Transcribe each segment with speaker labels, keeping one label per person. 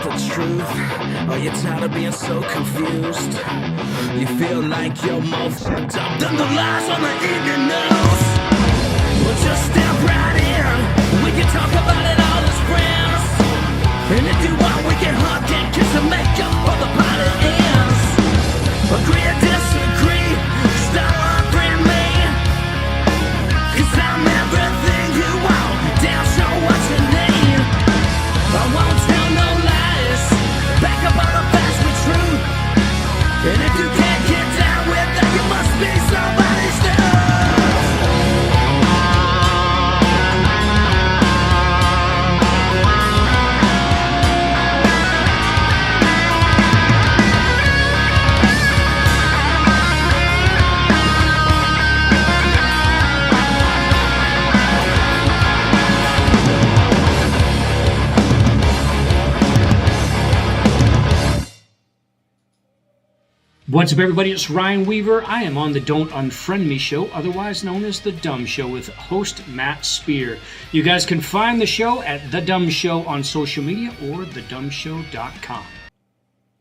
Speaker 1: the truth? Are you tired of being so confused? You feel like you're more fucked up than the lies on the evening news? Well, just step right in. We can talk about it all as friends. And if you want, we can hug and kiss and make up for the party ends. Agree or disagree, stop offering me. 'Cause I'm everything you want, damn sure what you need. I won't tell no lies, back up all the facts with truth. And if you can't get down with that, you must be somebody's dude.
Speaker 2: What's up, everybody? It's Ryan Weaver. I am on the Don't Unfriend Me show, otherwise known as The Dumb Show, with host Matt Spear. You guys can find the show at The Dumb Show on social media or thedumbshow.com.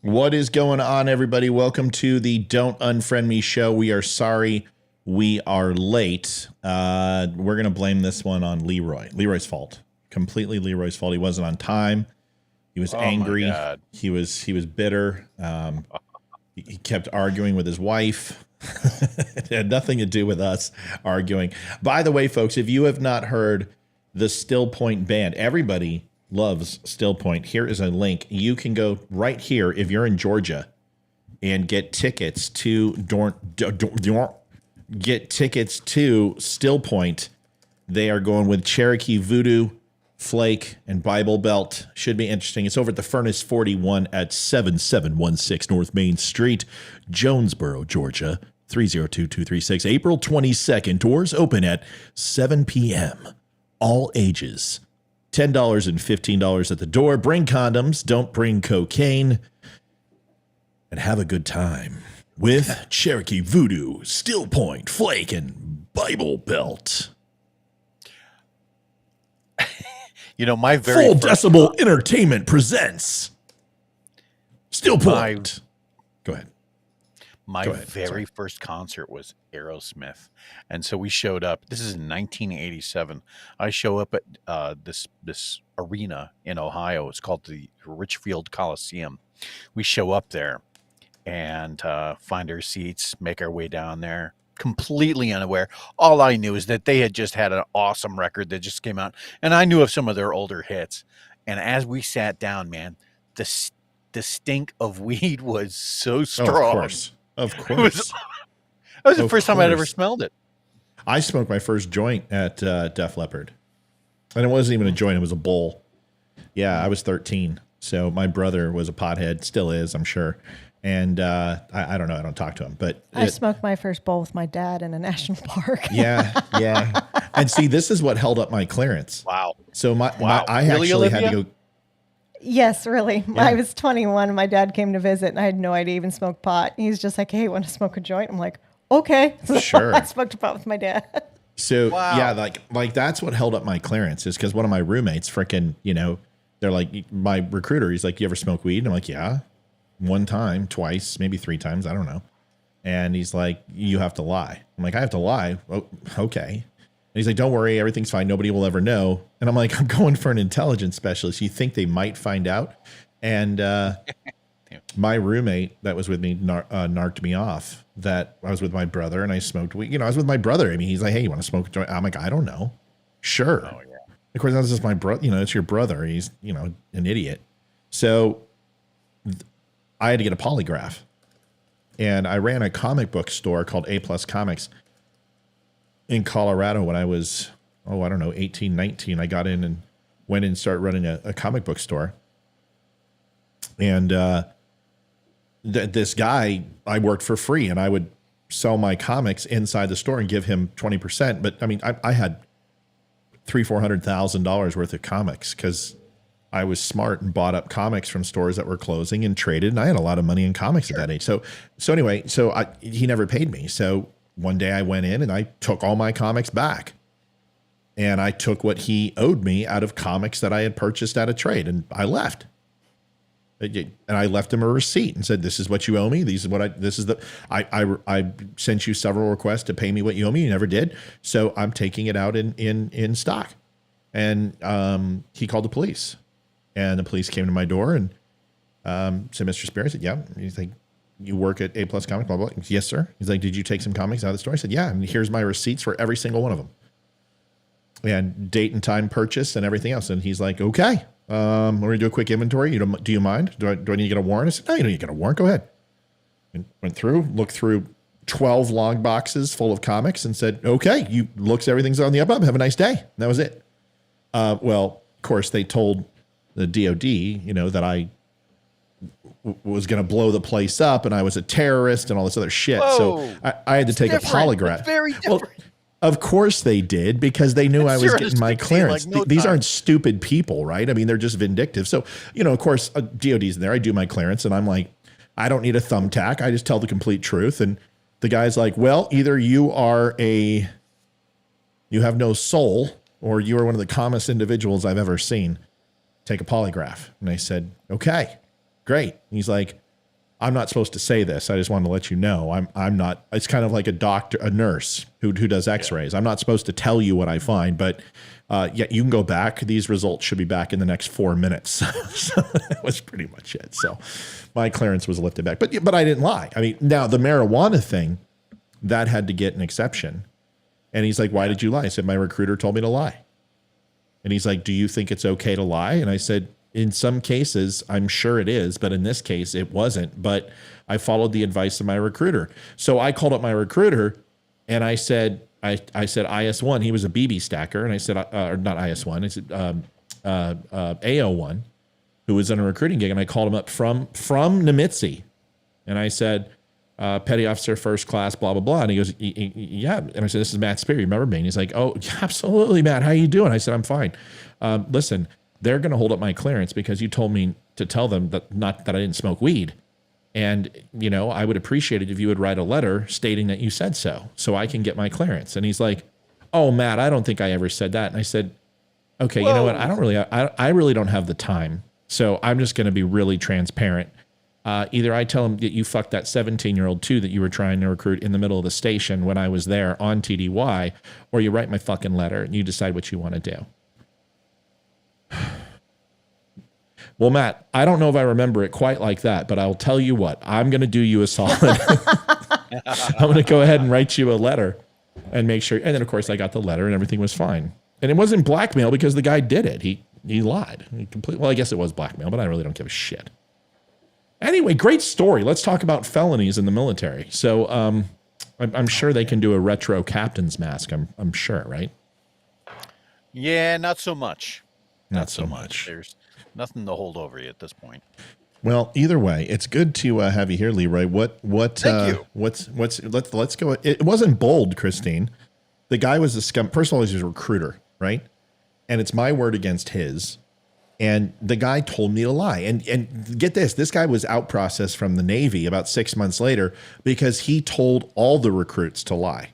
Speaker 3: What is going on, everybody? Welcome to the Don't Unfriend Me show. We are sorry we are late. We're going to blame this one on Leroy. Leroy's fault. Completely Leroy's fault. He wasn't on time. He was angry. He was bitter. He kept arguing with his wife. It had nothing to do with us arguing. By the way, folks, if you have not heard the Still Point Band, everybody loves Still Point. Here is a link. You can go right here if you're in Georgia and get tickets to Still Point. They are going with Cherokee Voodoo, Flake, and Bible Belt. Should be interesting. It's over at the Furnace 41 at 7716 North Main Street, Jonesboro, Georgia, 302236. April 22nd. Doors open at 7 p.m. All ages. $10 and $15 at the door. Bring condoms. Don't bring cocaine. And have a good time with Cherokee Voodoo, Still Point, Flake, and Bible Belt.
Speaker 4: You know, my very
Speaker 3: Full Decibel Entertainment presents Still Point. Go ahead.
Speaker 4: My very first concert was Aerosmith. And so we showed up. This is in 1987. I show up at this arena in Ohio. It's called the Richfield Coliseum. We show up there and find our seats, make our way down there. Completely unaware. All I knew is that they had just had an awesome record that just came out, and I knew of some of their older hits. And as we sat down, man, the stink of weed was so strong.
Speaker 3: Of course.
Speaker 4: That was the first time I'd ever smelled it.
Speaker 3: I smoked my first joint at Def Leppard, and it wasn't even a joint; it was a bowl. Yeah, I was 13, so my brother was a pothead, still is, I'm sure. And I don't know. I don't talk to him, but
Speaker 5: I smoked my first bowl with my dad in a national park.
Speaker 3: Yeah. And see, this is what held up my clearance.
Speaker 4: Wow.
Speaker 3: So I
Speaker 4: really,
Speaker 3: actually
Speaker 4: Olivia?
Speaker 3: had to go.
Speaker 5: Yes, really.
Speaker 3: Yeah.
Speaker 5: I was 21 and my dad came to visit and I had no idea he even smoked pot. He's just like, "Hey, want to smoke a joint?" I'm like, "Okay." So
Speaker 3: Sure.
Speaker 5: I smoked a pot with my dad.
Speaker 3: So yeah, like that's what held up my clearance, is because one of my roommates, freaking, they're like, my recruiter, he's like, "You ever smoke weed?" And I'm like, "Yeah. One time, twice, maybe three times. I don't know." And he's like, "You have to lie." I'm like, "I have to lie?" Oh, okay. And he's like, "Don't worry. Everything's fine. Nobody will ever know." And I'm like, "I'm going for an intelligence specialist. You think they might find out?" And my roommate that was with me narked me off that I was with my brother and I smoked weed. I was with my brother. I mean, he's like, "Hey, you want to smoke a joint?" I'm like, "I don't know." Sure. Oh, yeah. Of course, that's just my brother. It's your brother. He's, an idiot. So I had to get a polygraph, and I ran a comic book store called A Plus Comics in Colorado when I was, 18, 19. I got in and went in and started running a comic book store. And this guy, I worked for free, and I would sell my comics inside the store and give him 20%. But I mean, I had $300,000-$400,000 worth of comics because I was smart and bought up comics from stores that were closing and traded. And I had a lot of money in comics at that age. So anyway, he never paid me. So one day I went in and I took all my comics back, and I took what he owed me out of comics that I had purchased at a trade, and I left. And I left him a receipt and said, "This is what you owe me. I sent you several requests to pay me what you owe me. You never did. So I'm taking it out in stock." And he called the police, and the police came to my door and said, "Mr. Spear," I said, "Yeah." He's like, "You work at A Plus Comics, blah, blah, blah." "Yes, sir." He's like, "Did you take some comics out of the store?" I said, "Yeah." And here's my receipts for every single one of them, and date and time purchase and everything else. And he's like, "Okay, we're gonna do a quick inventory. Do you mind? Do I need to get a warrant?" I said, "No, you don't need to get a warrant. Go ahead." And went through, looked through 12 long boxes full of comics and said, "Okay, everything's on the up. Have a nice day." And that was it. Well, of course, they told the DOD, that I was going to blow the place up and I was a terrorist and all this other shit.
Speaker 4: Whoa,
Speaker 3: so I had to take a polygraph.
Speaker 4: It's very different.
Speaker 3: Well, of course they did, because they knew I was getting my clearance. These aren't stupid people, right? I mean, they're just vindictive. So, of course, DOD's in there. I do my clearance and I'm like, I don't need a thumbtack. I just tell the complete truth. And the guy's like, "Well, either you have no soul, or you are one of the calmest individuals I've ever seen. Take a polygraph." And I said, "Okay, great." And he's like, "I'm not supposed to say this. I just wanted to let you know. I'm not." It's kind of like a nurse who does X-rays. Yeah. "I'm not supposed to tell you what I find, but yeah, you can go back. These results should be back in the next 4 minutes." So that was pretty much it. So my clearance was lifted back, but I didn't lie. I mean, now the marijuana thing, that had to get an exception. And he's like, "Why did you lie?" I said, "My recruiter told me to lie." And he's like, "Do you think it's okay to lie?" And I said, "In some cases, I'm sure it is, but in this case, it wasn't. But I followed the advice of my recruiter." So I called up my recruiter and I said, IS1, he was a BB stacker. And I said, or not IS1, I said AO1, who was on a recruiting gig. And I called him up from Nemitzi. And I said, "Petty officer, first class, blah, blah, blah." And he goes, "Yeah." And I said, "This is Matt Spear. You remember me?" And he's like, "Oh, absolutely, Matt. How you doing?" I said, "I'm fine. Listen, they're going to hold up my clearance because you told me to tell them that I didn't smoke weed. And, I would appreciate it if you would write a letter stating that you said so I can get my clearance." And he's like, "Oh, Matt, I don't think I ever said that." And I said, "Okay, Whoa. You know what? I really don't have the time. So I'm just going to be really transparent. Either I tell him that you fucked that 17-year-old too that you were trying to recruit in the middle of the station when I was there on TDY, or you write my fucking letter and you decide what you want to do." Well, Matt, I don't know if I remember it quite like that, but I'll tell you what, I'm going to do you a solid. I'm going to go ahead and write you a letter and make sure. And then, of course, I got the letter and everything was fine. And it wasn't blackmail because the guy did it. He lied. Well, I guess it was blackmail, but I really don't give a shit. Anyway, great story. Let's talk about felonies in the military. So I'm sure they can do a retro captain's mask. I'm sure, right?
Speaker 4: Yeah, not so much.
Speaker 3: Not so much.
Speaker 4: There's nothing to hold over you at this point.
Speaker 3: Well, either way, it's good to have you here, Leroy.
Speaker 4: Thank you.
Speaker 3: Let's go. It wasn't bold, Christine. The guy was a scum. First of all, he's a recruiter, right? And it's my word against his. And the guy told me to lie. And get this guy was out processed from the Navy about 6 months later because he told all the recruits to lie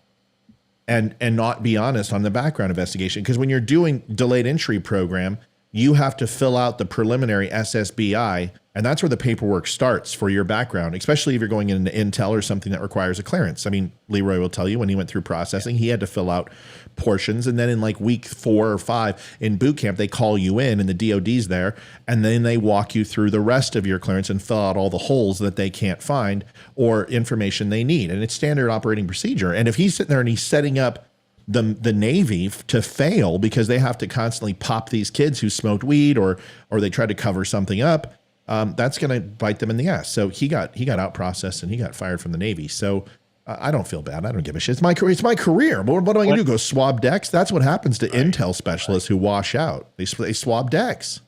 Speaker 3: and not be honest on the background investigation. Because when you're doing delayed entry program, you have to fill out the preliminary SSBI, and that's where the paperwork starts for your background, especially if you're going into intel or something that requires a clearance. I mean, Leroy will tell you when he went through processing, he had to fill out portions, and then in like week 4 or 5 in boot camp, they call you in and the DOD's there, and then they walk you through the rest of your clearance and fill out all the holes that they can't find or information they need. And it's standard operating procedure. And if he's sitting there and he's setting up the Navy to fail because they have to constantly pop these kids who smoked weed or they tried to cover something up, that's going to bite them in the ass. So he got out processed and he got fired from the Navy. So I don't feel bad. I don't give a shit. It's my career. It's my career. What am I going to do? Go swab decks? That's what happens to intel specialists who wash out. They swab decks.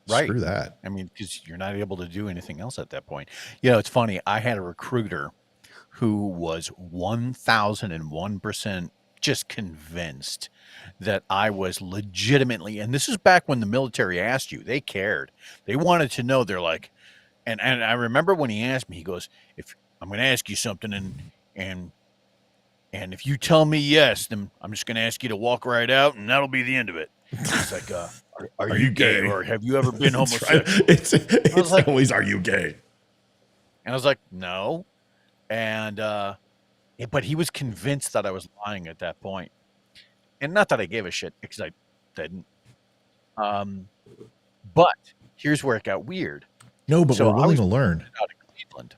Speaker 4: Right.
Speaker 3: Screw that.
Speaker 4: I mean, because you're not able to do anything else at that point. It's funny. I had a recruiter who was 1,001% just convinced that I was legitimately, and this is back when the military asked you, they cared. They wanted to know. They're like, and I remember when he asked me, he goes, "If I'm going to ask you something and if you tell me yes, then I'm just going to ask you to walk right out and that'll be the end of it." It's like, are you gay? Or have you ever been
Speaker 3: That's
Speaker 4: homosexual?
Speaker 3: right. It's
Speaker 4: like,
Speaker 3: always, are you gay?
Speaker 4: And I was like, no. And, but he was convinced that I was lying at that point. And not that I gave a shit, because I didn't. But here's where it got weird.
Speaker 3: No, but
Speaker 4: So
Speaker 3: we're willing to learn.
Speaker 4: Out of Cleveland.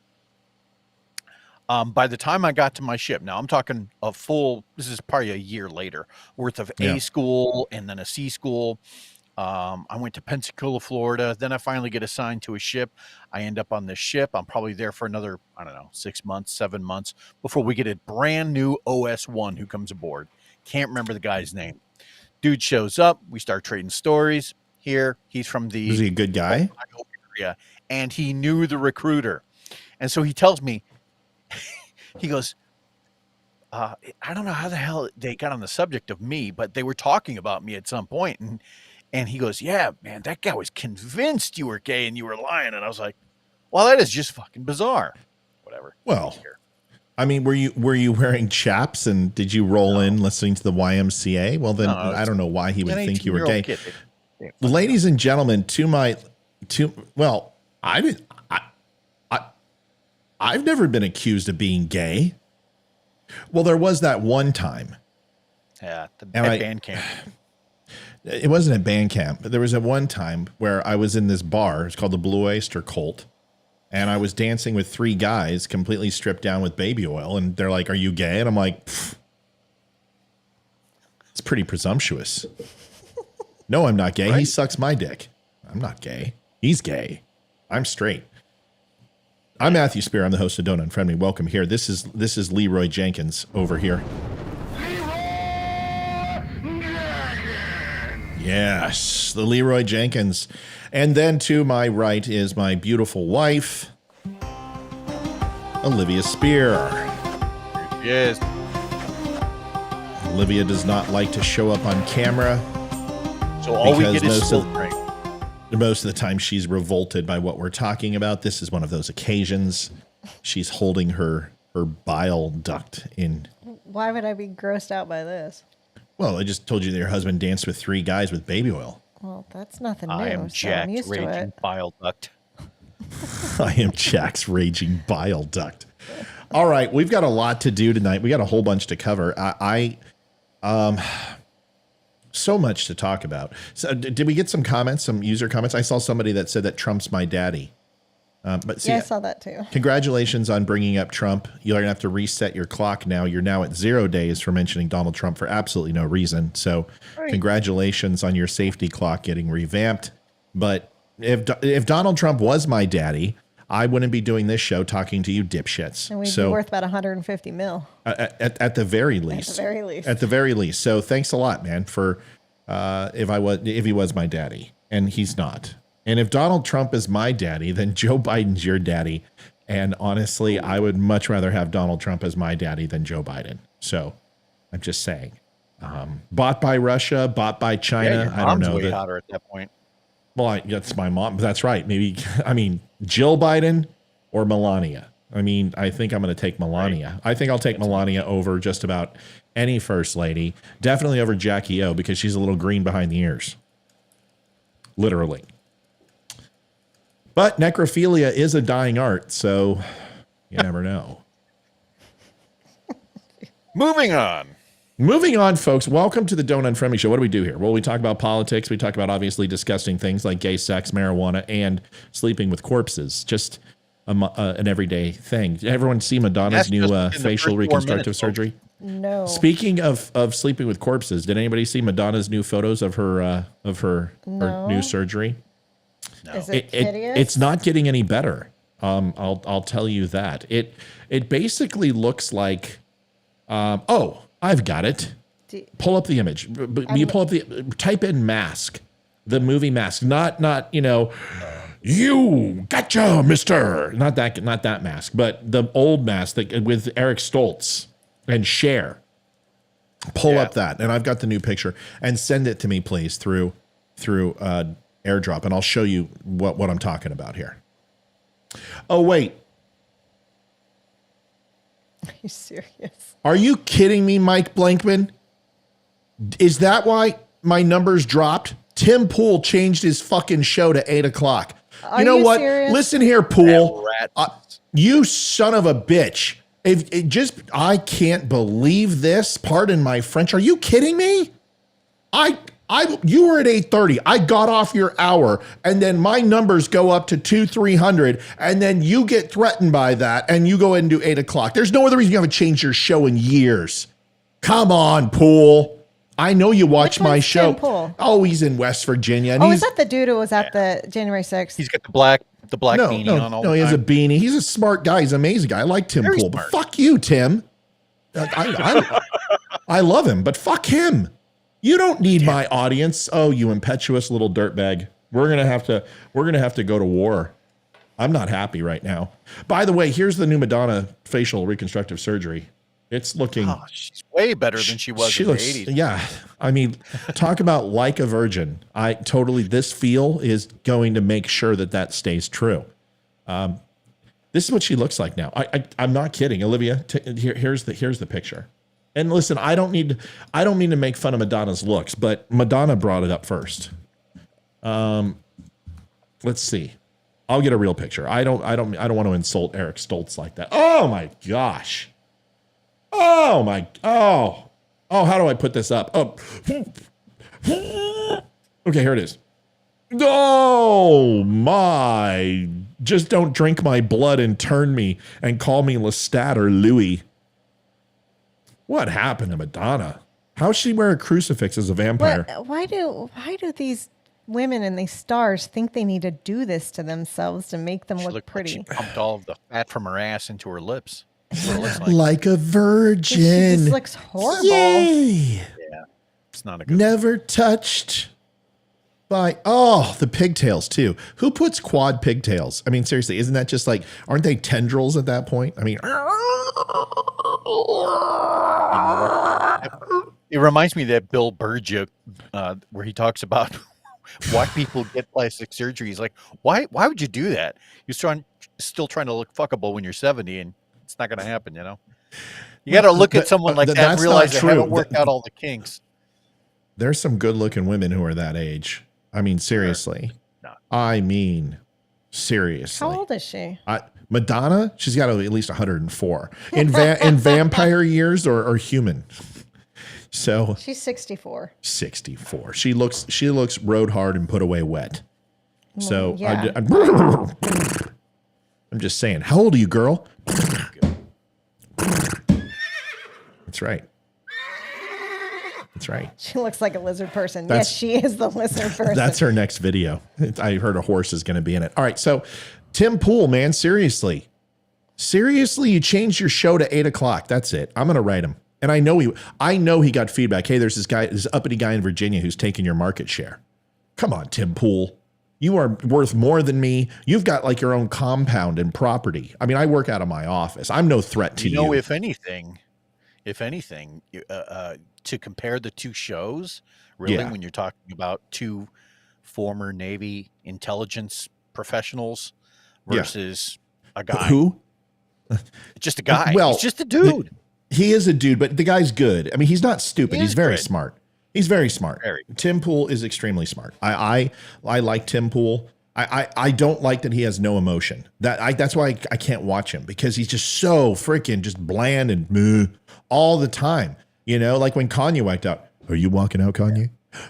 Speaker 4: By the time I got to my ship, now I'm talking a full, this is probably a year later, worth of A school and then a C school. I went to Pensacola, Florida. Then I finally get assigned to a ship. I end up on this ship. I'm probably there for another, I don't know, 6 months, 7 months before we get a brand new OS1 who comes aboard. Can't remember the guy's name. Dude shows up. We start trading stories. Here, he's from the...
Speaker 3: Was he a good guy?
Speaker 4: Area, and he knew the recruiter. And so he tells me, he goes, I don't know how the hell they got on the subject of me, but they were talking about me at some point. And he goes, yeah, man, that guy was convinced you were gay and you were lying. And I was like, well, that is just fucking bizarre. Whatever.
Speaker 3: Well, I mean, were you wearing chaps and did you roll in listening to the YMCA? Well, then I don't know why he would think you were gay. Ladies and gentlemen, I've never been accused of being gay. Well, there was that one time.
Speaker 4: Yeah, at band camp.
Speaker 3: It wasn't at band camp, but there was at one time where I was in this bar. It's called the Blue Oyster Cult. And I was dancing with 3 guys completely stripped down with baby oil. And they're like, are you gay? And I'm like, it's pretty presumptuous. No, I'm not gay. Right? He sucks my dick. I'm not gay. He's gay. I'm straight. I'm Matthew Spear. I'm the host of Don't Unfriend Me. Welcome here. This is Leroy Jenkins over here. Yes, the Leroy Jenkins. And then to my right is my beautiful wife, Olivia Spear.
Speaker 4: Yes.
Speaker 3: Olivia does not like to show up on camera.
Speaker 4: So all we get is
Speaker 3: most of the time she's revolted by what we're talking about. This is one of those occasions. She's holding her bile duct in.
Speaker 5: Why would I be grossed out by this?
Speaker 3: Well, I just told you that your husband danced with 3 guys with baby oil.
Speaker 5: Well, that's nothing new.
Speaker 4: I am Jack's raging bile duct.
Speaker 3: I am Jack's raging bile duct. All right, we've got a lot to do tonight. We got a whole bunch to cover. So much to talk about. So, did we get some comments, some user comments? I saw somebody that said that Trump's my daddy. But see,
Speaker 5: yeah, I saw that too.
Speaker 3: Congratulations on bringing up Trump. You're going to have to reset your clock now. You're now at 0 days for mentioning Donald Trump for absolutely no reason. So congratulations on your safety clock getting revamped. But if Donald Trump was my daddy, I wouldn't be doing this show talking to you dipshits.
Speaker 5: And we'd be worth about 150 mil.
Speaker 3: At the very least.
Speaker 5: At the very least.
Speaker 3: At the very least. So thanks a lot, man, for if he was my daddy. And he's not. And if Donald Trump is my daddy, then Joe Biden's your daddy. And honestly, I would much rather have Donald Trump as my daddy than Joe Biden. So I'm just saying. Bought by Russia, bought by China.
Speaker 4: Yeah,
Speaker 3: I don't know.
Speaker 4: Way hotter at that point.
Speaker 3: Well, that's my mom. That's right. Maybe, I mean, Jill Biden or Melania. I mean, I think I'm going to take Melania. Right. I think I'll take Melania over just about any first lady. Definitely over Jackie O because she's a little green behind the ears. Literally. But necrophilia is a dying art, so you never know.
Speaker 4: Moving on,
Speaker 3: folks. Welcome to the Don't Unfriend Me Show. What do we do here? Well, we talk about politics. We talk about obviously disgusting things like gay sex, marijuana, and sleeping with corpses. Just an everyday thing. Did everyone see Madonna's new facial reconstructive surgery?
Speaker 5: No.
Speaker 3: Speaking of sleeping with corpses, did anybody see Madonna's new photos of her her new surgery?
Speaker 5: No. Is it hideous?
Speaker 3: It's not getting any better. I'll tell you that. It basically looks like. I've got it. Pull up the image. Type in Mask, the movie Mask. Not you gotcha, mister. Not that Mask, but the old Mask with Eric Stoltz and Cher. Pull up that, and I've got the new picture, and send it to me, please, through AirDrop, and I'll show you what I'm talking about here. Oh wait.
Speaker 5: Are you serious?
Speaker 3: Are you kidding me, Mike Blankman? Is that why my numbers dropped Tim Poole changed his fucking show to 8 o'clock.
Speaker 5: Are
Speaker 3: You know
Speaker 5: you
Speaker 3: what?
Speaker 5: serious?
Speaker 3: Listen here, Poole.
Speaker 4: That rat.
Speaker 3: You son of a bitch. I can't believe this. Pardon my French. Are you kidding me? You were at 8:30. I got off your hour, and then my numbers go up to 200-300, and then you get threatened by that, and you go ahead and do 8 o'clock. There's no other reason you haven't changed your show in years. Come on, Poole. I know you watch
Speaker 5: Which
Speaker 3: my
Speaker 5: one's
Speaker 3: show.
Speaker 5: Tim Poole?
Speaker 3: Oh, he's in West Virginia. And
Speaker 5: Is that the dude who was at the January 6th?
Speaker 4: He's got the black beanie on all
Speaker 3: no,
Speaker 4: the
Speaker 3: he has a
Speaker 4: time.
Speaker 3: beanie. He's a smart guy. He's an amazing guy. I like Tim
Speaker 4: Very
Speaker 3: Poole, but
Speaker 4: smart.
Speaker 3: fuck you, Tim. I love him, but fuck him. You don't need my audience. Oh, you impetuous little dirtbag. We're gonna have to go to war. I'm not happy right now. By the way, here's the new Madonna facial reconstructive surgery. It's looking.
Speaker 4: Oh, she's way better than she was in the 80s.
Speaker 3: Yeah. I mean, talk about like a virgin. This feel is going to make sure that stays true. This is what she looks like now. I'm not kidding, Olivia. Here's the picture. And listen, I don't mean to make fun of Madonna's looks, but Madonna brought it up first. Let's see. I'll get a real picture. I don't want to insult Eric Stoltz like that. Oh my gosh. Oh, how do I put this up? Oh. Okay, here it is. Oh, my. Just don't drink my blood and turn me and call me Lestat or Louis. What happened to Madonna? How's she wear a crucifix as a vampire?
Speaker 5: Why do these women and these stars think they need to do this to themselves to make them
Speaker 4: She
Speaker 5: look
Speaker 4: looked
Speaker 5: pretty?
Speaker 4: like she pumped all of the fat from her ass into her lips. That's what it looks
Speaker 3: Like a virgin.
Speaker 5: She just looks horrible.
Speaker 3: Yay.
Speaker 4: It's not a good
Speaker 3: Never touched by the pigtails too. Who puts quad pigtails? I mean, seriously, isn't that just like, aren't they tendrils at that point? I mean,
Speaker 4: It reminds me of that Bill Burr joke where he talks about why people get plastic surgery. He's like, why would you do that? You're still trying to look fuckable when you're 70, and it's not going to happen, you know? You got to look at someone like that and realize they haven't worked out all the kinks.
Speaker 3: There's some good looking women who are that age. I mean, seriously.
Speaker 4: No.
Speaker 3: I mean, seriously.
Speaker 5: How old is she?
Speaker 3: Madonna, she's got at least 104 in vampire years or human. So
Speaker 5: She's 64.
Speaker 3: 64. She looks rode hard and put away wet. So
Speaker 5: yeah.
Speaker 3: I'm just saying. How old are you, girl? That's right. That's right.
Speaker 5: She looks like a lizard person.
Speaker 3: That's-
Speaker 5: Yes, she is the lizard person.
Speaker 3: That's her next video. I heard a horse is going to be in it. All right. So Tim Poole, man, seriously, you changed your show to 8 o'clock. That's it. I'm going to write him. And I know he got feedback. Hey, there's this uppity guy in Virginia who's taking your market share. Come on, Tim Poole. You are worth more than me. You've got like your own compound and property. I mean, I work out of my office. I'm no threat to you.
Speaker 4: You know, if anything, to compare the two shows, really, when you're talking about two former Navy intelligence professionals versus a guy.
Speaker 3: Who?
Speaker 4: Just a guy.
Speaker 3: Well,
Speaker 4: he's just a dude.
Speaker 3: He is a dude, but the guy's good. I mean, he's not stupid.
Speaker 4: He
Speaker 3: He's
Speaker 4: is
Speaker 3: very
Speaker 4: good.
Speaker 3: smart. He's very smart.
Speaker 4: Very.
Speaker 3: Tim Poole is extremely smart. I like Tim Poole. I don't like that he has no emotion. That's why I can't watch him, because he's just so freaking just bland and meh all the time. You know, like when Kanye walked out. Are you walking out, Kanye?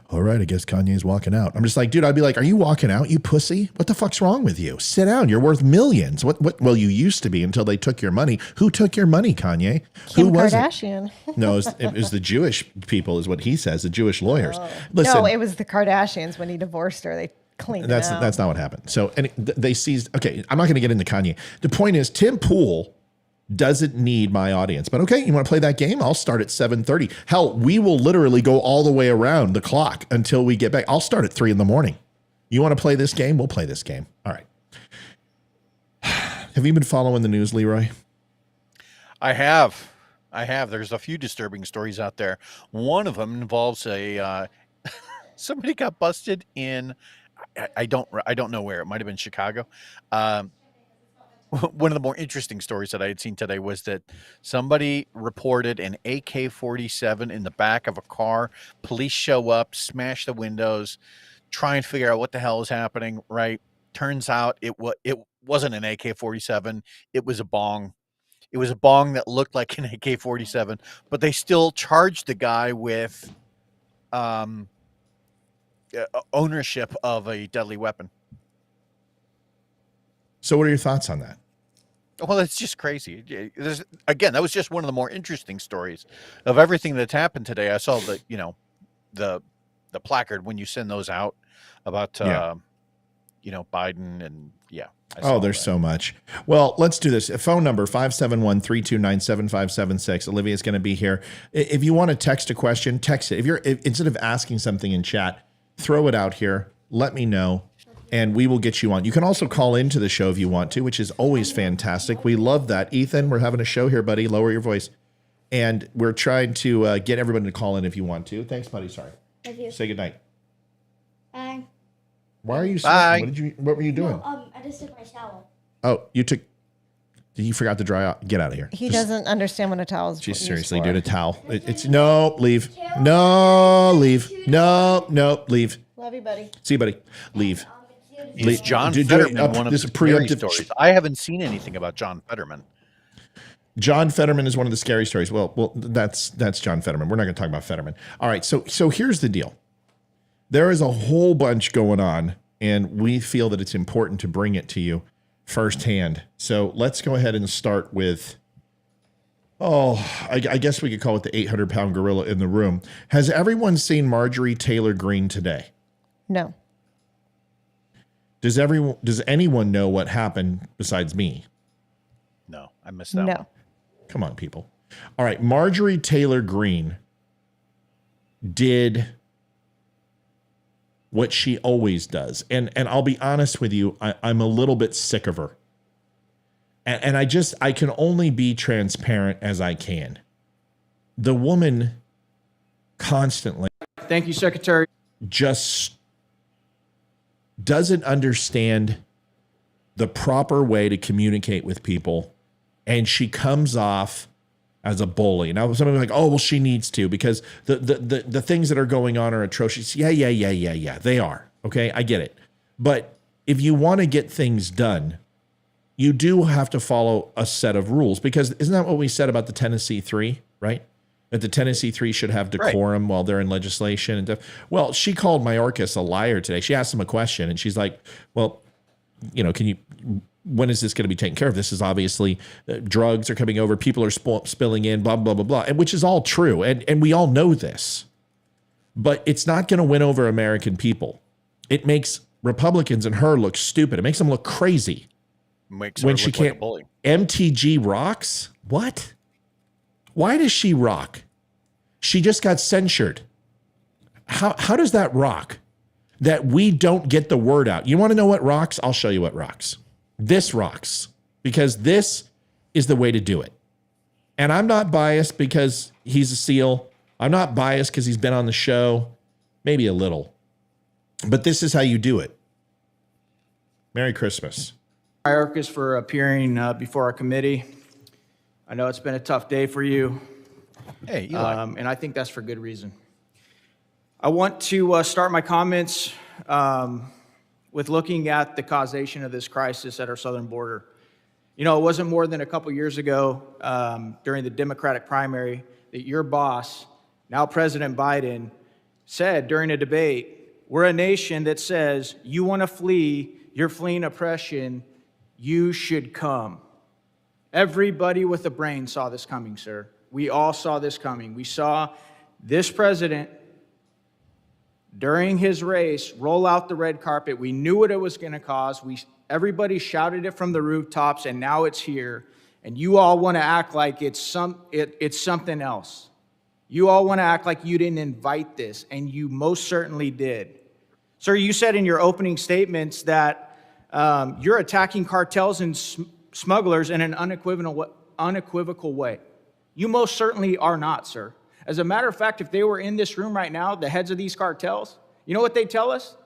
Speaker 3: All right, I guess Kanye's walking out. I'm just like, dude, I'd be like, are you walking out, you pussy? What the fuck's wrong with you? Sit down. You're worth millions. What? Well, you used to be until they took your money. Who took your money, Kanye?
Speaker 5: Kim
Speaker 3: Who was
Speaker 5: Kardashian.
Speaker 3: it? No, it was the Jewish people, is what he says, the Jewish lawyers. Listen,
Speaker 5: No, it was the Kardashians when he divorced her. They cleaned it out.
Speaker 3: that's not what happened. So they seized. Okay, I'm not going to get into Kanye. The point is, Tim Poole doesn't need my audience. But okay, you want to play that game? I'll start at 7:30. Hell, we will literally go all the way around the clock until we get back. I'll start at 3 a.m. You want to play this game? We'll play this game. All right. Have you been following the news, Leroy?
Speaker 4: I have. There's a few disturbing stories out there. One of them involves somebody got busted in. I don't know where. It might have been Chicago. One of the more interesting stories that I had seen today was that somebody reported an AK-47 in the back of a car. Police show up, smash the windows, try and figure out what the hell is happening, right? Turns out it wasn't an AK-47. It was a bong. It was a bong that looked like an AK-47, but they still charged the guy with ownership of a deadly weapon.
Speaker 3: So what are your thoughts on that?
Speaker 4: Well, it's just crazy. Again, that was just one of the more interesting stories of everything that's happened today. I saw the placard when you send those out about Biden and
Speaker 3: Oh, there's so much. Well, let's do this. Phone number 571-329-7576. Olivia's going to be here. If you want to text a question, text it. Instead of asking something in chat, throw it out here. Let me know, and we will get you on. You can also call into the show if you want to, which is always fantastic. We love that. Ethan, we're having a show here, buddy. Lower your voice. And we're trying to get everybody to call in if you want to. Thanks, buddy. Sorry.
Speaker 6: Love you.
Speaker 3: Say goodnight.
Speaker 6: Bye.
Speaker 3: Why are you
Speaker 4: Bye.
Speaker 3: What were you doing?
Speaker 6: No, I just took my shower.
Speaker 3: Oh, you forgot to dry out. Get out of here.
Speaker 5: He doesn't understand what a towel is.
Speaker 3: She's
Speaker 5: used
Speaker 3: seriously,
Speaker 5: for.
Speaker 3: dude, a towel. It's no, leave. No, leave. No, leave.
Speaker 5: Love you, buddy.
Speaker 3: See you, buddy. Leave.
Speaker 4: Is John
Speaker 3: Dude,
Speaker 4: Fetterman one of
Speaker 3: this
Speaker 4: the
Speaker 3: is
Speaker 4: scary
Speaker 3: preemptive
Speaker 4: stories? I haven't seen anything about John Fetterman.
Speaker 3: John Fetterman is one of the scary stories. Well, that's John Fetterman. We're not going to talk about Fetterman. All right, so here's the deal. There is a whole bunch going on, and we feel that it's important to bring it to you firsthand. So let's go ahead and start with, I guess we could call it the 800-pound gorilla in the room. Has everyone seen Marjorie Taylor Greene today?
Speaker 5: No.
Speaker 3: Does anyone know what happened besides me?
Speaker 4: No, I missed that
Speaker 5: No.
Speaker 4: one.
Speaker 3: Come on, people. All right, Marjorie Taylor Greene did what she always does. And I'll be honest with you, I'm a little bit sick of her. And I can only be transparent as I can. The woman constantly,
Speaker 7: Thank you, Secretary.
Speaker 3: just doesn't understand the proper way to communicate with people. And she comes off as a bully. Now, somebody's like, oh, well, she needs to, because the things that are going on are atrocious. Yeah. They are. Okay, I get it. But if you want to get things done, you do have to follow a set of rules, because isn't that what we said about the Tennessee Three, right? That the Tennessee Three should have decorum while they're in legislation and stuff. Well, she called Mayorkas a liar today. She asked him a question, and she's like, well, when is this going to be taken care of? This is obviously drugs are coming over. People are spilling in, blah, blah, blah, blah, and which is all true. And we all know this. But it's not going to win over American people. It makes Republicans and her look stupid. It makes them look crazy.
Speaker 4: Makes
Speaker 3: When
Speaker 4: her
Speaker 3: she
Speaker 4: look like a
Speaker 3: can't,
Speaker 4: bully.
Speaker 3: MTG rocks? What? Why does she rock? She just got censured. How does that rock? That we don't get the word out. You want to know what rocks? I'll show you what rocks. This rocks, because this is the way to do it. And I'm not biased because he's a SEAL. I'm not biased because he's been on the show, maybe a little. But this is how you do it. Merry Christmas.
Speaker 7: Mayorkas, for appearing before our committee. I know it's been a tough day for you,
Speaker 4: Hey, Eli.
Speaker 7: and I think that's for good reason. I want to start my comments with looking at the causation of this crisis at our southern border. You know, it wasn't more than a couple years ago during the Democratic primary that your boss, now President Biden, said during a debate, we're a nation that says, you want to flee, you're fleeing oppression, you should come. Everybody with a brain saw this coming, sir. We all saw this coming. We saw this president, during his race, roll out the red carpet. We knew what it was going to cause. Everybody shouted it from the rooftops, and now it's here. And you all want to act like it's something else. You all want to act like you didn't invite this, and you most certainly did. Sir, you said in your opening statements that you're attacking cartels and smugglers in an unequivocal way. You most certainly are not, sir. As a matter of fact, if they were in this room right now, the heads of these cartels, you know what they'd tell us?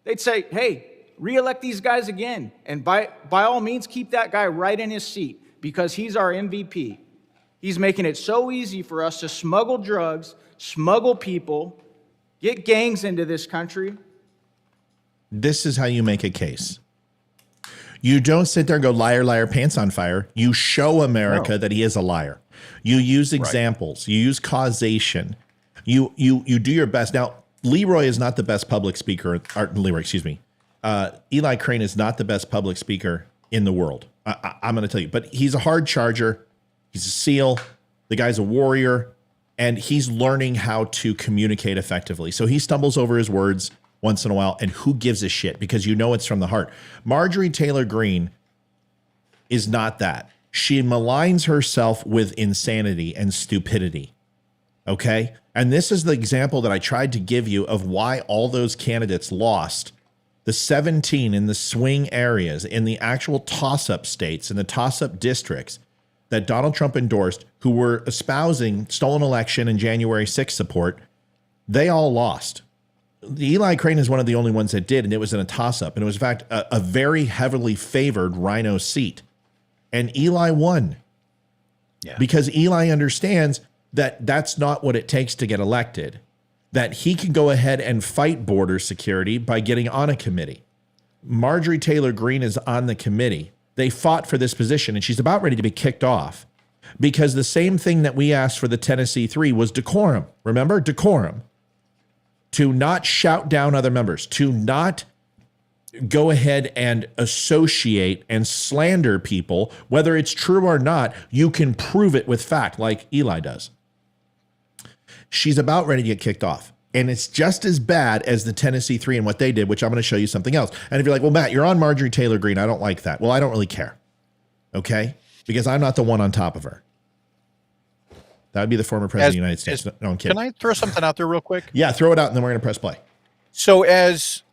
Speaker 7: They'd say, hey, re-elect these guys again. And by all means, keep that guy right in his seat, because he's our MVP. He's making it so easy for us to smuggle drugs, smuggle people, get gangs into this country.
Speaker 3: This is how you make a case. You don't sit there and go, liar, liar, pants on fire. You show America that he is a liar. You use examples. You use causation. You do your best. Now, Leroy is not the best public speaker. Leroy, excuse me. Eli Crane is not the best public speaker in the world. I'm going to tell you. But he's a hard charger. He's a SEAL. The guy's a warrior. And he's learning how to communicate effectively. So he stumbles over his words once in a while. And who gives a shit? Because you know it's from the heart. Marjorie Taylor Greene is not that. She maligns herself with insanity and stupidity. Okay? And this is the example that I tried to give you of why all those candidates lost. The 17 in the swing areas, in the actual toss-up states, in the toss-up districts that Donald Trump endorsed, who were espousing stolen election and January 6th support, they all lost. Eli Crane is one of the only ones that did, and it was in a toss-up. And it was, in fact, a very heavily favored Rhino seat. And Eli won. Yeah. Because Eli understands that that's not what it takes to get elected, that he can go ahead and fight border security by getting on a committee. Marjorie Taylor Greene is on the committee. They fought for this position, and she's about ready to be kicked off because the same thing that we asked for the Tennessee 3 was decorum. Remember? Decorum. To not shout down other members, to not go ahead and associate and slander people, whether it's true or not. You can prove it with fact like Eli does. She's about ready to get kicked off. And it's just as bad as the Tennessee 3 and what they did, which I'm going to show you something else. And if you're like, well, Matt, you're on Marjorie Taylor Greene. I don't like that. Well, I don't really care. Okay? Because I'm not the one on top of her. That would be the former president of the United States. No, I'm kidding.
Speaker 4: Can I throw something out there real quick?
Speaker 3: Yeah, throw it out and then we're going to press play.
Speaker 4: So as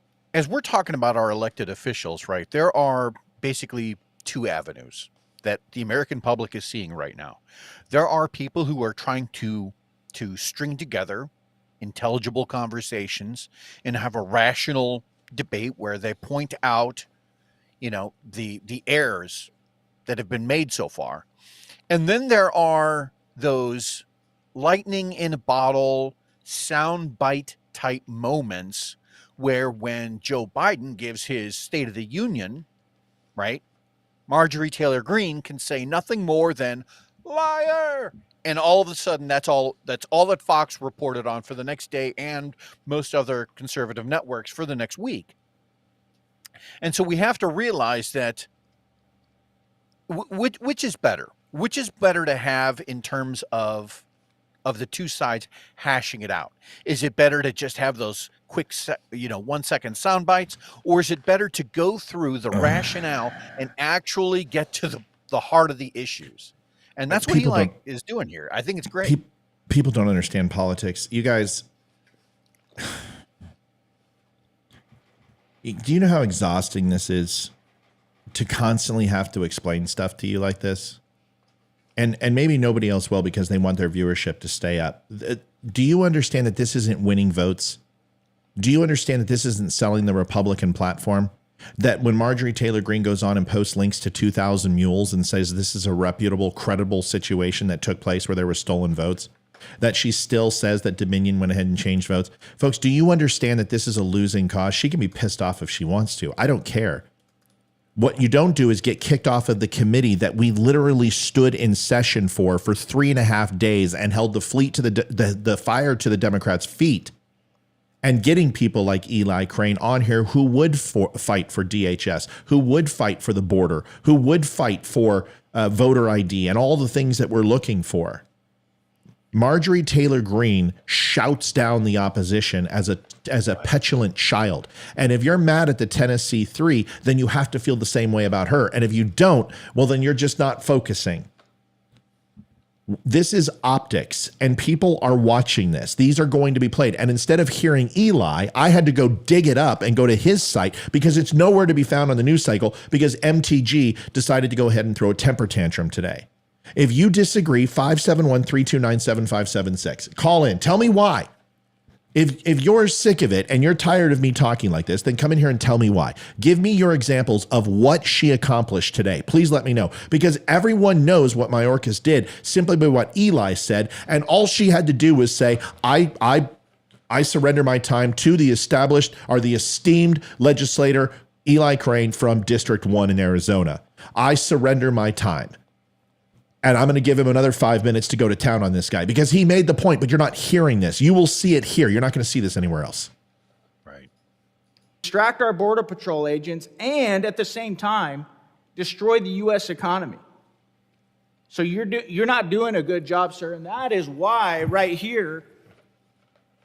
Speaker 4: we're talking about our elected officials, right, there are basically two avenues that the American public is seeing right now. There are people who are trying to string together intelligible conversations and have a rational debate where they point out, the errors that have been made so far. And then there are those lightning in a bottle, soundbite type moments where when Joe Biden gives his State of the Union, right, Marjorie Taylor Greene can say nothing more than liar. And all of a sudden, that's all that Fox reported on for the next day and most other conservative networks for the next week. And so we have to realize that which is better? Which is better to have in terms of the two sides hashing it out? Is it better to just have those quick, 1 second sound bites? Or is it better to go through the rationale and actually get to the heart of the issues? And that's what Eli is doing here. I think it's great.
Speaker 3: People don't understand politics. You guys, do you know how exhausting this is to constantly have to explain stuff to you like this? And maybe nobody else will because they want their viewership to stay up. Do you understand that this isn't winning votes? Do you understand that this isn't selling the Republican platform? That when Marjorie Taylor Greene goes on and posts links to 2,000 mules and says this is a reputable, credible situation that took place where there were stolen votes, that she still says that Dominion went ahead and changed votes. Folks, do you understand that this is a losing cause? She can be pissed off if she wants to. I don't care. What you don't do is get kicked off of the committee that we literally stood in session for 3.5 days and held the fleet to the fire to the Democrats' feet. And getting people like Eli Crane on here who would fight for DHS, who would fight for the border, who would fight for voter ID and all the things that we're looking for. Marjorie Taylor Greene shouts down the opposition as a petulant child. And if you're mad at the Tennessee 3, then you have to feel the same way about her. And if you don't, well, then you're just not focusing. This is optics, and people are watching this. These are going to be played. And instead of hearing Eli, I had to go dig it up and go to his site because it's nowhere to be found on the news cycle because MTG decided to go ahead and throw a temper tantrum today. If you disagree, 571-329-7576. Call in. Tell me why. If you're sick of it and you're tired of me talking like this, then come in here and tell me why. Give me your examples of what she accomplished today. Please let me know, because everyone knows what Mayorkas did simply by what Eli said, and all she had to do was say, I I surrender my time to the esteemed legislator Eli Crane from District 1 in Arizona. I surrender my time. And I'm going to give him another 5 minutes to go to town on this guy because he made the point, but you're not hearing this. You will see it here. You're not going to see this anywhere else.
Speaker 4: Right.
Speaker 7: Distract our Border Patrol agents and at the same time, destroy the U.S. economy. So you're not doing a good job, sir. And that is why right here,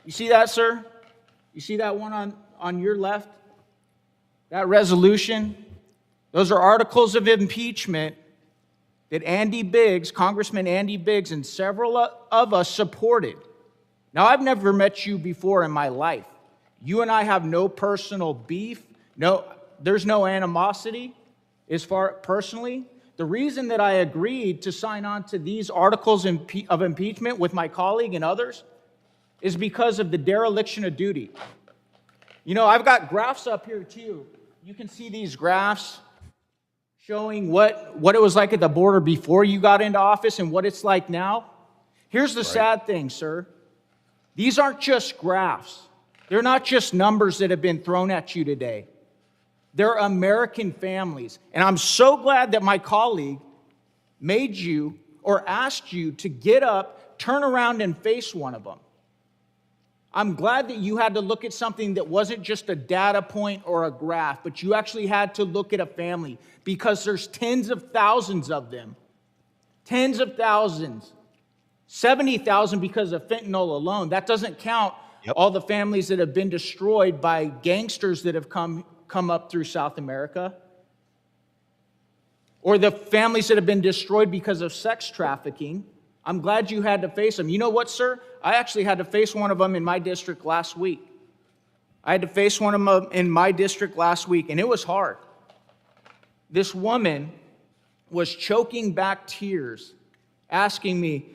Speaker 7: you see that, sir? You see that one on your left? That resolution? Those are articles of impeachment that Andy Biggs, Congressman Andy Biggs, and several of us supported. Now, I've never met you before in my life. You and I have no personal beef. There's no animosity as far personally. The reason that I agreed to sign on to these articles of impeachment with my colleague and others is because of the dereliction of duty. I've got graphs up here too. You can see these graphs showing what it was like at the border before you got into office and what it's like now. Here's the sad thing, sir. These aren't just graphs. They're not just numbers that have been thrown at you today. They're American families. And I'm so glad that my colleague made you or asked you to get up, turn around, and face one of them. I'm glad that you had to look at something that wasn't just a data point or a graph, but you actually had to look at a family because there's tens of thousands of them. Tens of thousands. 70,000 because of fentanyl alone. That doesn't count all the families that have been destroyed by gangsters that have come up through South America. Or the families that have been destroyed because of sex trafficking. I'm glad you had to face them. You know what, sir? I actually had to face one of them in my district last week. And it was hard. This woman was choking back tears, asking me,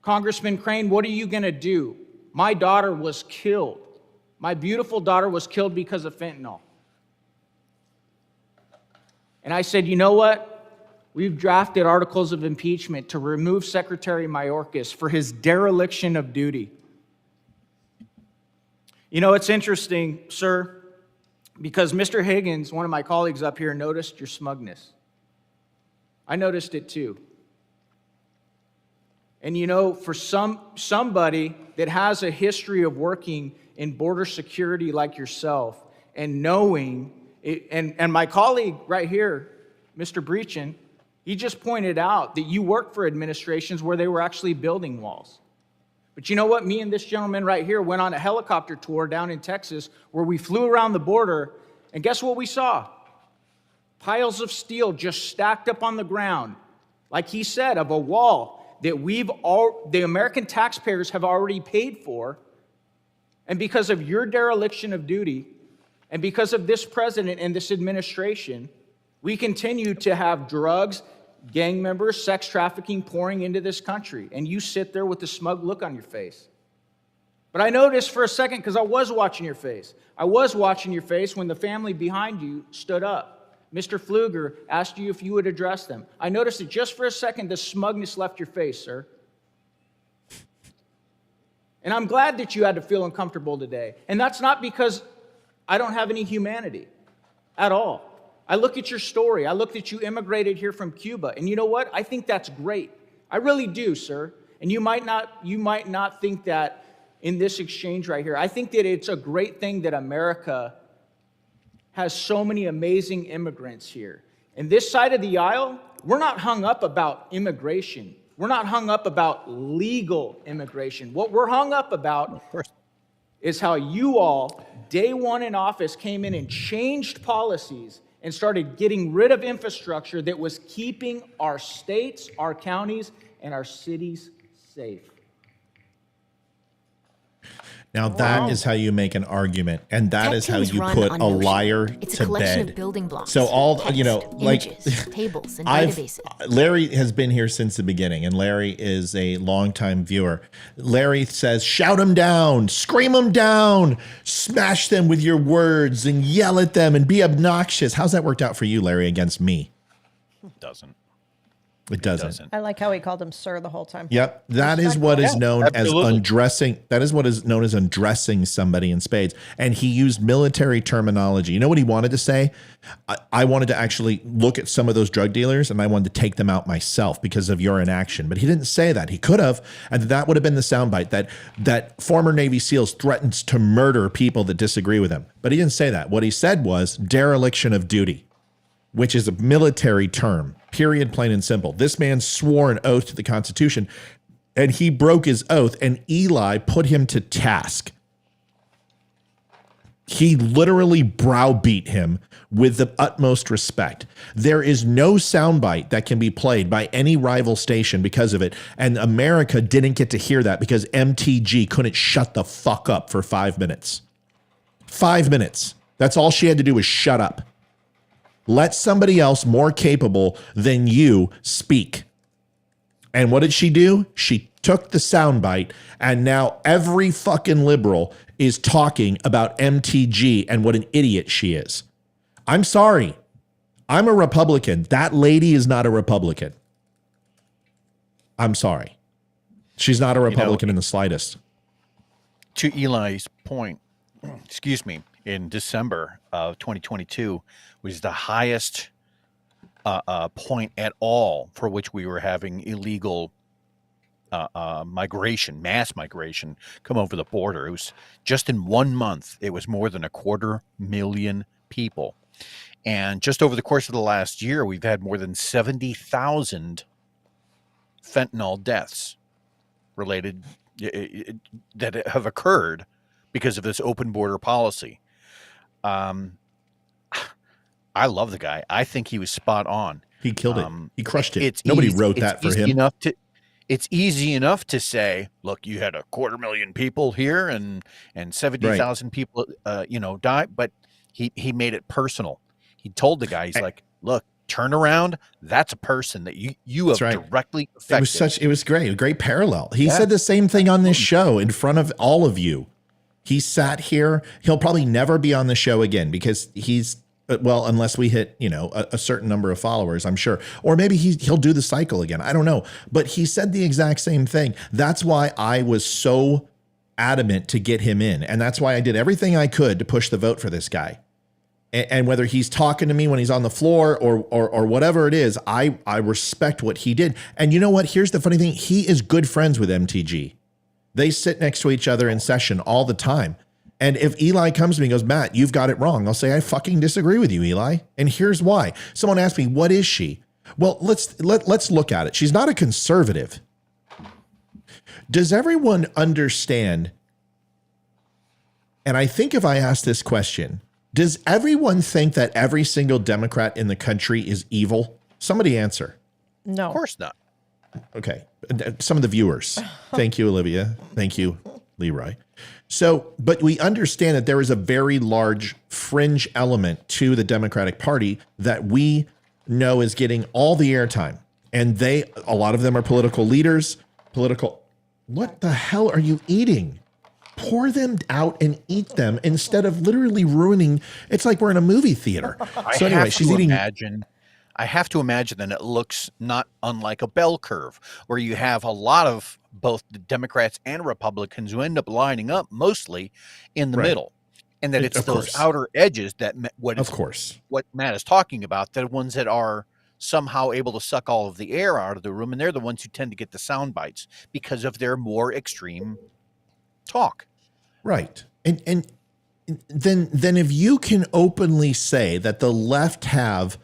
Speaker 7: Congressman Crane, what are you going to do? My daughter was killed. My beautiful daughter was killed because of fentanyl. And I said, you know what? We've drafted articles of impeachment to remove Secretary Mayorkas for his dereliction of duty. It's interesting, sir, because Mr. Higgins, one of my colleagues up here, noticed your smugness. I noticed it too. And for somebody that has a history of working in border security like yourself and knowing, and my colleague right here, Mr. Breachin, he just pointed out that you worked for administrations where they were actually building walls. But you know what? Me and this gentleman right here went on a helicopter tour down in Texas where we flew around the border, and guess what we saw? Piles of steel just stacked up on the ground, like he said, of a wall that the American taxpayers have already paid for. And because of your dereliction of duty, and because of this president and this administration, we continue to have drugs, gang members, sex trafficking pouring into this country. And you sit there with a smug look on your face. But I noticed for a second, because I was watching your face. I was watching your face when the family behind you stood up. Mr. Pfluger asked you if you would address them. I noticed that just for a second, the smugness left your face, sir. And I'm glad that you had to feel uncomfortable today. And that's not because I don't have any humanity at all. I look at your story. I look that you immigrated here from Cuba. And you know what? I think that's great. I really do, sir. And you might not think that in this exchange right here. I think that it's a great thing that America has so many amazing immigrants here. And this side of the aisle, we're not hung up about immigration. We're not hung up about legal immigration. What we're hung up about is how you all, day one in office, came in and changed policies and started getting rid of infrastructure that was keeping our states, our counties, and our cities safe.
Speaker 3: Now that is how you make an argument, and that is how you put a liar to bed. So all, images, tables, and databases. Larry has been here since the beginning, and Larry is a longtime viewer. Larry says, shout them down, scream them down, smash them with your words, and yell at them, and be obnoxious. How's that worked out for you, Larry, against me?
Speaker 4: Doesn't.
Speaker 3: It doesn't.
Speaker 5: I like how he called him sir the whole time.
Speaker 3: Yep. That is what is known
Speaker 4: absolutely.
Speaker 3: as undressing. That is what is known as undressing somebody in spades. And he used military terminology. You know what he wanted to say? I wanted to actually look at some of those drug dealers and I wanted to take them out myself because of your inaction. But he didn't say that. He could have. And that would have been the soundbite that former Navy SEALs threatens to murder people that disagree with him. But he didn't say that. What he said was dereliction of duty, which is a military term, period, plain and simple. This man swore an oath to the Constitution, and he broke his oath, and Eli put him to task. He literally browbeat him with the utmost respect. There is no soundbite that can be played by any rival station because of it, and America didn't get to hear that because MTG couldn't shut the fuck up for 5 minutes. 5 minutes. That's all she had to do was shut up. Let somebody else more capable than you speak. And what did she do? She took the soundbite, and now every fucking liberal is talking about MTG and what an idiot she is. I'm sorry. I'm a Republican. That lady is not a Republican. I'm sorry. She's not a Republican in the slightest.
Speaker 4: To Eli's point, excuse me, in December of 2022 was the highest point at all for which we were having illegal migration, mass migration come over the border. It was just in 1 month, it was more than 250,000 people. And just over the course of the last year, we've had more than 70,000 fentanyl deaths related that have occurred because of this open border policy. I love the guy. I think he was spot on.
Speaker 3: He killed it. He crushed it. Nobody wrote that for him.
Speaker 4: It's easy enough to say, look, you had 250,000 people here and 70,000 people, die. But he made it personal. He told the guy, he's like, look, turn around. That's a person that you have directly affected.
Speaker 3: It was great. A great parallel. He said the same thing on this show in front of all of you. He sat here. He'll probably never be on the show again because unless we hit, a certain number of followers, I'm sure. Or maybe he'll do the cycle again. I don't know. But he said the exact same thing. That's why I was so adamant to get him in. And that's why I did everything I could to push the vote for this guy. And whether he's talking to me when he's on the floor or whatever it is, I respect what he did. And you know what? Here's the funny thing. He is good friends with MTG. They sit next to each other in session all the time. And if Eli comes to me and goes, Matt, you've got it wrong, I'll say, I fucking disagree with you, Eli. And here's why. Someone asked me, what is she? Well, let's look at it. She's not a conservative. Does everyone understand? And I think if I ask this question, does everyone think that every single Democrat in the country is evil? Somebody answer.
Speaker 5: No.
Speaker 4: Of course not.
Speaker 3: Okay. Some of the viewers. Thank you, Olivia. Thank you, Leroy. So, but we understand that there is a very large fringe element to the Democratic Party that we know is getting all the airtime. And a lot of them are political leaders, what the hell are you eating? Pour them out and eat them instead of literally ruining. It's like we're in a movie theater. So anyway, she's eating.
Speaker 4: I have to imagine that it looks not unlike a bell curve where you have a lot of both the Democrats and Republicans who end up lining up mostly in the middle. And that it's those outer edges that what Matt is talking about, the ones that are somehow able to suck all of the air out of the room. And they're the ones who tend to get the sound bites because of their more extreme talk.
Speaker 3: Right. And then if you can openly say that the left have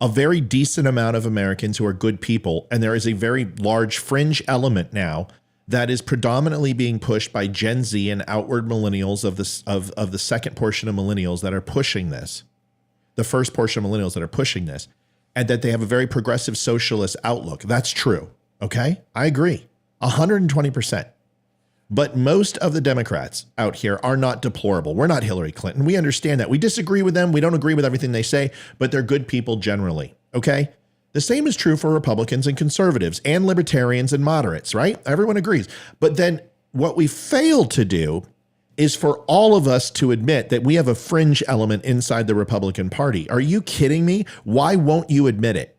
Speaker 3: a very decent amount of Americans who are good people, and there is a very large fringe element now that is predominantly being pushed by Gen Z and outward millennials of the second portion of millennials that are pushing this, the first portion of millennials that are pushing this, and that they have a very progressive socialist outlook. That's true. Okay. I agree 120%. But most of the Democrats out here are not deplorable. We're not Hillary Clinton. We understand that. We disagree with them. We don't agree with everything they say, but they're good people generally. Okay. The same is true for Republicans and conservatives and libertarians and moderates, right? Everyone agrees. But then what we fail to do is for all of us to admit that we have a fringe element inside the Republican Party. Are you kidding me? Why won't you admit it?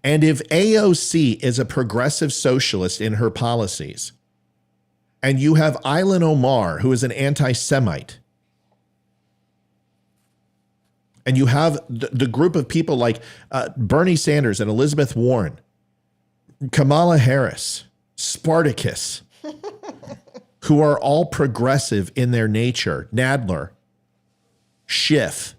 Speaker 3: And if AOC is a progressive socialist in her policies, and you have Ilhan Omar, who is an anti-Semite, and you have the group of people like Bernie Sanders and Elizabeth Warren, Kamala Harris, Spartacus, who are all progressive in their nature, Nadler, Schiff,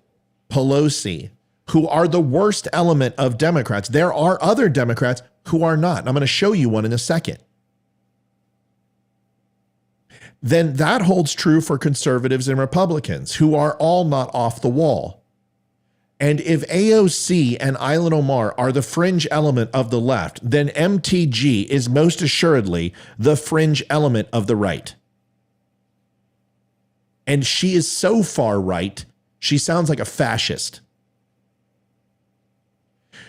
Speaker 3: Pelosi, who are the worst element of Democrats. There are other Democrats who are not. And I'm going to show you one in a second. Then that holds true for conservatives and Republicans, who are all not off the wall. And if AOC and Ilhan Omar are the fringe element of the left, then MTG is most assuredly the fringe element of the right. And she is so far right, she sounds like a fascist.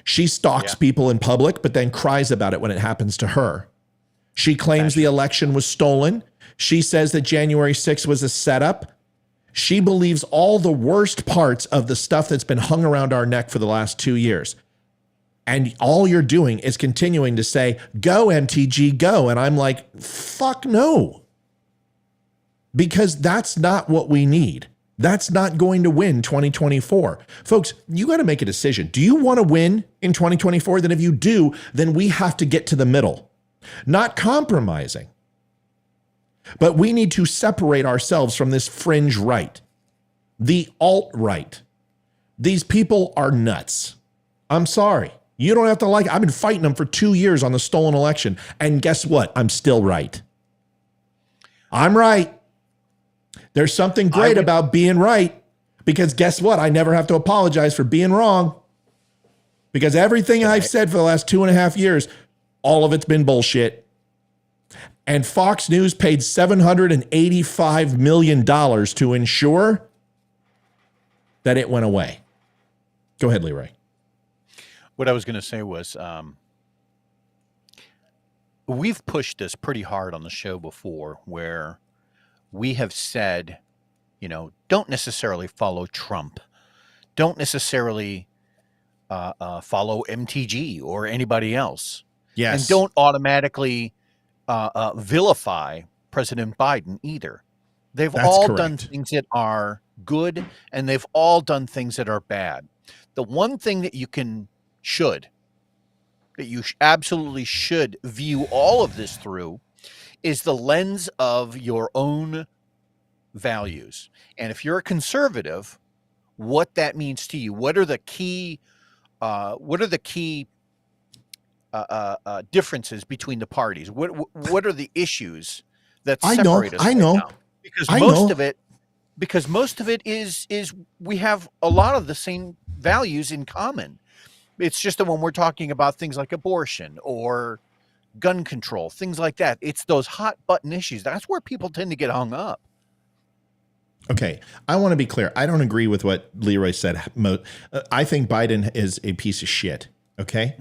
Speaker 3: She stalks people in public, but then cries about it when it happens to her. She claims the election was stolen. She says that January 6th was a setup. She believes all the worst parts of the stuff that's been hung around our neck for the last 2 years. And all you're doing is continuing to say, go MTG, go. And I'm like, fuck no. Because that's not what we need. That's not going to win 2024. Folks, you got to make a decision. Do you want to win in 2024? Then if you do, then we have to get to the middle, not compromising. But we need to separate ourselves from this fringe right, the alt-right. These people are nuts. I'm sorry. You don't have to like it. I've been fighting them for 2 years on the stolen election. And guess what? I'm still right. I'm right. There's something great about being right, because guess what? I never have to apologize for being wrong, because everything I've said for the last 2.5 years, all of it's been bullshit. And Fox News paid $785 million to ensure that it went away. Go ahead, Leroy.
Speaker 4: What I was going to say was, we've pushed this pretty hard on the show before, where we have said, you know, don't necessarily follow Trump. Don't necessarily follow MTG or anybody else.
Speaker 3: Yes.
Speaker 4: And don't automatically vilify President Biden either. They've all done things that are good, and they've all done things that are bad. The one thing that you absolutely should view all of this through is the lens of your own values. And if you're a conservative, what that means to you, what are the key differences between the parties? What are the issues that separate us?
Speaker 3: I know.
Speaker 4: Now? Because most of it is we have a lot of the same values in common. It's just that when we're talking about things like abortion or gun control, things like that, it's those hot button issues. That's where people tend to get hung up.
Speaker 3: Okay, I want to be clear. I don't agree with what Leroy said. I think Biden is a piece of shit. Okay,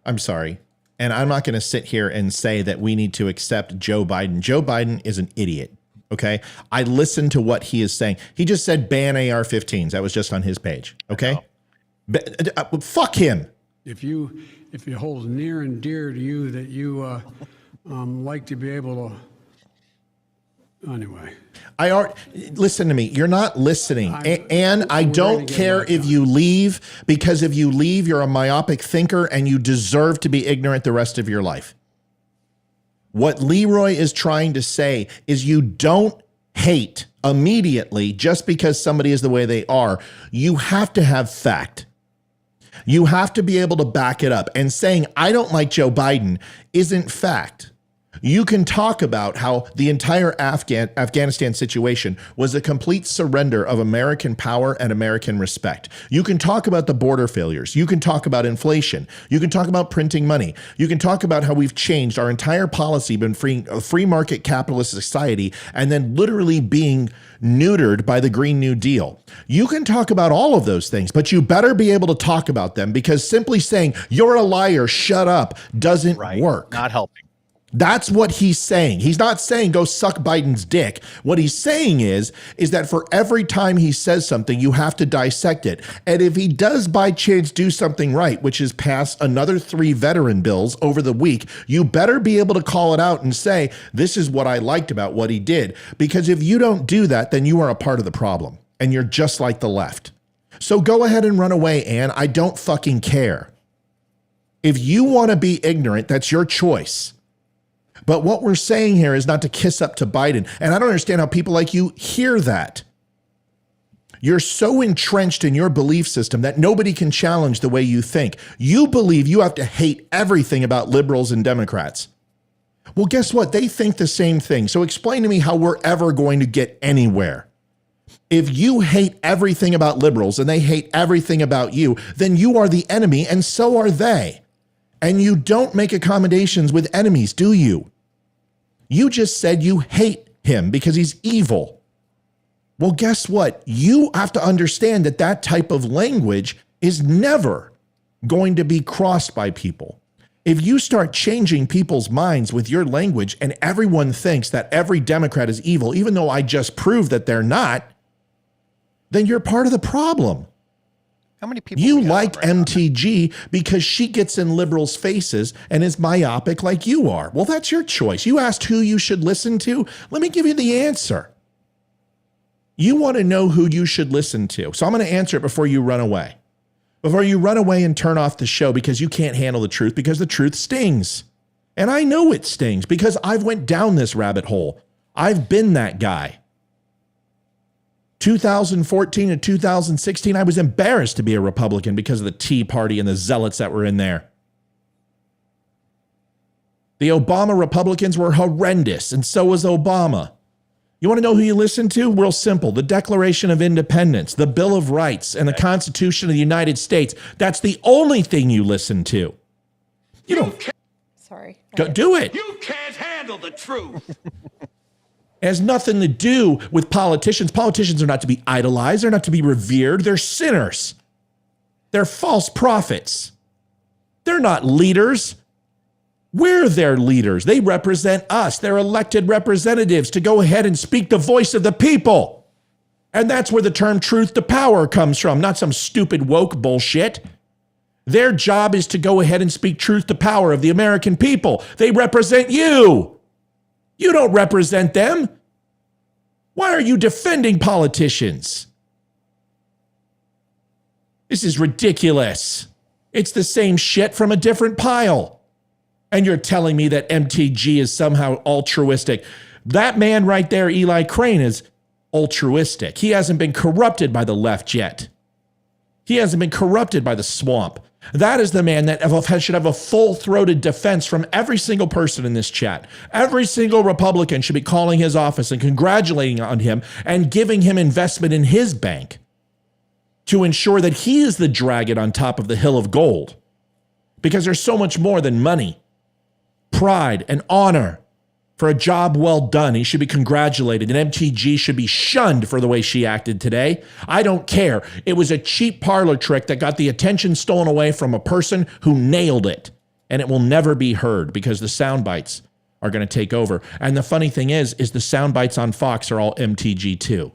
Speaker 3: I'm sorry. And I'm not going to sit here and say that we need to accept Joe Biden. Joe Biden is an idiot. Okay, I listened to what he is saying. He just said ban AR-15s. That was just on his page. Okay, fuck him.
Speaker 8: If you hold near and dear to you that you like to be able to, anyway.
Speaker 3: Listen to me. You're not listening, and I don't care if you leave, because if you leave, you're a myopic thinker and you deserve to be ignorant the rest of your life. What Leroy is trying to say is you don't hate immediately just because somebody is the way they are. You have to have fact. You have to be able to back it up. And saying, I don't like Joe Biden isn't fact. You can talk about how the entire Afghanistan situation was a complete surrender of American power and American respect. You can talk about the border failures. You can talk about inflation. You can talk about printing money. You can talk about how we've changed our entire policy, been a free market capitalist society, and then literally being neutered by the Green New Deal. You can talk about all of those things, but you better be able to talk about them, because simply saying, you're a liar, shut up, doesn't work.
Speaker 4: Not helping.
Speaker 3: That's what he's saying. He's not saying go suck Biden's dick. What he's saying is that for every time he says something, you have to dissect it. And if he does by chance do something right, which is pass another 3 veteran bills over the week, you better be able to call it out and say, this is what I liked about what he did. Because if you don't do that, then you are a part of the problem. And you're just like the left. So go ahead and run away, Ann. I don't fucking care. If you want to be ignorant, that's your choice. But what we're saying here is not to kiss up to Biden. And I don't understand how people like you hear that. You're so entrenched in your belief system that nobody can challenge the way you think. You believe you have to hate everything about liberals and Democrats. Well, guess what? They think the same thing. So explain to me how we're ever going to get anywhere. If you hate everything about liberals and they hate everything about you, then you are the enemy and so are they. And you don't make accommodations with enemies, do you? You just said you hate him because he's evil. Well, guess what? You have to understand that that type of language is never going to be crossed by people. If you start changing people's minds with your language and everyone thinks that every Democrat is evil, even though I just proved that they're not, then you're part of the problem.
Speaker 4: How many people
Speaker 3: you like MTG because she gets in liberals' faces and is myopic like you are. Well, that's your choice. You asked who you should listen to. Let me give you the answer. You want to know who you should listen to. So I'm going to answer it before you run away. Before you run away and turn off the show because you can't handle the truth, because the truth stings. And I know it stings because I've went down this rabbit hole. I've been that guy. 2014 and 2016, I was embarrassed to be a Republican because of the Tea Party and the zealots that were in there. The Obama Republicans were horrendous, and so was Obama. You want to know who you listen to? Real simple. The Declaration of Independence, the Bill of Rights, and the Constitution of the United States. That's the only thing you listen to. You don't.
Speaker 5: Sorry.
Speaker 3: Go do it.
Speaker 1: You can't handle the truth.
Speaker 3: It has nothing to do with politicians. Politicians are not to be idolized. They're not to be revered. They're sinners. They're false prophets. They're not leaders. We're their leaders. They represent us. They're elected representatives to go ahead and speak the voice of the people. And that's where the term truth to power comes from, not some stupid woke bullshit. Their job is to go ahead and speak truth to power of the American people. They represent you. You don't represent them. Why are you defending politicians? This is ridiculous. It's the same shit from a different pile. And you're telling me that MTG is somehow altruistic. That man right there, Eli Crane, is altruistic. He hasn't been corrupted by the left yet. He hasn't been corrupted by the swamp. That is the man that should have a full-throated defense from every single person in this chat. Every single Republican should be calling his office and congratulating on him and giving him investment in his bank to ensure that he is the dragon on top of the hill of gold. Because there's so much more than money, pride, and honor. For a job well done, he should be congratulated, and MTG should be shunned for the way she acted today. I don't care. It was a cheap parlor trick that got the attention stolen away from a person who nailed it, and it will never be heard because the sound bites are going to take over. And the funny thing is the sound bites on Fox are all MTG too.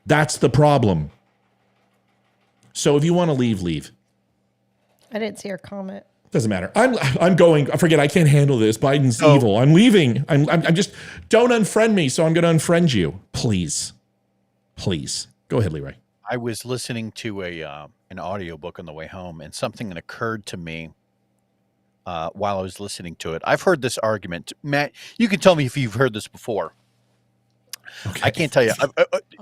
Speaker 3: That's the problem. So if you want to leave, leave.
Speaker 5: I didn't see your comment.
Speaker 3: Doesn't matter. I'm going. I forget. I can't handle this. Biden's evil. I'm leaving. I'm just. Don't unfriend me. So I'm going to unfriend you. Please. Go ahead, Leroy.
Speaker 4: I was listening to an audiobook on the way home, and something that occurred to me while I was listening to it. I've heard this argument. Matt, you can tell me if you've heard this before. Okay. I can't tell you.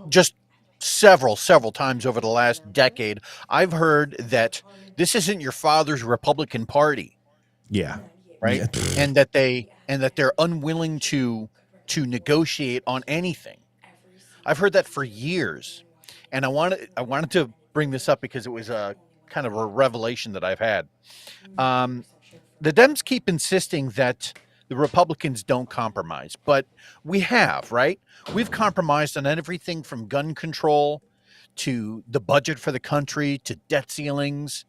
Speaker 4: Just several times over the last decade, I've heard that this isn't your father's Republican Party.
Speaker 3: Yeah.
Speaker 4: Right. Yeah. And that they're unwilling to negotiate on anything. I've heard that for years. And I wanted to bring this up because it was a kind of a revelation that I've had. The Dems keep insisting that the Republicans don't compromise, but we have, right? We've compromised on everything from gun control to the budget for the country to debt ceilings,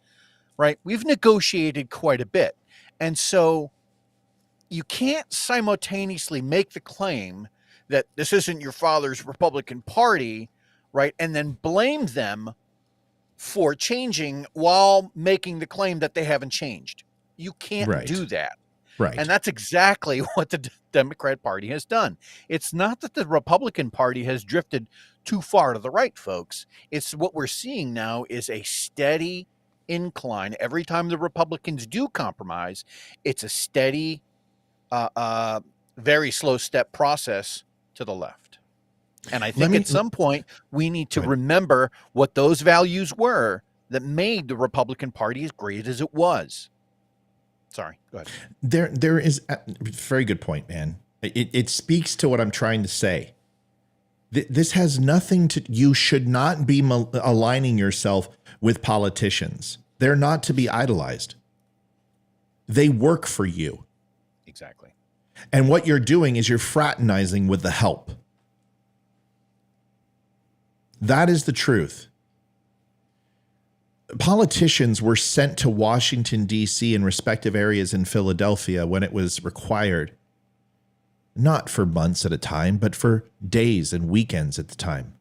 Speaker 4: right? We've negotiated quite a bit. And so you can't simultaneously make the claim that this isn't your father's Republican Party, right, and then blame them for changing while making the claim that they haven't changed. You can't do that.
Speaker 3: Right.
Speaker 4: And that's exactly what the Democrat Party has done. It's not that the Republican Party has drifted too far to the right, folks. It's what we're seeing now is a steady incline. Every time the Republicans do compromise, it's a steady, very slow step process to the left. And I think at some point we need to remember what those values were that made the Republican Party as great as it was. Sorry, go ahead.
Speaker 3: There is a very good point, man. It speaks to what I'm trying to say. This has nothing to, you should not be aligning yourself with politicians. They're not to be idolized. They work for you.
Speaker 4: Exactly.
Speaker 3: And what you're doing is you're fraternizing with the help. That is the truth. Politicians were sent to Washington, D.C. in respective areas in Philadelphia when it was required, not for months at a time, but for days and weekends at the time.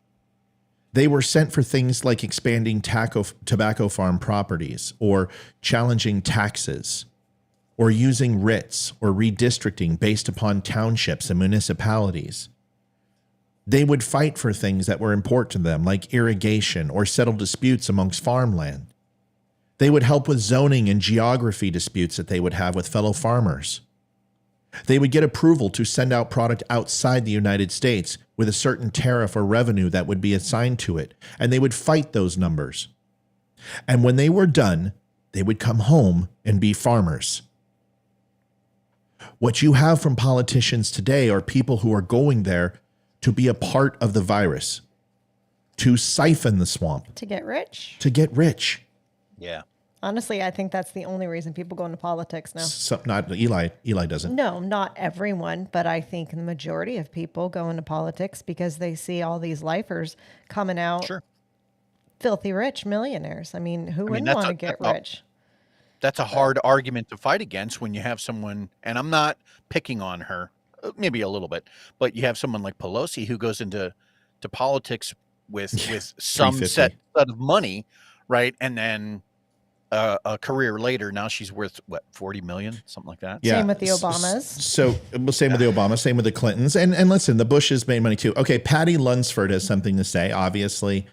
Speaker 3: They were sent for things like expanding tobacco farm properties or challenging taxes or using writs or redistricting based upon townships and municipalities. They would fight for things that were important to them, like irrigation or settle disputes amongst farmland. They would help with zoning and geography disputes that they would have with fellow farmers. They would get approval to send out product outside the United States with a certain tariff or revenue that would be assigned to it, and they would fight those numbers. And when they were done, they would come home and be farmers. What you have from politicians today are people who are going there to be a part of the virus, to siphon the swamp.
Speaker 5: To get rich?
Speaker 3: To get rich.
Speaker 4: Yeah.
Speaker 5: Honestly, I think that's the only reason people go into politics now.
Speaker 3: Not Eli doesn't.
Speaker 5: No, not everyone, but I think the majority of people go into politics because they see all these lifers coming out filthy rich millionaires. I mean, who wouldn't want to get rich?
Speaker 4: That's a hard argument to fight against when you have someone, and I'm not picking on her, maybe a little bit, but you have someone like Pelosi who goes into politics with some set of money, right? And then a career later, now she's worth what, 40 million, something like that.
Speaker 3: Yeah.
Speaker 5: Same with the Obamas.
Speaker 3: So same with the Obamas, same with the Clintons, and listen, the Bushes made money too. Okay, Patty Lunsford has something to say. Obviously,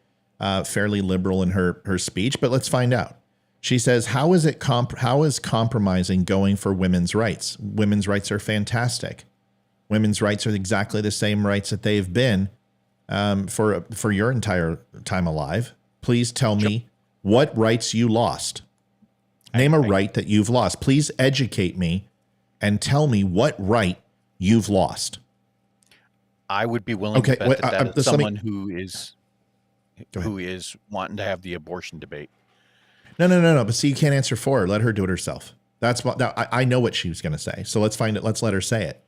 Speaker 3: fairly liberal in her speech, but let's find out. She says, "How is compromising going for women's rights? Women's rights are fantastic. Women's rights are exactly the same rights that they've been for your entire time alive. Please tell me what rights you lost. Name a right that you've lost. Please educate me and tell me what right you've lost."
Speaker 4: I would be willing to bet that is someone who is wanting to have the abortion debate.
Speaker 3: No. But see, you can't answer for her. Let her do it herself. That's what I know what she was going to say. So let's find it. Let's let her say it.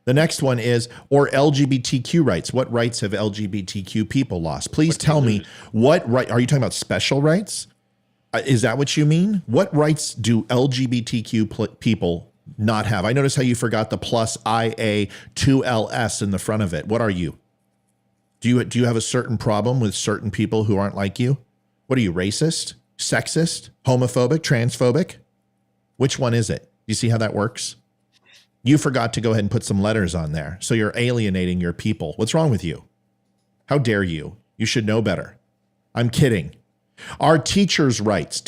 Speaker 3: The next one is, or LGBTQ rights. What rights have LGBTQ people lost? Please tell me what right. Are you talking about special rights? Is that what you mean? What rights do LGBTQ people not have? I notice how you forgot the plus IA 2LS in the front of it. What are you? Do you have a certain problem with certain people who aren't like you? What are you, racist, sexist, homophobic, transphobic? Which one is it? You see how that works? You forgot to go ahead and put some letters on there. So you're alienating your people. What's wrong with you? How dare you? You should know better. I'm kidding. Our teachers' rights.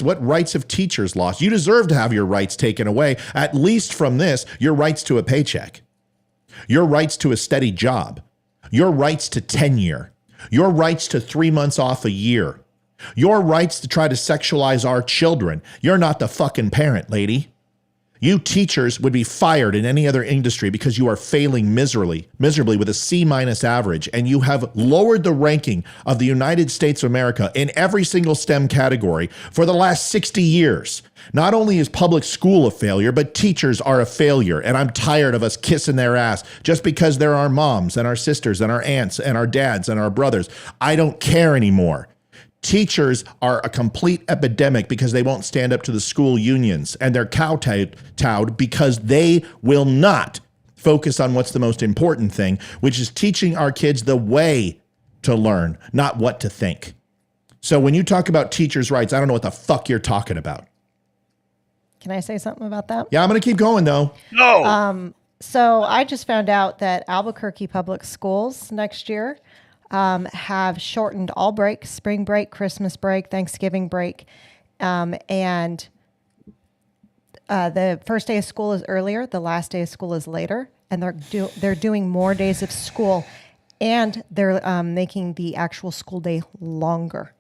Speaker 3: What rights have teachers lost? You deserve to have your rights taken away, at least from this, your rights to a paycheck, your rights to a steady job, your rights to tenure, your rights to 3 months off a year, your rights to try to sexualize our children. You're not the fucking parent, lady. You teachers would be fired in any other industry because you are failing miserably with a C- average, and you have lowered the ranking of the United States of America in every single STEM category for the last 60 years. Not only is public school a failure, but teachers are a failure, and I'm tired of us kissing their ass just because they're our moms and our sisters and our aunts and our dads and our brothers. I don't care anymore. Teachers are a complete epidemic because they won't stand up to the school unions, and they're kowtowed because they will not focus on what's the most important thing, which is teaching our kids the way to learn, not what to think. So when you talk about teachers' rights, I don't know what the fuck you're talking about.
Speaker 5: Can I say something about that?
Speaker 3: Yeah, I'm going to keep going though.
Speaker 4: No.
Speaker 5: So I just found out that Albuquerque Public Schools next year have shortened all breaks: spring break, Christmas break, Thanksgiving break, and the first day of school is earlier, the last day of school is later, and they're doing more days of school, and they're making the actual school day longer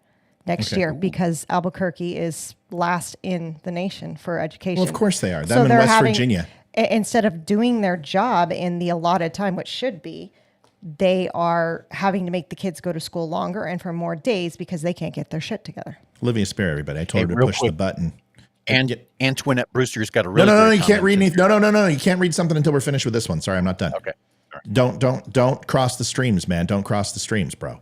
Speaker 5: next year because Albuquerque is last in the nation for education.
Speaker 3: Well, of course they are. Them in West Virginia.
Speaker 5: Instead of doing their job in the allotted time, which should be, they are having to make the kids go to school longer and for more days because they can't get their shit together.
Speaker 3: Olivia Spear, everybody. I told her to push the button.
Speaker 4: And Antoinette Brewster's got a really
Speaker 3: No, you can't read anything. No, you can't read something until we're finished with this one. Sorry, I'm not done.
Speaker 4: Okay. Right.
Speaker 3: Don't cross the streams, man. Don't cross the streams, bro.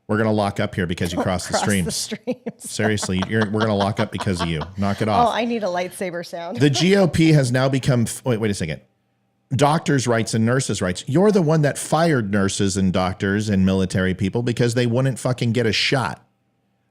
Speaker 3: We're going to lock up here because you crossed the streams. Seriously, we're going to lock up because of you. Knock it off.
Speaker 5: Oh, I need a lightsaber sound.
Speaker 3: The GOP has now become, wait a second. Doctors' rights and nurses' rights. You're the one that fired nurses and doctors and military people because they wouldn't fucking get a shot.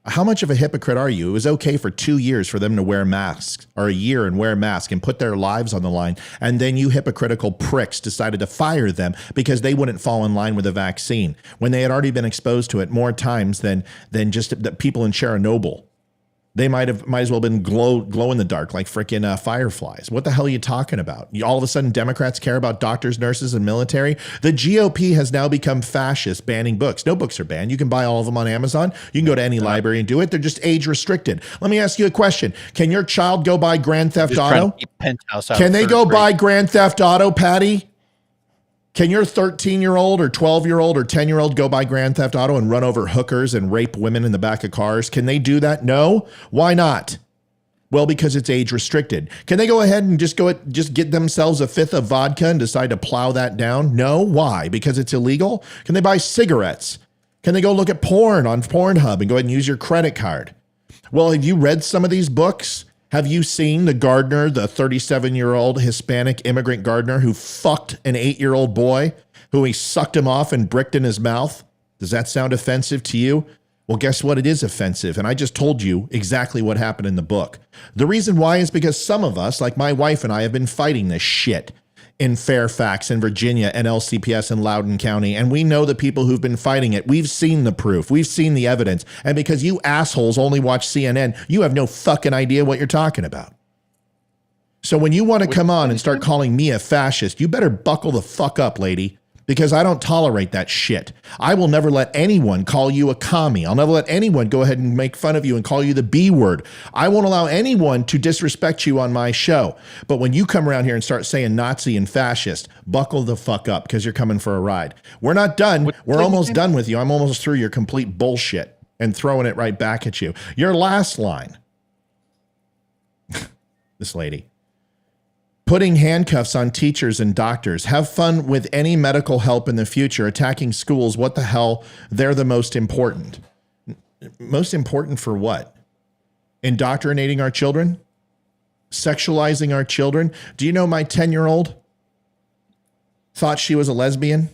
Speaker 3: How much of a hypocrite are you? It was okay for 2 years for them to wear masks, or a year and wear masks and put their lives on the line. And then you hypocritical pricks decided to fire them because they wouldn't fall in line with the vaccine when they had already been exposed to it more times than just the people in Chernobyl. They might as well have been glow in the dark like freaking fireflies. What the hell are you talking about? All of a sudden Democrats care about doctors, nurses, and military? The GOP has now become fascist, banning books. No books are banned. You can buy all of them on Amazon. You can go to any library and do it. They're just age restricted. Let me ask you a question. Can your child go buy Grand Theft Auto? Can they go buy Grand Theft Auto, Patty? Can your 13-year-old or 12-year-old or 10-year-old go buy Grand Theft Auto and run over hookers and rape women in the back of cars? Can they do that? No. Why not? Well, because it's age restricted. Can they go ahead and just get themselves a fifth of vodka and decide to plow that down? No. Why? Because it's illegal? Can they buy cigarettes? Can they go look at porn on Pornhub and go ahead and use your credit card? Well, have you read some of these books? Have you seen the gardener, the 37-year-old Hispanic immigrant gardener who fucked an 8-year-old boy, who he sucked him off and bricked in his mouth? Does that sound offensive to you? Well, guess what? It is offensive. And I just told you exactly what happened in the book. The reason why is because some of us, like my wife and I, have been fighting this shit in Fairfax and Virginia and LCPS in Loudoun County. And we know the people who've been fighting it. We've seen the proof. We've seen the evidence. And because you assholes only watch CNN, you have no fucking idea what you're talking about. So when you want to come on and start calling me a fascist, you better buckle the fuck up, lady, because I don't tolerate that shit. I will never let anyone call you a commie. I'll never let anyone go ahead and make fun of you and call you the B word. I won't allow anyone to disrespect you on my show. But when you come around here and start saying Nazi and fascist, buckle the fuck up because you're coming for a ride. We're not done. We're almost done with you. I'm almost through your complete bullshit and throwing it right back at you. Your last line. This lady. Putting handcuffs on teachers and doctors. Have fun with any medical help in the future. Attacking schools. What the hell? They're the most important. Most important for what? Indoctrinating our children? Sexualizing our children? Do you know my 10-year-old thought she was a lesbian?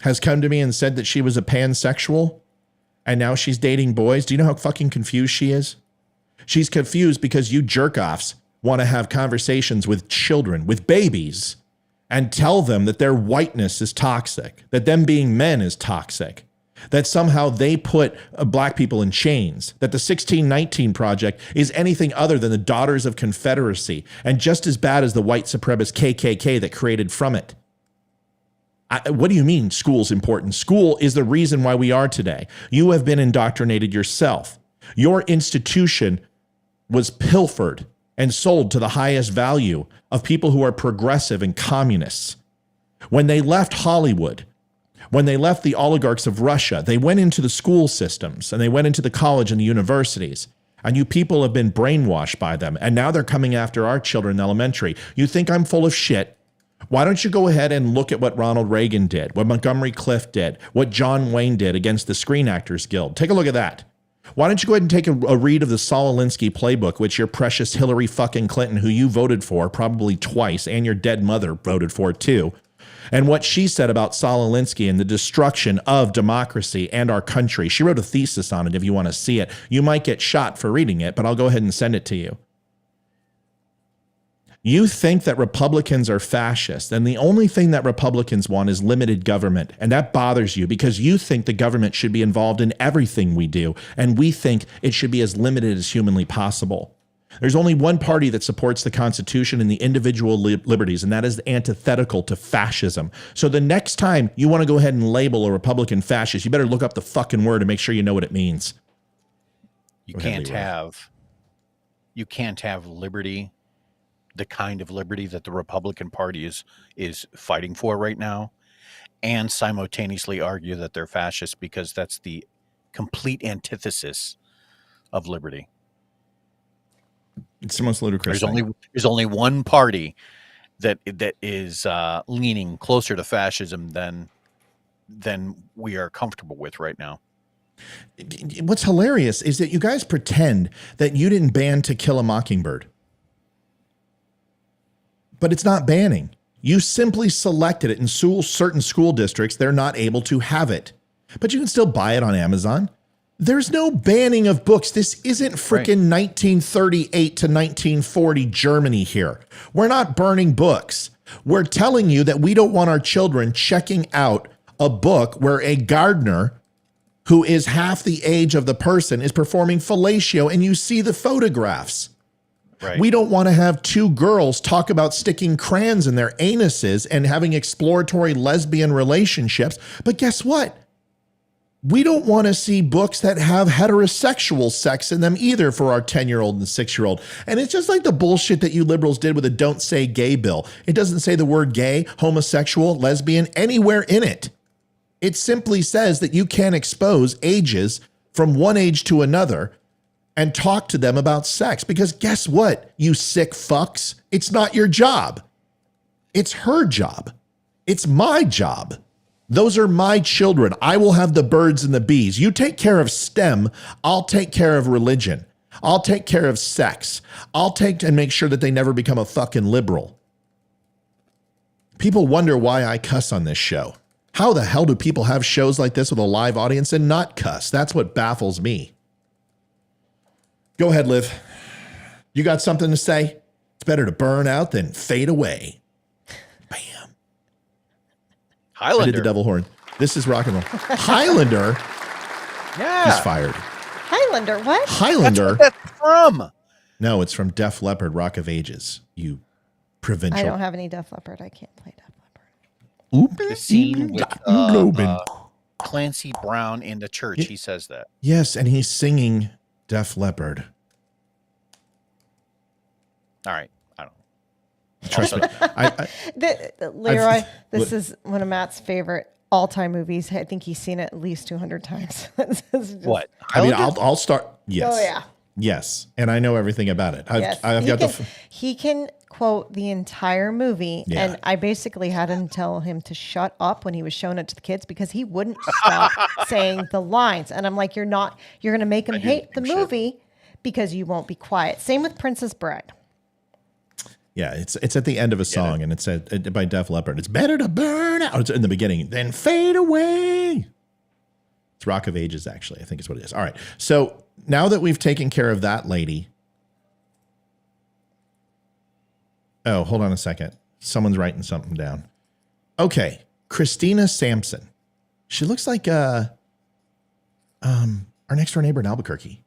Speaker 3: Has come to me and said that she was a pansexual? And now she's dating boys? Do you know how fucking confused she is? She's confused because you jerk-offs want to have conversations with children, with babies, and tell them that their whiteness is toxic, that them being men is toxic, that somehow they put black people in chains, that the 1619 Project is anything other than the Daughters of Confederacy and just as bad as the white supremacist KKK that created from it. What do you mean school's important? School is the reason why we are today. You have been indoctrinated yourself. Your institution was pilfered and sold to the highest value of people who are progressive and communists. When they left Hollywood, when they left the oligarchs of Russia, they went into the school systems and they went into the college and the universities. And you people have been brainwashed by them. And now they're coming after our children in elementary. You think I'm full of shit? Why don't you go ahead and look at what Ronald Reagan did, what Montgomery Clift did, what John Wayne did against the Screen Actors Guild? Take a look at that. Why don't you go ahead and take a read of the Saul Alinsky playbook, which your precious Hillary fucking Clinton, who you voted for probably twice, and your dead mother voted for too, and what she said about Saul Alinsky and the destruction of democracy and our country. She wrote a thesis on it if you want to see it. You might get shot for reading it, but I'll go ahead and send it to you. You think that Republicans are fascist, and the only thing that Republicans want is limited government, and that bothers you because you think the government should be involved in everything we do, and we think it should be as limited as humanly possible. There's only one party that supports the Constitution and the individual liberties, and that is antithetical to fascism. So the next time you want to go ahead and label a Republican fascist, you better look up the fucking word and make sure you know what it means.
Speaker 4: You can't have liberty, the kind of liberty that the Republican Party is fighting for right now, and simultaneously argue that they're fascist, because that's the complete antithesis of liberty.
Speaker 3: It's the most ludicrous thing.
Speaker 4: There's only one party that is leaning closer to fascism than we are comfortable with right now.
Speaker 3: What's hilarious is that you guys pretend that you didn't ban To Kill a Mockingbird. But it's not banning. You simply selected it in certain school districts. They're not able to have it. But you can still buy it on Amazon. There's no banning of books. This isn't freaking 1938 to 1940 Germany here. We're not burning books. We're telling you that we don't want our children checking out a book where a gardener who is half the age of the person is performing fellatio, and you see the photographs. Right. We don't want to have two girls talk about sticking crayons in their anuses and having exploratory lesbian relationships. But guess what? We don't want to see books that have heterosexual sex in them either for our 10-year-old and 6-year-old. And it's just like the bullshit that you liberals did with the Don't Say Gay bill. It doesn't say the word gay, homosexual, lesbian anywhere in it. It simply says that you can't expose ages from one age to another and talk to them about sex. Because guess what, you sick fucks? It's not your job. It's her job. It's my job. Those are my children. I will have the birds and the bees. You take care of STEM. I'll take care of religion. I'll take care of sex. I'll take and make sure that they never become a fucking liberal. People wonder why I cuss on this show. How the hell do people have shows like this with a live audience and not cuss? That's what baffles me. Go ahead, Liv. You got something to say? It's better to burn out than fade away. Bam.
Speaker 4: Highlander.
Speaker 3: I did the devil horn. This is rock and roll. Highlander?
Speaker 4: Yeah.
Speaker 3: He's fired.
Speaker 5: Highlander, what?
Speaker 3: Highlander?
Speaker 4: That's what that's from.
Speaker 3: No, it's from Def Leppard, Rock of Ages. You provincial.
Speaker 5: I don't have any Def Leppard. I can't play Def
Speaker 3: Leppard.
Speaker 4: The scene with Clancy Brown in the church, he says that.
Speaker 3: Yes, and he's singing Def Leppard.
Speaker 4: All right. I don't know.
Speaker 3: Trust me.
Speaker 5: Leroy, this is one of Matt's favorite all-time movies. I think he's seen it at least 200 times.
Speaker 4: What?
Speaker 3: I mean, I'll start. Yes.
Speaker 5: Oh, yeah.
Speaker 3: Yes. And I know everything about it.
Speaker 5: He can quote the entire movie.
Speaker 3: Yeah.
Speaker 5: And I basically had to tell him to shut up when he was showing it to the kids because he wouldn't stop saying the lines. And I'm like, you're going to make him hate the movie because you won't be quiet. Same with Princess Bride.
Speaker 3: Yeah, it's at the end of a song, and it's by Def Leppard. It's better to burn out. It's in the beginning, then fade away. It's Rock of Ages, actually. I think is what it is. All right. So now that we've taken care of that lady. Oh, hold on a second. Someone's writing something down. Okay, Christina Sampson. She looks like our next door neighbor in Albuquerque.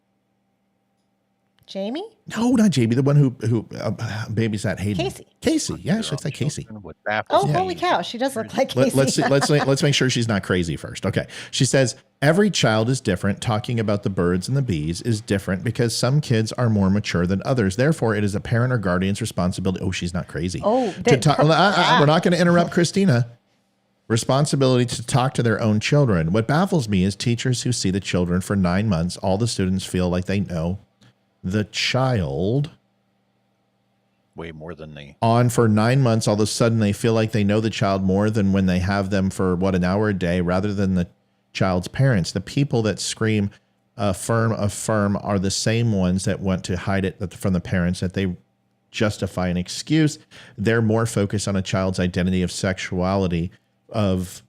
Speaker 5: Jamie?
Speaker 3: No, not Jamie. The one who babysat Hayden.
Speaker 5: Casey.
Speaker 3: Yeah, she looks like Casey.
Speaker 5: Oh, holy cow. She does look like Casey.
Speaker 3: Let's make sure she's not crazy first. Okay. She says, every child is different. Talking about the birds and the bees is different because some kids are more mature than others. Therefore, it is a parent or guardian's responsibility. Oh, she's not crazy.
Speaker 5: Oh,
Speaker 3: we're not going to interrupt Christina. Responsibility to talk to their own children. What baffles me is teachers who see the children for 9 months. All the students feel like they know the child
Speaker 4: way more than they
Speaker 3: on for 9 months. All of a sudden they feel like they know the child more than when they have them for an hour a day rather than the child's parents. The people that scream affirm are the same ones that want to hide it from the parents, that they justify an excuse. They're more focused on a child's identity of sexuality of,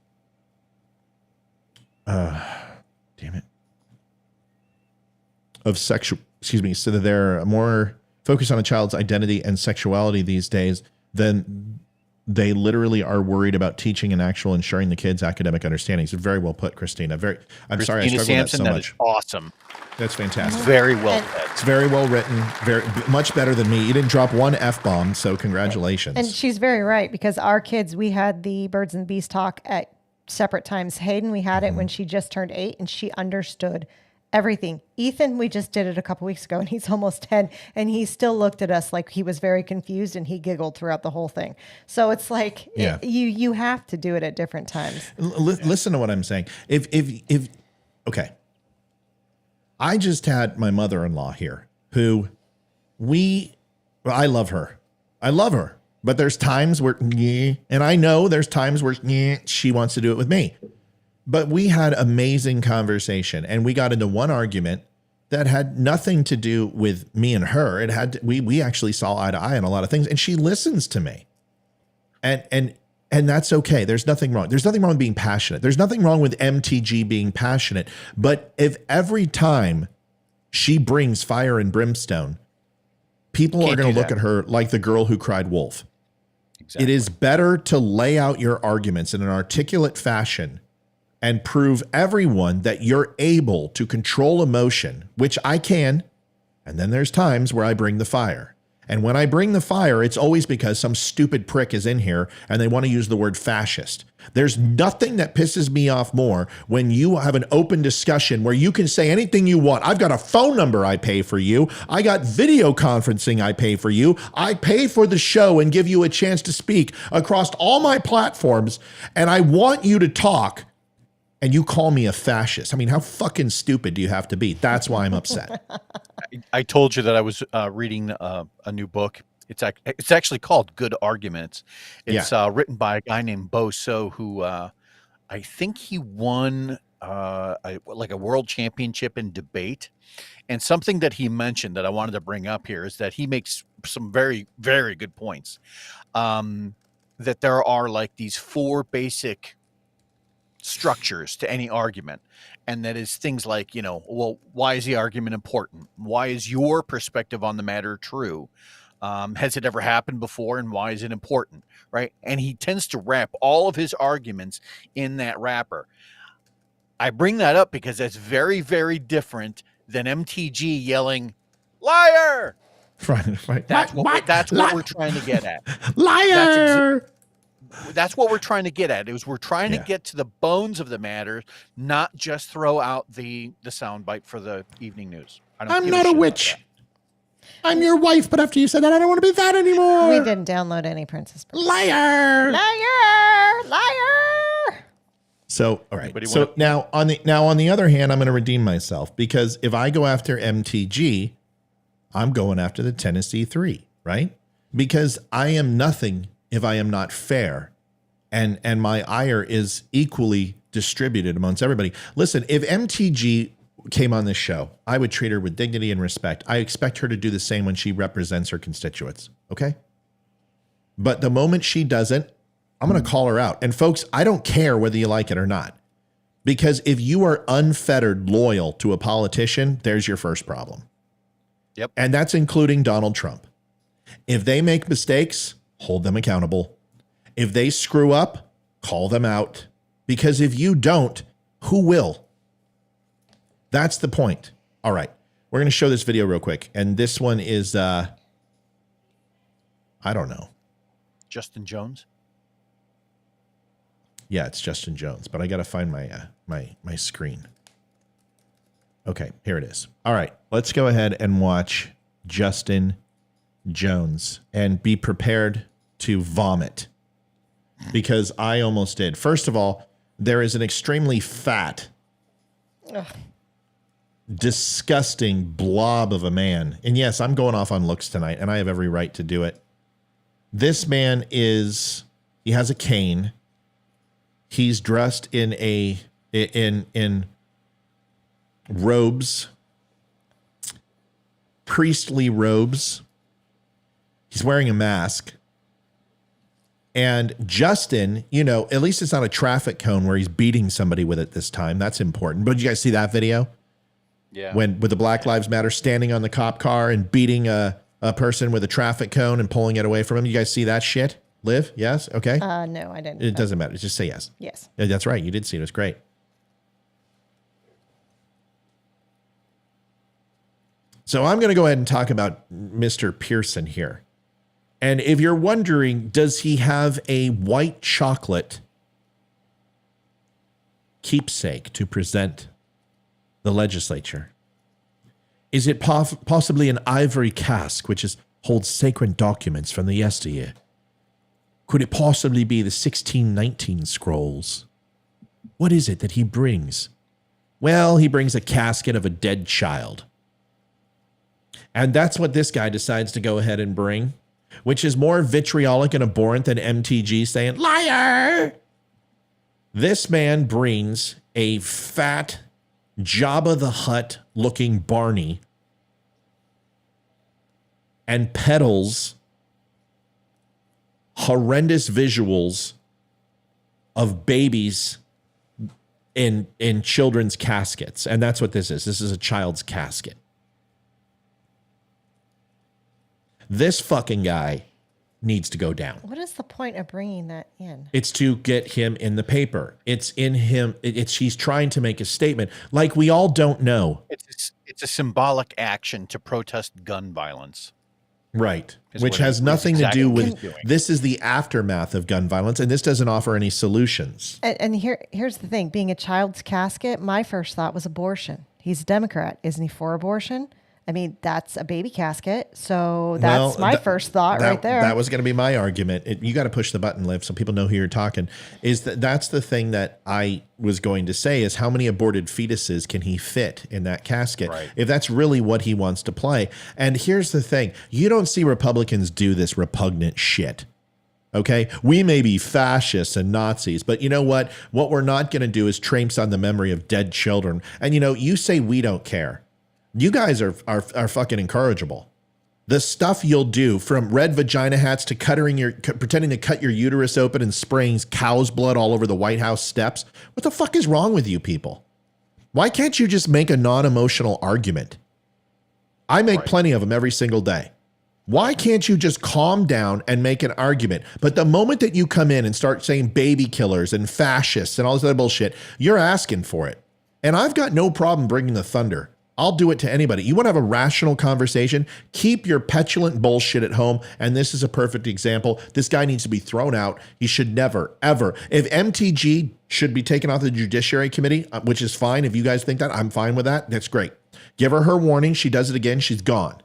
Speaker 3: so that they're more focused on a child's identity and sexuality these days than they literally are worried about teaching and actual ensuring the kids' academic understanding. So very well put, Christina. I'm sorry I struggled with that so much.
Speaker 4: Is awesome.
Speaker 3: That's fantastic.
Speaker 4: Very well read.
Speaker 3: It's very well written. Very much better than me. You didn't drop one F-bomb, so congratulations.
Speaker 5: And she's very right, because our kids, we had the Birds and Bees talk at separate times. Hayden, we had it when she just turned 8, and she understood everything. Ethan, we just did it a couple weeks ago, and he's almost 10, and he still looked at us like he was very confused, and he giggled throughout the whole thing. So it's like you have to do it at different times.
Speaker 3: Listen to what I'm saying. Okay. I just had my mother-in-law here, who I love her. I love her, but there's times where, and I know there's times where she wants to do it with me. But we had amazing conversation, and we got into one argument that had nothing to do with me and her. It had we actually saw eye to eye on a lot of things, and she listens to me, and that's okay. There's nothing wrong. There's nothing wrong with being passionate. There's nothing wrong with MTG being passionate. But if every time she brings fire and brimstone, people are going to look at her like the girl who cried wolf. Exactly. It is better to lay out your arguments in an articulate fashion and prove everyone that you're able to control emotion, which I can. And then there's times where I bring the fire. And when I bring the fire, it's always because some stupid prick is in here and they want to use the word fascist. There's nothing that pisses me off more when you have an open discussion where you can say anything you want. I've got a phone number I pay for you. I got video conferencing I pay for you. I pay for the show and give you a chance to speak across all my platforms. And I want you to talk. And you call me a fascist. I mean, how fucking stupid do you have to be? That's why I'm upset.
Speaker 4: I told you that I was reading a new book. It's actually called Good Arguments. It's written by a guy named Bo So, who I think he won a world championship in debate. And something that he mentioned that I wanted to bring up here is that he makes some very, very good points. That there are like these 4 basic structures to any argument, and that is things like, well, why is the argument important? Why is your perspective on the matter true? Has it ever happened before, and why is it important, right? And he tends to wrap all of his arguments in that wrapper. I bring that up because that's very, very different than MTG yelling liar.
Speaker 3: Right.
Speaker 4: That's what we're trying to get at.
Speaker 3: Liar.
Speaker 4: That's what we're trying to get at. We're trying to get to the bones of the matter, not just throw out the soundbite for the evening news.
Speaker 3: I'm not a witch. I'm your wife, but after you said that, I don't want to be that anymore.
Speaker 5: We didn't download any Princess.
Speaker 3: Liar. So, all right. So now on the other hand, I'm going to redeem myself, because if I go after MTG, I'm going after the Tennessee 3, right? Because I am nothing if I am not fair, and my ire is equally distributed amongst everybody. Listen, if MTG came on this show, I would treat her with dignity and respect. I expect her to do the same when she represents her constituents, okay? But the moment she doesn't, I'm going to call her out. And folks, I don't care whether you like it or not, because if you are unfettered loyal to a politician, there's your first problem.
Speaker 4: Yep.
Speaker 3: And that's including Donald Trump. If they make mistakes, hold them accountable. If they screw up, call them out. Because if you don't, who will? That's the point. All right. We're going to show this video real quick. And this one is, I don't know.
Speaker 4: Justin Jones?
Speaker 3: Yeah, it's Justin Jones. But I got to find my screen. Okay, here it is. All right. Let's go ahead and watch Justin Jones and be prepared to vomit, because I almost did. First of all, there is an extremely fat, disgusting blob of a man. And yes, I'm going off on looks tonight, and I have every right to do it. This man he has a cane. He's dressed in robes, priestly robes. He's wearing a mask. And Justin, you know, at least it's not a traffic cone where he's beating somebody with it this time. That's important. But did you guys see that video?
Speaker 4: Yeah.
Speaker 3: When with the Black Lives Matter standing on the cop car and beating a person with a traffic cone and pulling it away from him. You guys see that shit? Liv? Yes? Okay.
Speaker 5: No, I didn't.
Speaker 3: It doesn't matter. Just say yes.
Speaker 5: Yes.
Speaker 3: Yeah, that's right. You did see it. It was great. So I'm going to go ahead and talk about Mr. Pearson here. And if you're wondering, does he have a white chocolate keepsake to present the legislature? Is it possibly an ivory cask which holds sacred documents from the yesteryear? Could it possibly be the 1619 scrolls? What is it that he brings? Well, he brings a casket of a dead child. And that's what this guy decides to go ahead and bring, which is more vitriolic and abhorrent than MTG saying, liar! This man brings a fat Jabba the Hutt looking Barney and peddles horrendous visuals of babies in children's caskets. And that's what this is. This is a child's casket. This fucking guy needs to go down.
Speaker 5: What is the point of bringing that in?
Speaker 3: It's to get him in the paper. It's in him. He's trying to make a statement. Like, we all don't know.
Speaker 4: It's a symbolic action to protest gun violence.
Speaker 3: Right. Which has nothing to do with, this is the aftermath of gun violence, and this doesn't offer any solutions.
Speaker 5: And here's the thing. Being a child's casket, my first thought was abortion. He's a Democrat. Isn't he for abortion? I mean, that's a baby casket. So that's my first thought right there.
Speaker 3: That was going to be my argument. You got to push the button, Liv, so people know who you're talking. That's the thing that I was going to say is how many aborted fetuses can he fit in that casket?
Speaker 4: Right.
Speaker 3: If that's really what he wants to play. And here's the thing. You don't see Republicans do this repugnant shit. Okay, we may be fascists and Nazis, but you know what? What we're not going to do is traipse on the memory of dead children. And you know, you say we don't care. You guys are fucking incorrigible. The stuff you'll do, from red vagina hats to pretending to cut your uterus open and spraying cow's blood all over the White House steps. What the fuck is wrong with you people? Why can't you just make a non-emotional argument? I make plenty of them every single day. Why can't you just calm down and make an argument? But the moment that you come in and start saying baby killers and fascists and all this other bullshit, you're asking for it. And I've got no problem bringing the thunder. I'll do it to anybody. You want to have a rational conversation? Keep your petulant bullshit at home. And this is a perfect example. This guy needs to be thrown out. He should never, ever. If MTG should be taken off the Judiciary Committee, which is fine. If you guys think that, I'm fine with that. That's great. Give her warning. She does it again, she's gone.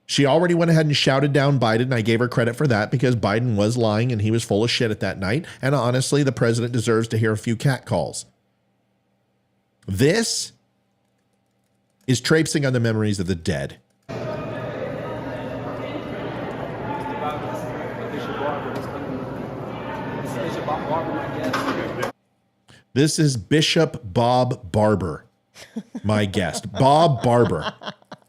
Speaker 3: She already went ahead and shouted down Biden, and I gave her credit for that because Biden was lying and he was full of shit at that night. And honestly, the president deserves to hear a few catcalls. This is traipsing on the memories of the dead. This is Bishop Bob Barber, my guest. Bob Barber.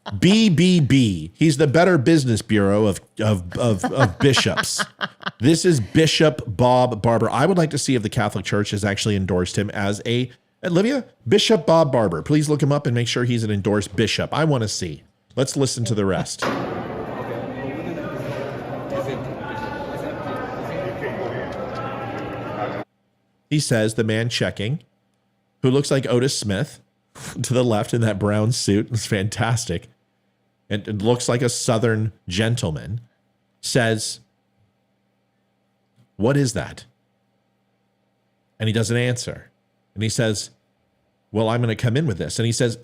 Speaker 3: BBB. He's the Better Business Bureau of bishops. This is Bishop Bob Barber. I would like to see if the Catholic Church has actually endorsed him as a Olivia, Bishop Bob Barber. Please look him up and make sure he's an endorsed bishop. I want to see. Let's listen to the rest. He says the man checking, who looks like Otis Smith to the left in that brown suit, it's fantastic, and it looks like a Southern gentleman, says, "What is that?" And he doesn't answer. And he says, "Well, I'm going to come in with this." And he says,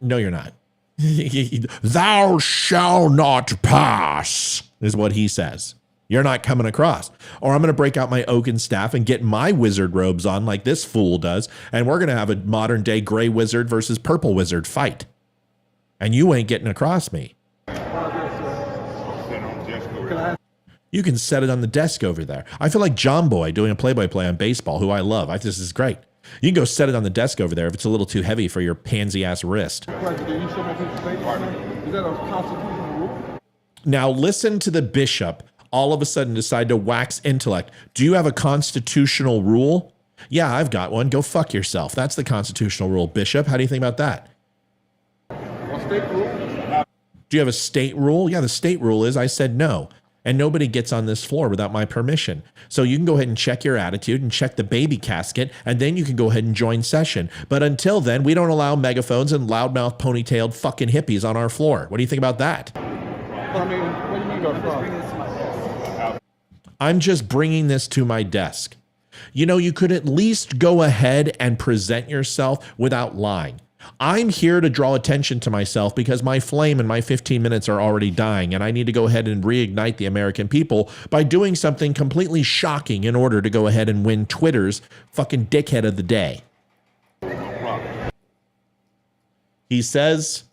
Speaker 3: "No, you're not." "Thou shalt not pass," is what he says. You're not coming across. Or I'm going to break out my oaken staff and get my wizard robes on like this fool does. And we're going to have a modern day gray wizard versus purple wizard fight. And you ain't getting across me. You can set it on the desk over there. I feel like John Boy doing a play-by-play on baseball, who I love. This is great. You can go set it on the desk over there if it's a little too heavy for your pansy-ass wrist.
Speaker 9: President, you show my piece of paper. Is that a constitutional rule?
Speaker 3: Now listen to the bishop all of a sudden decide to wax intellect. Do you have a constitutional rule? Yeah, I've got one. Go fuck yourself. That's the constitutional rule, Bishop. How do you think about that?
Speaker 9: A state rule?
Speaker 3: Do you have a state rule? Yeah, the state rule is I said no. And nobody gets on this floor without my permission. So you can go ahead and check your attitude and check the baby casket, and then you can go ahead and join session. But until then, we don't allow megaphones and loudmouth ponytailed fucking hippies on our floor. What do you think about that?
Speaker 9: I mean, what do you mean go from?
Speaker 3: I'm just bringing this to my desk. You know, you could at least go ahead and present yourself without lying. I'm here to draw attention to myself because my flame and my 15 minutes are already dying, and I need to go ahead and reignite the American people by doing something completely shocking in order to go ahead and win Twitter's fucking dickhead of the day. He says,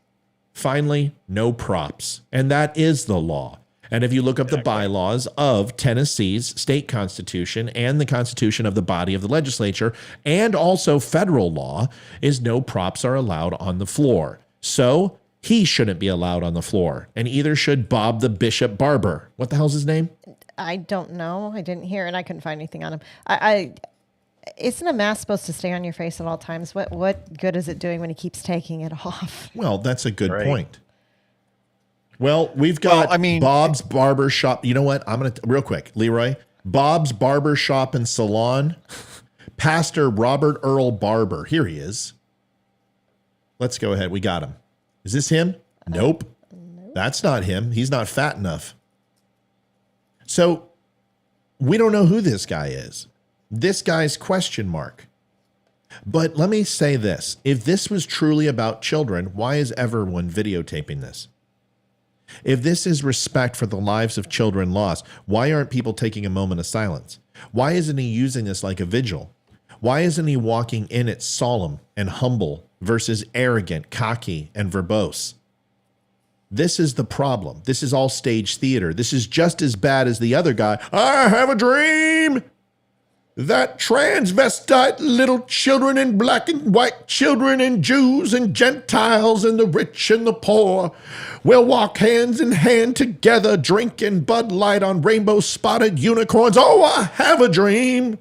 Speaker 3: finally, no props. And that is the law. And if you look up the bylaws of Tennessee's state constitution and the constitution of the body of the legislature, and also federal law, is no props are allowed on the floor. So he shouldn't be allowed on the floor. And either should Bob the Bishop Barber. What the hell's his name?
Speaker 5: I don't know. I didn't hear, and I couldn't find anything on him. Isn't a mask supposed to stay on your face at all times? What good is it doing when he keeps taking it off?
Speaker 3: Well, that's a good point. Well, we've got Bob's Barber Shop. You know what? I'm going to, real quick, Leroy. Bob's Barber Shop and Salon. Pastor Robert Earl Barber. Here he is. Let's go ahead. We got him. Is this him? Nope. That's not him. He's not fat enough. So we don't know who this guy is. This guy's question mark. But let me say this. If this was truly about children, why is everyone videotaping this? If this is respect for the lives of children lost, why aren't people taking a moment of silence? Why isn't he using this like a vigil? Why isn't he walking in it solemn and humble versus arrogant, cocky, and verbose? This is the problem. This is all stage theater. This is just as bad as the other guy. I have a dream that transvestite little children and black and white children and Jews and Gentiles and the rich and the poor will walk hands in hand together, drinking Bud Light on rainbow-spotted unicorns. Oh, I have a dream.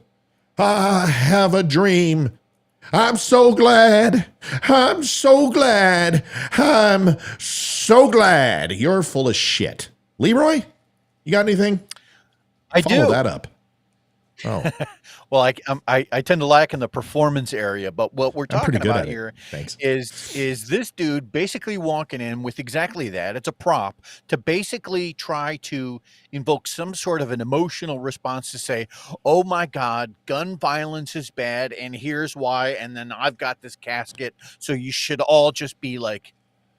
Speaker 3: I have a dream. I'm so glad. I'm so glad. I'm so glad. You're full of shit. Leroy, you got anything? Follow that up. Oh.
Speaker 4: Well, I tend to lack in the performance area, but what we're talking about here is this dude basically walking in with exactly that. It's a prop to basically try to invoke some sort of an emotional response to say, oh my God, gun violence is bad, and here's why, and then I've got this casket, so you should all just be like,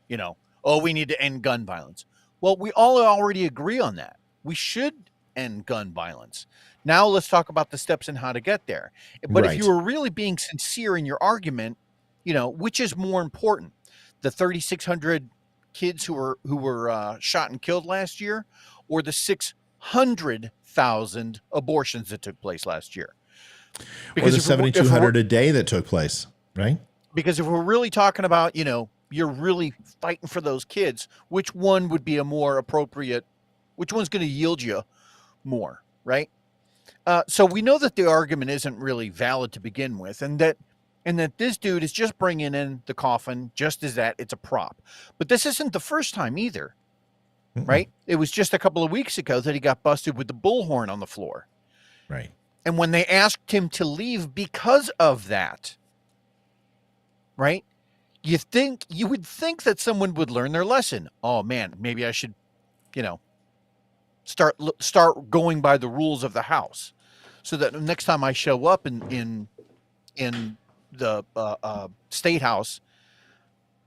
Speaker 4: you know, oh, we need to end gun violence. Well, we all already agree on that. We should end gun violence. Now let's talk about the steps and how to get there. But if you were really being sincere in your argument, you know, which is more important, the 3,600 kids who were shot and killed last year, or the 600,000 abortions that took place last year?
Speaker 3: Because or the 7,200 a day that took place, right?
Speaker 4: Because if we're really talking about, you know, you're really fighting for those kids, which one would be a more appropriate, which one's going to yield you more, right? So we know that the argument isn't really valid to begin with, and that this dude is just bringing in the coffin just as that. It's a prop. But this isn't the first time either, right? It was just a couple of weeks ago that he got busted with the bullhorn on the floor.
Speaker 3: Right.
Speaker 4: And when they asked him to leave because of that, right? You would think that someone would learn their lesson. Oh man, maybe I should, you know, start going by the rules of the house, so that next time I show up in the state house,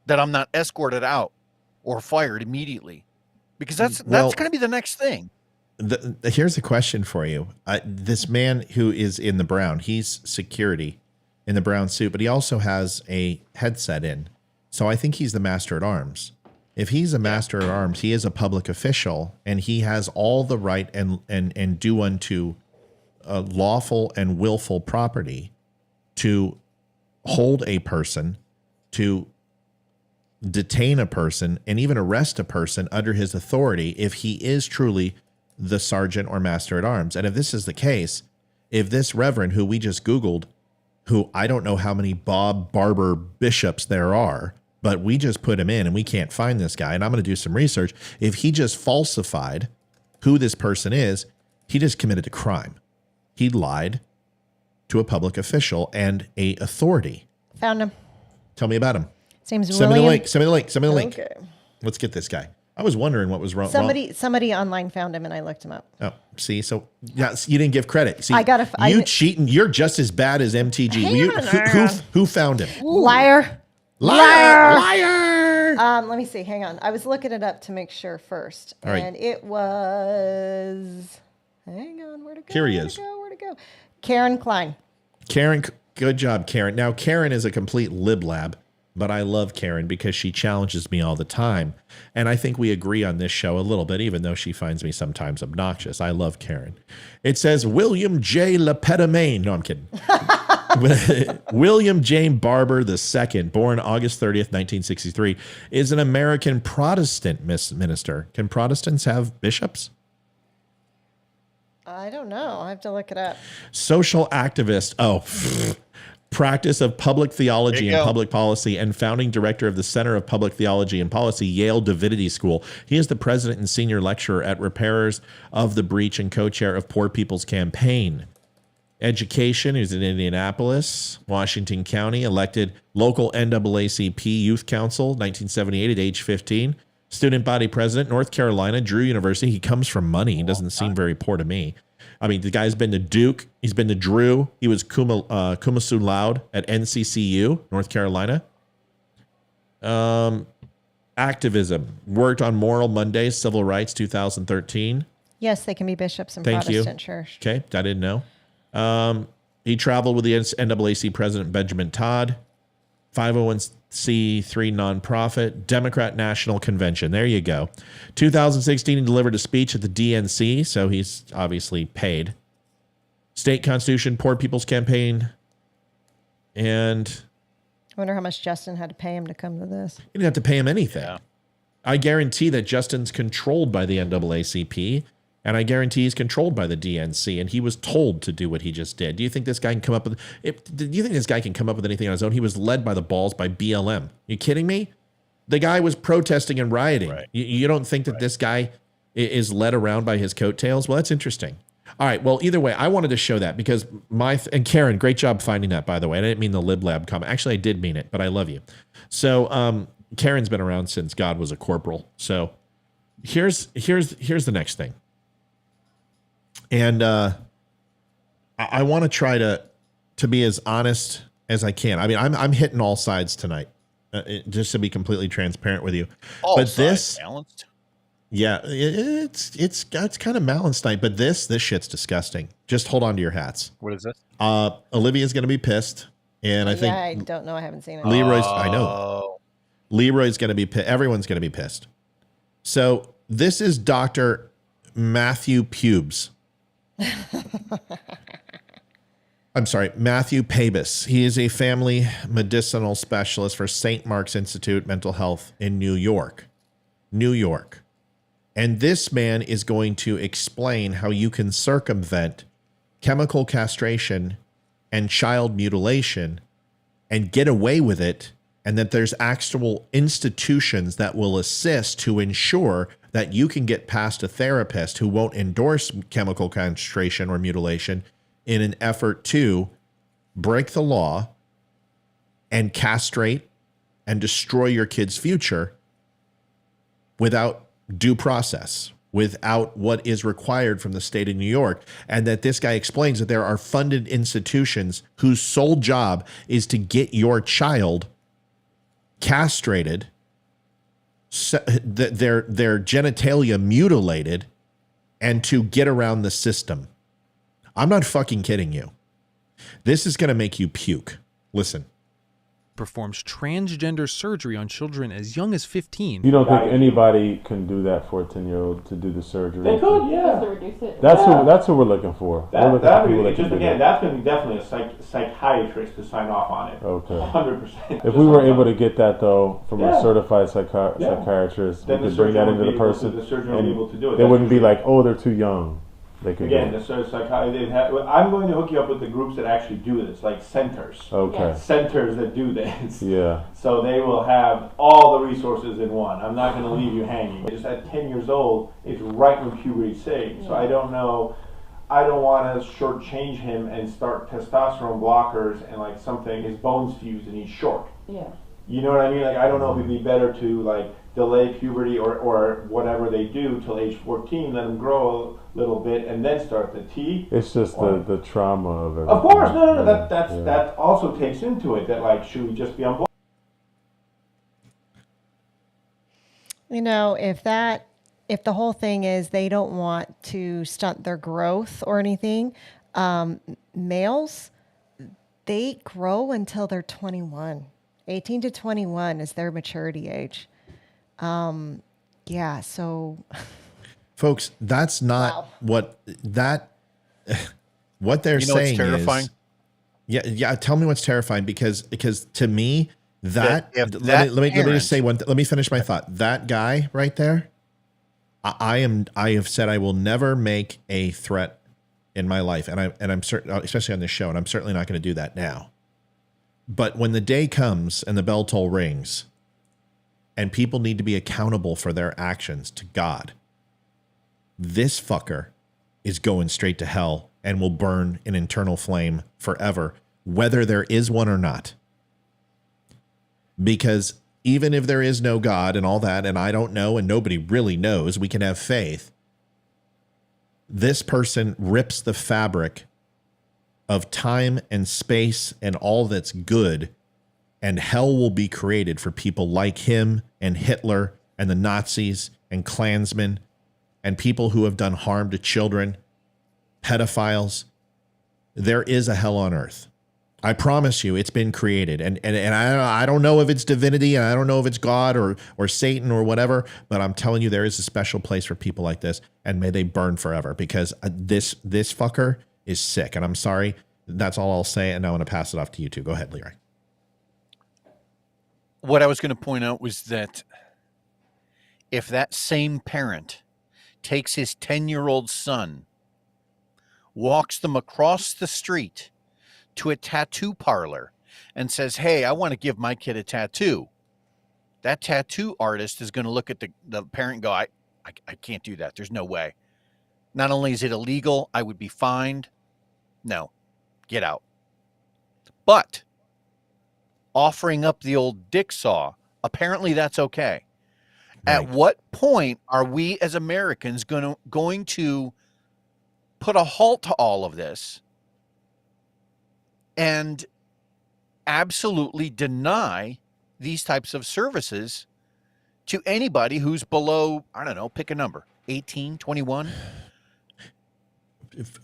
Speaker 4: that I'm not escorted out or fired immediately, because that's going to be the next thing.
Speaker 3: Here's a question for you. This man who is in the brown, he's security in the brown suit, but he also has a headset in. So I think he's the master at arms. If he's a master at arms, he is a public official, and he has all the right and due unto lawful and willful property to hold a person, to detain a person, and even arrest a person under his authority if he is truly the sergeant or master at arms. And if this is the case, if this reverend who we just Googled, who I don't know how many Bob Barber bishops there are, but we just put him in and we can't find this guy, and I'm going to do some research. If he just falsified who this person is, he just committed a crime. He lied to a public official and a authority.
Speaker 5: Found him.
Speaker 3: Tell me about him.
Speaker 5: His name's
Speaker 3: Send me the
Speaker 5: William.
Speaker 3: link. Send me the link. Send me the link.
Speaker 5: Okay.
Speaker 3: Let's get this guy. I was wondering what was wrong.
Speaker 5: Somebody online found him, and I looked him up.
Speaker 3: Oh, see, so yeah, you didn't give credit. See,
Speaker 5: I gotta.
Speaker 3: you cheating. You're just as bad as MTG. Who found him?
Speaker 5: Liar.
Speaker 3: Liar.
Speaker 5: Let me see. Hang on. I was looking it up to make sure first,
Speaker 3: All right.
Speaker 5: and it was. Hang on. Where to go?
Speaker 3: Here he is.
Speaker 5: Where to go? Karen Klein.
Speaker 3: Karen, good job, Karen. Now, Karen is a complete lib lab, but I love Karen because she challenges me all the time. And I think we agree on this show a little bit, even though she finds me sometimes obnoxious. I love Karen. It says William J. Lepedamain. No, I'm kidding. William James Barber II, born August 30th, 1963, is an American Protestant minister. Can Protestants have bishops?
Speaker 5: I don't know. I have to look it up.
Speaker 3: Social activist. Oh, practice of public theology and public policy, and founding director of the Center of Public Theology and Policy, Yale Divinity School. He is the president and senior lecturer at Repairers of the Breach and co-chair of Poor People's Campaign. Education, he's in Indianapolis, Washington County, elected local NAACP Youth Council, 1978 at age 15. Student body president, North Carolina, Drew University. He comes from money. He doesn't seem very poor to me. I mean, the guy's been to Duke. He's been to Drew. He was cum cum laude at NCCU, North Carolina. Activism. Worked on Moral Mondays, Civil Rights, 2013.
Speaker 5: Yes, they can be bishops in
Speaker 3: Thank
Speaker 5: Protestant
Speaker 3: you.
Speaker 5: church.
Speaker 3: Okay, I didn't know. He traveled with the NAACP president, Benjamin Todd. 501c3 nonprofit, Democrat National Convention. There you go. 2016, he delivered a speech at the DNC, so he's obviously paid. State Constitution, Poor People's Campaign, and
Speaker 5: I wonder how much Justin had to pay him to come to this.
Speaker 3: you didn't have to pay him anything. Yeah. I guarantee that Justin's controlled by the NAACP, and I guarantee he's controlled by the DNC, and he was told to do what he just did. Do you think this guy can come up with? Do you think this guy can come up with anything on his own? He was led by the balls by BLM. You kidding me? The guy was protesting and rioting. Right. You don't think that this guy is led around by his coattails? Well, that's interesting. All right. Well, either way, I wanted to show that because and Karen, great job finding that, by the way. I didn't mean the Lib Lab comment. Actually, I did mean it, but I love you. So Karen's been around since God was a corporal. So here's the next thing. And I want to try to be as honest as I can. I mean, I'm hitting all sides tonight, just to be completely transparent with you.
Speaker 4: All
Speaker 3: but
Speaker 4: sides balanced.
Speaker 3: Yeah, it's kind of balanced tonight. But this shit's disgusting. Just hold on to your hats.
Speaker 4: What is this?
Speaker 3: Olivia's going to be pissed, and I think
Speaker 5: I don't know. I haven't seen it.
Speaker 3: Leroy's. I know. Leroy's going to be pissed. Everyone's going to be pissed. So this is Dr. Matthew Pubes. I'm sorry, Matthew Pabus. He is a family medicinal specialist for St. Mark's Institute Mental Health in New York. And this man is going to explain how you can circumvent chemical castration and child mutilation and get away with it, and that there's actual institutions that will assist to ensure that you can get past a therapist who won't endorse chemical castration or mutilation in an effort to break the law and castrate and destroy your kid's future without due process, without what is required from the state of New York. And that this guy explains that there are funded institutions whose sole job is to get your child castrated, their genitalia mutilated, and to get around the system. I'm not fucking kidding you. This is going to make you puke. Listen.
Speaker 10: performs transgender surgery on children as young as 15.
Speaker 11: You don't think anybody can do that for a 10-year-old to do the surgery?
Speaker 9: They could, yeah.
Speaker 11: That's what we're looking for. We're looking for people that can do that.
Speaker 9: That's going to be definitely a psychiatrist to sign off on it.
Speaker 11: Okay.
Speaker 9: 100%.
Speaker 11: If we were able to get that though from a certified psychiatrist, we could bring that into the person,
Speaker 9: the surgeon will be able to do it.
Speaker 11: They wouldn't be like, oh, they're too young. They could
Speaker 9: Again, the psychiatrist. I'm going to hook you up with the groups that actually do this, like centers.
Speaker 11: Okay.
Speaker 9: Centers that do this.
Speaker 11: Yeah.
Speaker 9: So they will have all the resources in one. I'm not going to leave you hanging. Just at 10 years old, it's right when puberty's setting. So I don't know. I don't want to shortchange him and start testosterone blockers and like something, his bones fused and he's short.
Speaker 12: Yeah.
Speaker 9: You know what I mean? Like, I don't know if it'd be better to like delay puberty or whatever they do till age 14, let them grow a little bit and then start the T.
Speaker 11: It's just the trauma of it.
Speaker 9: Of course, no. That also takes into it that like, should we just be on block?
Speaker 5: You know, if the whole thing is they don't want to stunt their growth or anything, males, they grow until they're 21. 18 to 21 is their maturity age. Yeah, so
Speaker 3: folks, that's not what they're saying
Speaker 4: terrifying?
Speaker 3: is. Yeah. Tell me what's terrifying because to me let me just say one. Let me finish my thought. That guy right there, I have said I will never make a threat in my life, and I'm certain, especially on this show, and I'm certainly not going to do that now. But when the day comes and the bell toll rings, and people need to be accountable for their actions to God, this fucker is going straight to hell and will burn in eternal flame forever, whether there is one or not. Because even if there is no God and all that, and I don't know, and nobody really knows, we can have faith. This person rips the fabric of time and space and all that's good, and hell will be created for people like him and Hitler and the Nazis and Klansmen and people who have done harm to children, pedophiles. There is a hell on earth. I promise you, it's been created. And I don't know if it's divinity, and I don't know if it's God or Satan or whatever, but I'm telling you, there is a special place for people like this, and may they burn forever, because this fucker is sick. And I'm sorry, that's all I'll say, and I want to pass it off to you two. Go ahead, Leroy.
Speaker 4: What I was going to point out was that if that same parent takes his 10-year-old son, walks them across the street to a tattoo parlor and says, hey, I want to give my kid a tattoo, that tattoo artist is going to look at the parent and go, I can't do that. There's no way. Not only is it illegal, I would be fined. No, get out. But offering up the old dick saw, apparently that's okay. Right. At what point are we as Americans going to put a halt to all of this and absolutely deny these types of services to anybody who's below, I don't know, pick a number, 18, 21?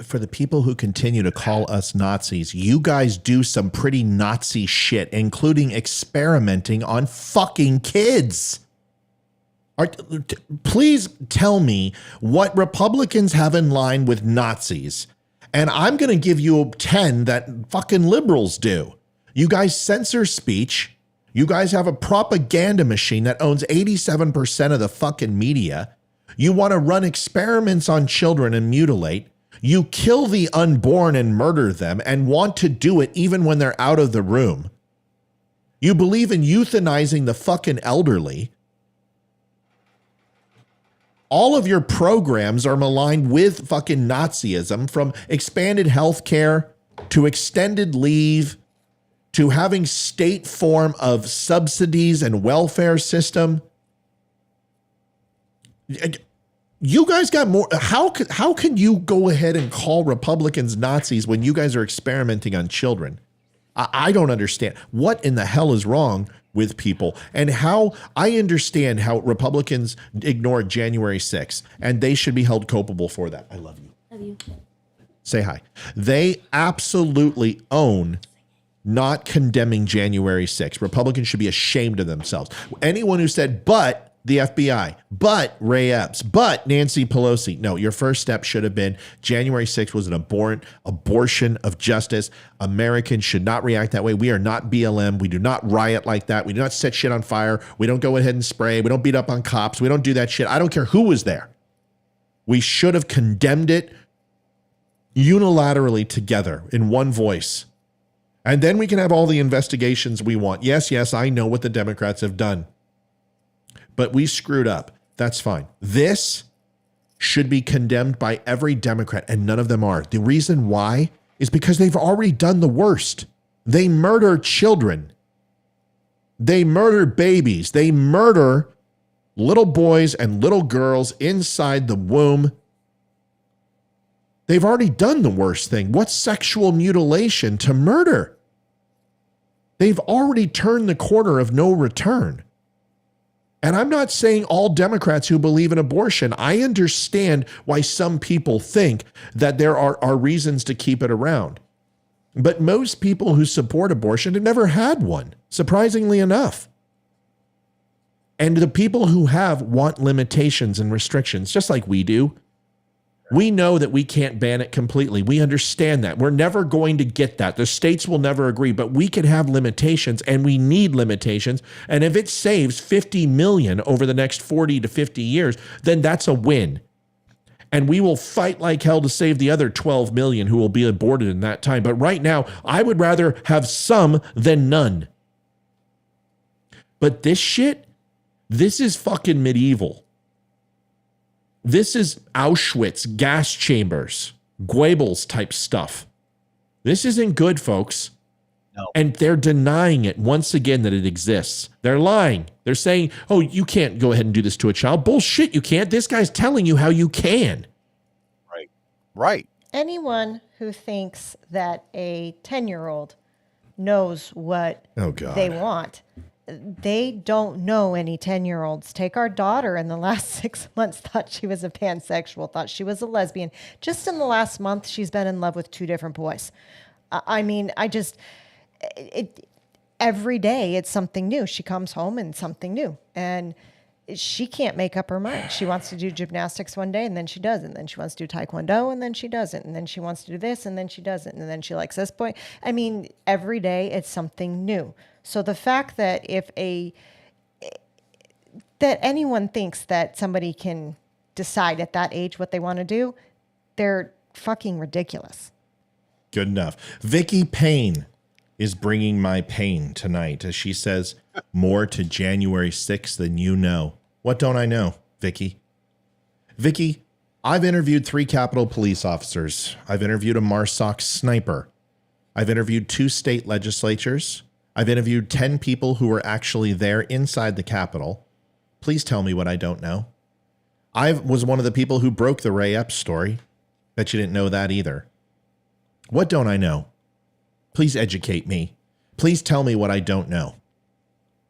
Speaker 3: For the people who continue to call us Nazis, you guys do some pretty Nazi shit, including experimenting on fucking kids. Please tell me what Republicans have in line with Nazis, and I'm going to give you 10 that fucking liberals do. You guys censor speech. You guys have a propaganda machine that owns 87% of the fucking media. You want to run experiments on children and mutilate. You kill the unborn and murder them and want to do it even when they're out of the room. You believe in euthanizing the fucking elderly. All of your programs are maligned with fucking Nazism, from expanded healthcare to extended leave to having state form of subsidies and welfare system. You guys got more. How can you go ahead and call Republicans Nazis when you guys are experimenting on children? I don't understand. What in the hell is wrong with people? And how I understand how Republicans ignored January 6th, and they should be held culpable for that. I love you.
Speaker 6: Love you.
Speaker 3: Say hi. They absolutely own not condemning January 6th. Republicans should be ashamed of themselves. Anyone who said, but the FBI, but Ray Epps, but Nancy Pelosi. No, your first step should have been January 6th was an abortion of justice. Americans should not react that way. We are not BLM. We do not riot like that. We do not set shit on fire. We don't go ahead and spray. We don't beat up on cops. We don't do that shit. I don't care who was there. We should have condemned it unilaterally together in one voice. And then we can have all the investigations we want. Yes, I know what the Democrats have done. But we screwed up. That's fine. This should be condemned by every Democrat, and none of them are. The reason why is because they've already done the worst. They murder children. They murder babies. They murder little boys and little girls inside the womb. They've already done the worst thing. What's sexual mutilation to murder? They've already turned the corner of no return. And I'm not saying all Democrats who believe in abortion. I understand why some people think that there are reasons to keep it around. But most people who support abortion have never had one, surprisingly enough. And the people who have want limitations and restrictions, just like we do. We know that we can't ban it completely. We understand that. We're never going to get that. The states will never agree, but we can have limitations, and we need limitations. And if it saves 50 million over the next 40 to 50 years, then that's a win. And we will fight like hell to save the other 12 million who will be aborted in that time. But right now, I would rather have some than none. But this shit, this is fucking medieval. This is Auschwitz, gas chambers, Goebbels type stuff. This isn't good, folks. No. And they're denying it once again that it exists. They're lying. They're saying, oh, you can't go ahead and do this to a child. Bullshit, you can't. This guy's telling you how you can.
Speaker 4: Right.
Speaker 5: Anyone who thinks that a 10-year-old knows what they want, they don't know any 10-year-olds. Take our daughter in the last 6 months, thought she was a pansexual, thought she was a lesbian. Just in the last month, she's been in love with 2 different boys. Every day it's something new. She comes home and something new. And she can't make up her mind. She wants to do gymnastics one day and then she doesn't. Then she wants to do taekwondo and then she doesn't. And then she wants to do this and then she doesn't. And then she likes this boy. I mean, every day it's something new. So the fact that that anyone thinks that somebody can decide at that age what they want to do, they're fucking ridiculous.
Speaker 3: Good enough. Vicky Payne is bringing my pain tonight as she says more to January 6th than you know. What don't I know, Vicky? Vicky, I've interviewed 3 Capitol police officers. I've interviewed a MARSOC sniper. I've interviewed 2 state legislatures. I've interviewed 10 people who were actually there inside the Capitol. Please tell me what I don't know. I was one of the people who broke the Ray Epps story. Bet you didn't know that either. What don't I know? Please educate me. Please tell me what I don't know.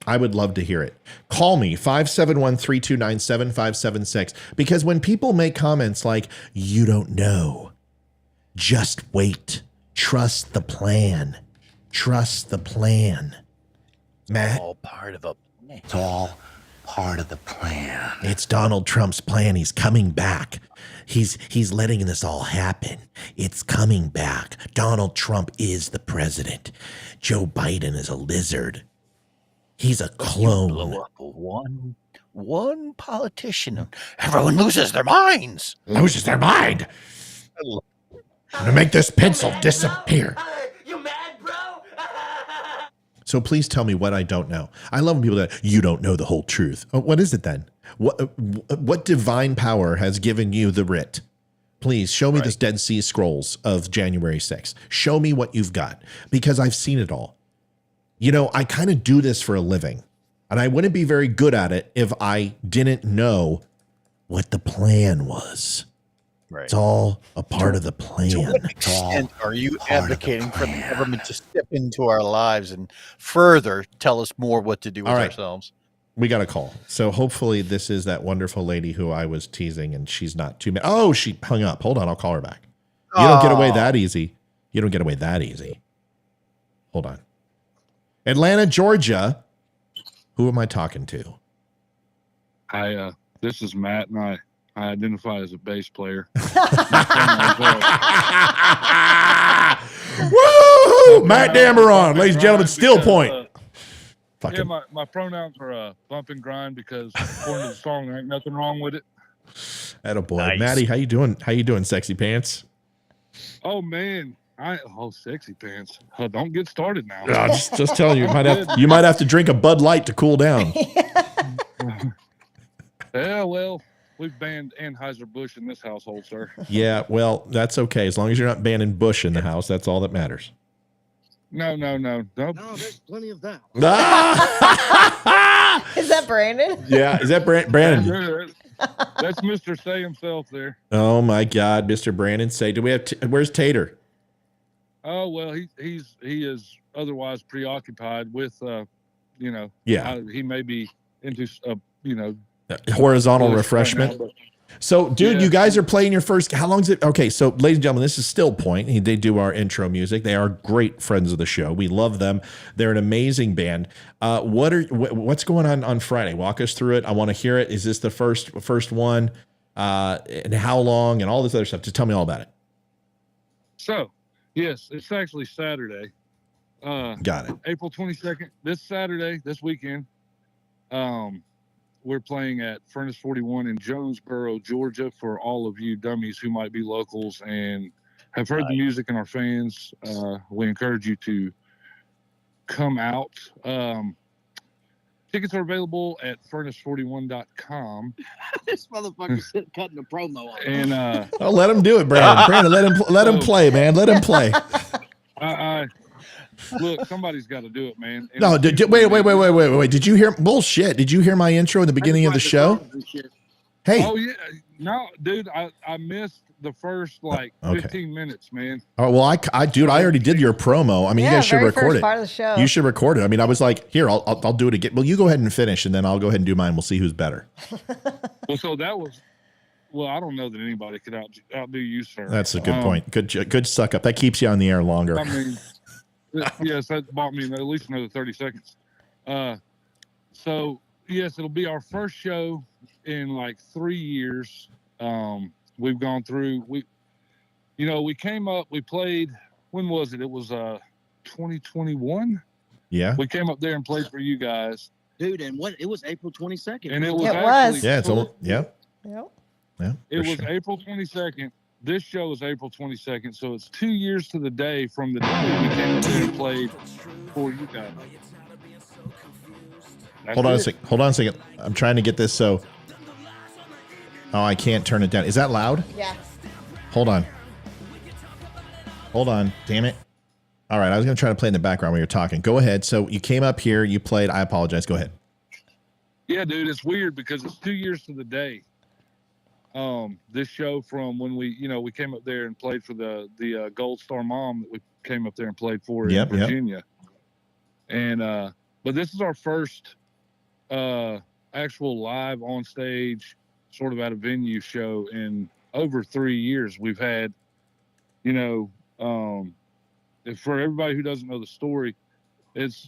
Speaker 3: I would love to hear it. Call me, 571-3297-576. Because when people make comments like, you don't know, just wait, trust the plan. Trust the plan. Matt?
Speaker 4: It's all part of a plan.
Speaker 12: It's all part of the plan.
Speaker 3: It's Donald Trump's plan. He's coming back. He's letting this all happen. It's coming back. Donald Trump is the president. Joe Biden is a lizard. He's a clone.
Speaker 4: You blow up one politician and everyone loses their minds.
Speaker 3: Loses their mind. I'm going to make this pencil disappear.
Speaker 12: You mad, bro?
Speaker 3: So please tell me what I don't know. I love when people that you don't know the whole truth. Oh, what is it then? What divine power has given you the writ? Please show me this Dead Sea Scrolls of January 6th. Show me what you've got, because I've seen it all. You know, I kind of do this for a living, and I wouldn't be very good at it if I didn't know what the plan was.
Speaker 4: Right.
Speaker 3: It's all a part of the plan.
Speaker 4: To what extent are you advocating for the government to step into our lives and further tell us more what to do with ourselves?
Speaker 3: We got a call. So hopefully this is that wonderful lady who I was teasing and she's not too mad. Oh, she hung up. Hold on. I'll call her back. You don't get away that easy. You don't get away that easy. Hold on. Atlanta, Georgia. Who am I talking to?
Speaker 13: This is Matt, and I identify as a bass player.
Speaker 3: Woo! Matt Dameron, ladies and gentlemen, Steel Point.
Speaker 13: Yeah, my pronouns are bump and grind because according to the song, there ain't nothing wrong with it.
Speaker 3: Attaboy.
Speaker 4: Nice.
Speaker 3: Maddie, how you doing? How you doing, sexy pants?
Speaker 13: Oh man, sexy pants. Don't get started now.
Speaker 3: Just telling you, you might have to drink a Bud Light to cool down.
Speaker 13: Yeah, well, we've banned Anheuser-Busch in this household, sir.
Speaker 3: Yeah, well, that's okay. As long as you're not banning Bush in the house, that's all that matters.
Speaker 13: No.
Speaker 12: No, there's plenty of that.
Speaker 5: Is that Brandon?
Speaker 3: Yeah, is that Brandon?
Speaker 13: That's Mr. Say himself there.
Speaker 3: Oh my God, Mr. Brandon Say. Do we have? Where's Tater?
Speaker 13: Oh well, he is otherwise preoccupied with
Speaker 3: Yeah.
Speaker 13: he may be into
Speaker 3: Horizontal refreshment.
Speaker 13: Right now,
Speaker 3: So, dude,
Speaker 13: Yeah.
Speaker 3: you guys are playing your first. How long is it? Okay, so, ladies and gentlemen, this is Still Point. They do our intro music. They are great friends of the show. We love them. They're an amazing band. What's going on Friday? Walk us through it. I want to hear it. Is this the first one? And how long? And all this other stuff. Just tell me all about it.
Speaker 13: So, yes, it's actually Saturday.
Speaker 3: Got it.
Speaker 13: April 22nd. This Saturday, this weekend. We're playing at Furnace 41 in Jonesboro, Georgia, for all of you dummies who might be locals and have heard the music and are fans. We encourage you to come out. Tickets are available at furnace41.com.
Speaker 12: This motherfucker's cutting a promo on.
Speaker 13: And
Speaker 3: let him do it, Brandon. Brandon, let him play, man. Let him play.
Speaker 13: Look, somebody's got to do it, man. And
Speaker 3: No, wait. Did you hear bullshit? Did you hear my intro in the beginning of the show? Hey.
Speaker 13: Oh yeah, no, dude, I missed the first 15 minutes, man.
Speaker 3: Oh well, I already did your promo. I mean, you guys should record it.
Speaker 5: Part of the show.
Speaker 3: You should record it. I mean, I was like, here, I'll do it again. Well, you go ahead and finish, and then I'll go ahead and do mine. We'll see who's better.
Speaker 13: Well, so that was. Well, I don't know that anybody could outdo you, sir.
Speaker 3: That's a good point. Good suck up. That keeps you on the air longer.
Speaker 13: I mean, yes, that bought me at least another 30 seconds. So yes, it'll be our first show in 3 years. We've gone through. We came up. We played. When was it? It was 2021.
Speaker 3: Yeah.
Speaker 13: We came up there and played for you guys,
Speaker 12: dude. And it was April 22nd.
Speaker 13: And it was.
Speaker 3: Yeah. It's all. Yep.
Speaker 5: Yep.
Speaker 3: Yeah.
Speaker 13: It was April 22nd. This show is April 22nd, so it's 2 years to the day from the day we came up there and played for you guys.
Speaker 3: Hold on a second. I'm trying to get this so. Oh, I can't turn it down. Is that loud?
Speaker 5: Yeah.
Speaker 3: Hold on. Damn it. All right. I was going to try to play in the background while you're talking. Go ahead. So you came up here, you played. I apologize. Go ahead.
Speaker 13: Yeah, dude, it's weird because it's 2 years to the day. This show from when we came up there and played for the Gold Star Mom that we came up there and played for in Virginia. And, but this is our first, actual live on stage, sort of at a venue show in over 3 years. We've had, for everybody who doesn't know the story, it's,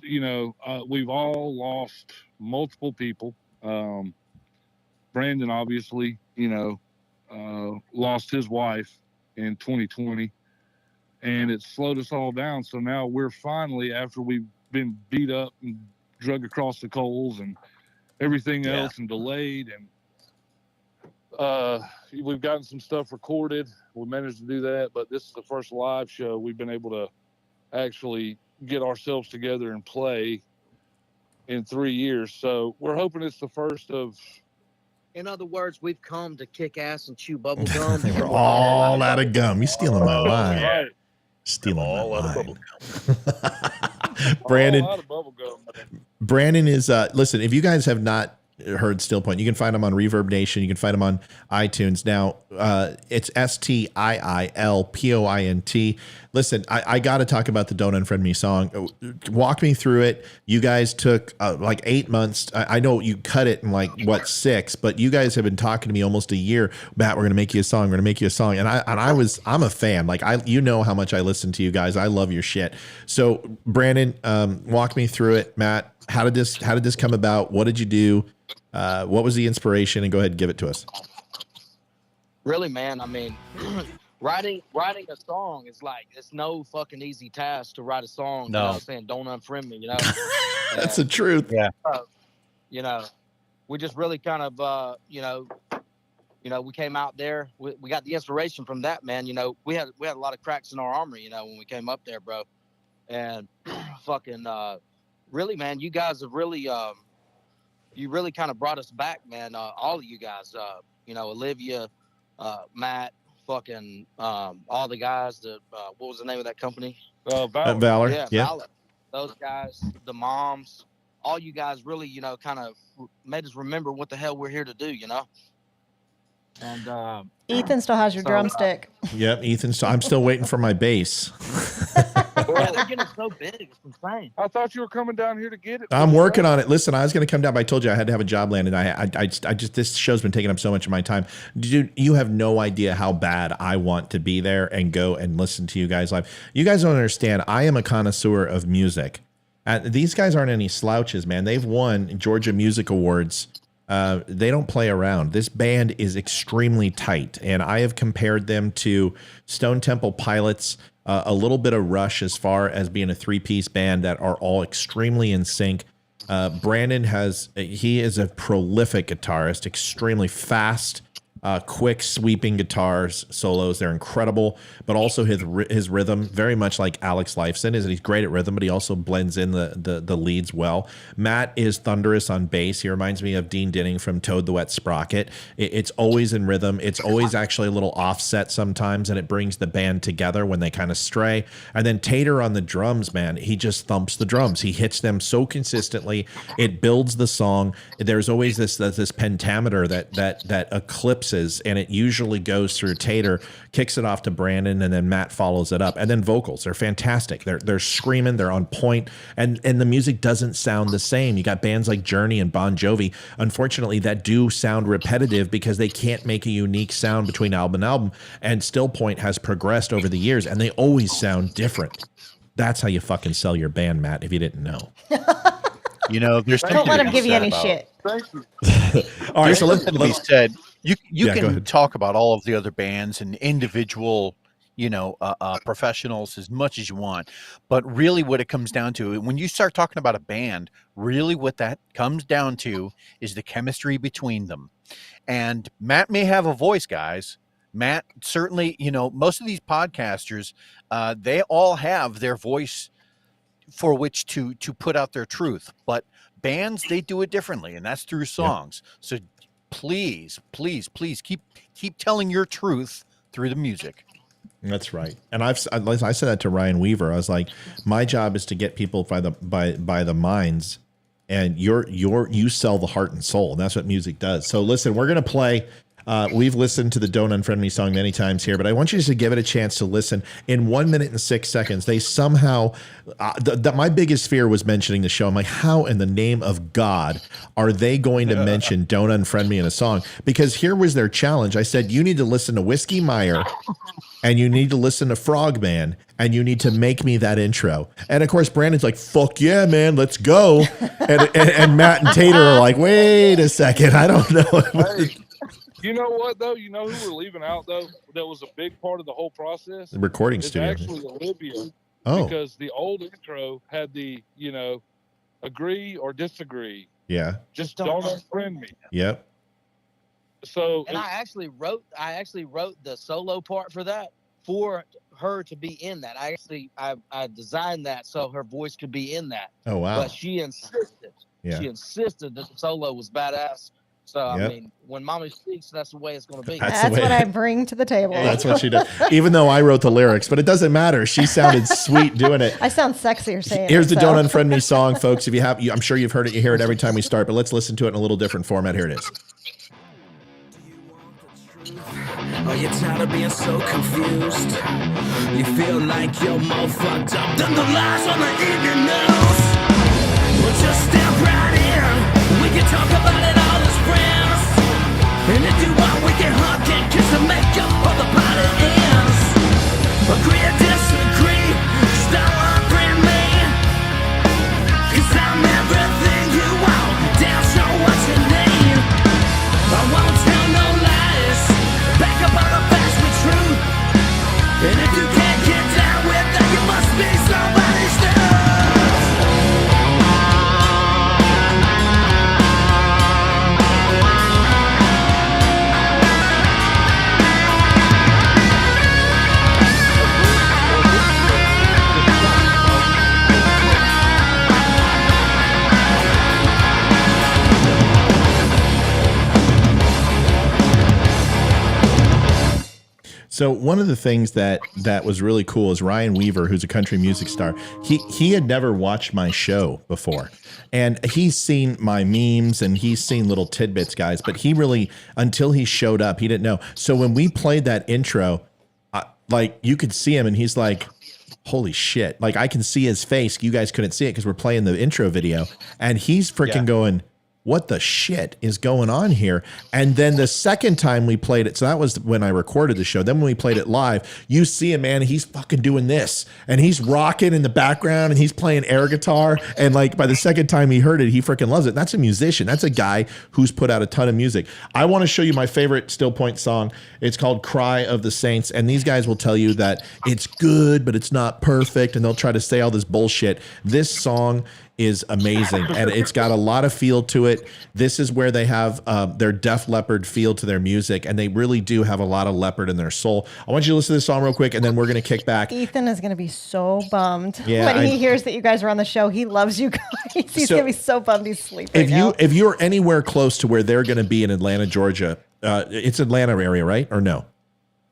Speaker 13: we've all lost multiple people. Brandon, obviously, lost his wife in 2020, and it slowed us all down. So now we're finally, after we've been beat up and drug across the coals and everything else and delayed, and we've gotten some stuff recorded. We managed to do that, but this is the first live show we've been able to actually get ourselves together and play in 3 years. So we're hoping it's the first of.
Speaker 12: In other words, we've come to kick ass and chew bubble gum.
Speaker 3: We're all out of gum. You're stealing my line.
Speaker 13: Right.
Speaker 3: Stealing
Speaker 4: all
Speaker 3: my
Speaker 4: out of
Speaker 3: line.
Speaker 4: bubble
Speaker 3: Brandon.
Speaker 13: All out of bubble gum.
Speaker 3: Brandon is listen, if you guys have not heard Still Point, you can find him on Reverb Nation, you can find him on iTunes. Now it's STIILPOINT. listen, I got to talk about the Don't Unfriend Me song. Walk me through it. You guys took like 8 months. I know you cut it in like, what, 6, but you guys have been talking to me almost a year. Matt, we're going to make you a song. We're going to make you a song. And I'm a fan. Like, you know how much I listen to you guys. I love your shit. So Brandon, walk me through it. Matt, how did this come about? What did you do? What was the inspiration? And go ahead and give it to us.
Speaker 12: Really, man, I mean, writing a song is like, it's no fucking easy task to write a song.
Speaker 4: No.
Speaker 12: You know what I'm saying? Don't unfriend me, you know?
Speaker 3: That's the truth.
Speaker 4: Yeah.
Speaker 12: You know, we just really kind of, you know, we came out there. We got the inspiration from that, man. You know, we had a lot of cracks in our armor, you know, when we came up there, bro. And fucking, really, man, you guys have really, you really kind of brought us back, man. All of you guys, you know, Olivia, Matt, fucking, all the guys. What was the name of that company?
Speaker 3: Valor.
Speaker 12: Yeah, Valor. Those guys, the moms, all you guys really, you know, kind of made us remember what the hell we're here to do, you know. And
Speaker 5: Ethan still has your drumstick.
Speaker 3: Yep, Ethan. I'm still waiting for my bass.
Speaker 12: Yeah, they're getting so big. It's insane.
Speaker 13: I thought you were coming down here to get it.
Speaker 3: I'm working on it. Listen, I was going to come down, but I told you I had to have a job land, and I just this show's been taking up so much of my time. Dude, you have no idea how bad I want to be there and go and listen to you guys live. You guys don't understand. I am a connoisseur of music. These guys aren't any slouches, man. They've won Georgia Music Awards. They don't play around. This band is extremely tight, and I have compared them to Stone Temple Pilots, a little bit of Rush as far as being a 3-piece band that are all extremely in sync. Brandon he is a prolific guitarist, extremely fast, quick sweeping guitars solos. They're incredible, but also his rhythm, very much like Alex Lifeson, is that he's great at rhythm, but he also blends in the leads well. Matt is thunderous on bass. He reminds me of Dean Dinning from Toad the Wet Sprocket. It's always in rhythm. It's always actually a little offset sometimes, and it brings the band together when they kind of stray. And then Tater on the drums, man, he just thumps the drums. He hits them so consistently. It builds the song. There's always this pentameter that eclipses, and it usually goes through Tater, kicks it off to Brandon, and then Matt follows it up. And then vocals, they're fantastic. They're screaming, they're on point, and the music doesn't sound the same. You got bands like Journey and Bon Jovi, unfortunately, that do sound repetitive because they can't make a unique sound between album and album. And Still Point has progressed over the years, and they always sound different. That's how you fucking sell your band, Matt, if you didn't know.
Speaker 4: You know, there's
Speaker 5: Don't let him give you any shit.
Speaker 13: Thank you.
Speaker 3: All right, so let's
Speaker 4: be said. You
Speaker 3: go
Speaker 4: can
Speaker 3: ahead.
Speaker 4: talk about all of the other bands and individual, you know, professionals as much as you want, but really what it comes down to, when you start talking about a band, really what that comes down to is the chemistry between them. And Matt may have a voice, guys. Matt certainly, you know, most of these podcasters, they all have their voice for which to put out their truth, but bands, they do it differently, and that's through songs. Yep. So please keep telling your truth through the music.
Speaker 3: That's right. And I said that to Ryan Weaver. I was like, my job is to get people by the minds, and you sell the heart and soul. And that's what music does. So listen, we're going to play. We've listened to the Don't Unfriend Me song many times here, but I want you just to give it a chance to listen. In 1 minute and 6 seconds, they somehow, my biggest fear was mentioning the show. I'm like, how in the name of God are they going to mention Don't Unfriend Me in a song? Because here was their challenge. I said, you need to listen to Whiskey Meyer, and you need to listen to Frogman, and you need to make me that intro. And of course, Brandon's like, fuck yeah, man, let's go. And Matt and Tater are like, wait a second, I don't know.
Speaker 13: Hey, you know what, though? You know who we're leaving out, though? That was a big part of the whole process?
Speaker 3: The recording studio.
Speaker 13: It's actually Olivia.
Speaker 3: Oh.
Speaker 13: Because the old intro had the, you know, agree or disagree.
Speaker 3: Yeah.
Speaker 13: Just don't unfriend me.
Speaker 3: Yep.
Speaker 12: So, and I actually wrote the solo part for that for her to be in that. I designed that so her voice could be in that.
Speaker 3: Oh wow!
Speaker 12: But she insisted.
Speaker 3: Yeah.
Speaker 12: She insisted that the solo was badass. So
Speaker 3: Yep.
Speaker 12: I mean, when Mommy speaks, that's the way it's going to be.
Speaker 5: That's what I bring to the table.
Speaker 3: That's what she does. Even though I wrote the lyrics, but it doesn't matter. She sounded sweet doing it.
Speaker 5: I sound sexier saying
Speaker 3: Here's
Speaker 5: it.
Speaker 3: the Don't Unfriend Me song, folks. If you have, I'm sure you've heard it. You hear it every time we start, but let's listen to it in a little different format. Here it is.
Speaker 1: Are you tired of being so confused? You feel like you're more fucked up than the lies on the evening news. Well, just step right in. We can talk about it all as friends. And if you want, we can hug and kiss and make up for the party ends. Agree or disagree, just don't unfriend me. 'Cause I'm everything you want, damn sure what you need. I won't tell no lies, back up all the facts with truth. And if you can't get down with that, you must be somebody's dude.
Speaker 3: So one of the things that was really cool is Ryan Weaver, who's a country music star. He had never watched my show before, and he's seen my memes and he's seen little tidbits, guys. But he really, until he showed up, he didn't know. So when we played that intro, like you could see him, and he's like, "Holy shit!" Like I can see his face. You guys couldn't see it because we're playing the intro video, and he's freaking going, what the shit is going on here? And then the second time we played it, so that was when I recorded the show. Then when we played it live, you see him, man, he's fucking doing this. And he's rocking in the background and he's playing air guitar. And like by the second time he heard it, he freaking loves it. That's a musician. That's a guy who's put out a ton of music. I want to show you my favorite Still Point song. It's called Cry of the Saints. And these guys will tell you that it's good, but it's not perfect. And they'll try to say all this bullshit. This song is amazing, and it's got a lot of feel to it. This is where they have their Def Leppard feel to their music, and they really do have a lot of Leppard in their soul. I want you to listen to this song real quick, and then we're going to kick back.
Speaker 5: Ethan is going to be so bummed
Speaker 3: Yeah,
Speaker 5: when he hears that you guys are on the show. He loves you guys. He's going to be so bummed he's sleeping.
Speaker 3: If you're anywhere close to where they're going to be in Atlanta, Georgia, it's Atlanta area, right? Or no?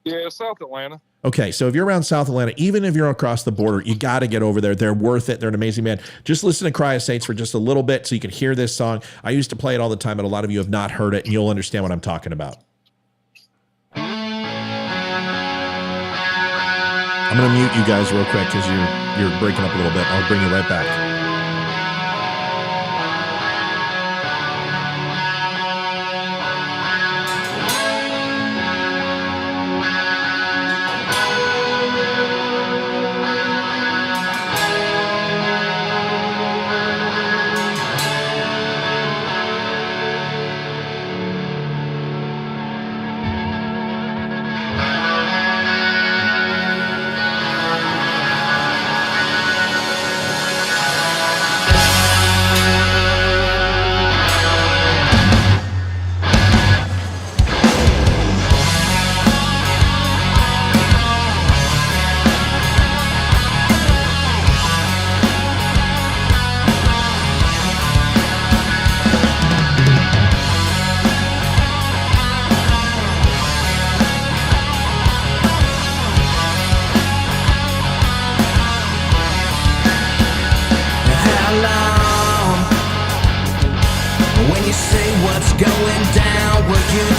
Speaker 13: Yeah, South Atlanta.
Speaker 3: Okay, so if you're around South Atlanta, even if you're across the border, you got to get over there. They're worth it. They're an amazing band. Just listen to Cry of Saints for just a little bit so you can hear this song. I used to play it all the time, but a lot of you have not heard it, and you'll understand what I'm talking about. I'm going to mute you guys real quick because you're breaking up a little bit. I'll bring you right back.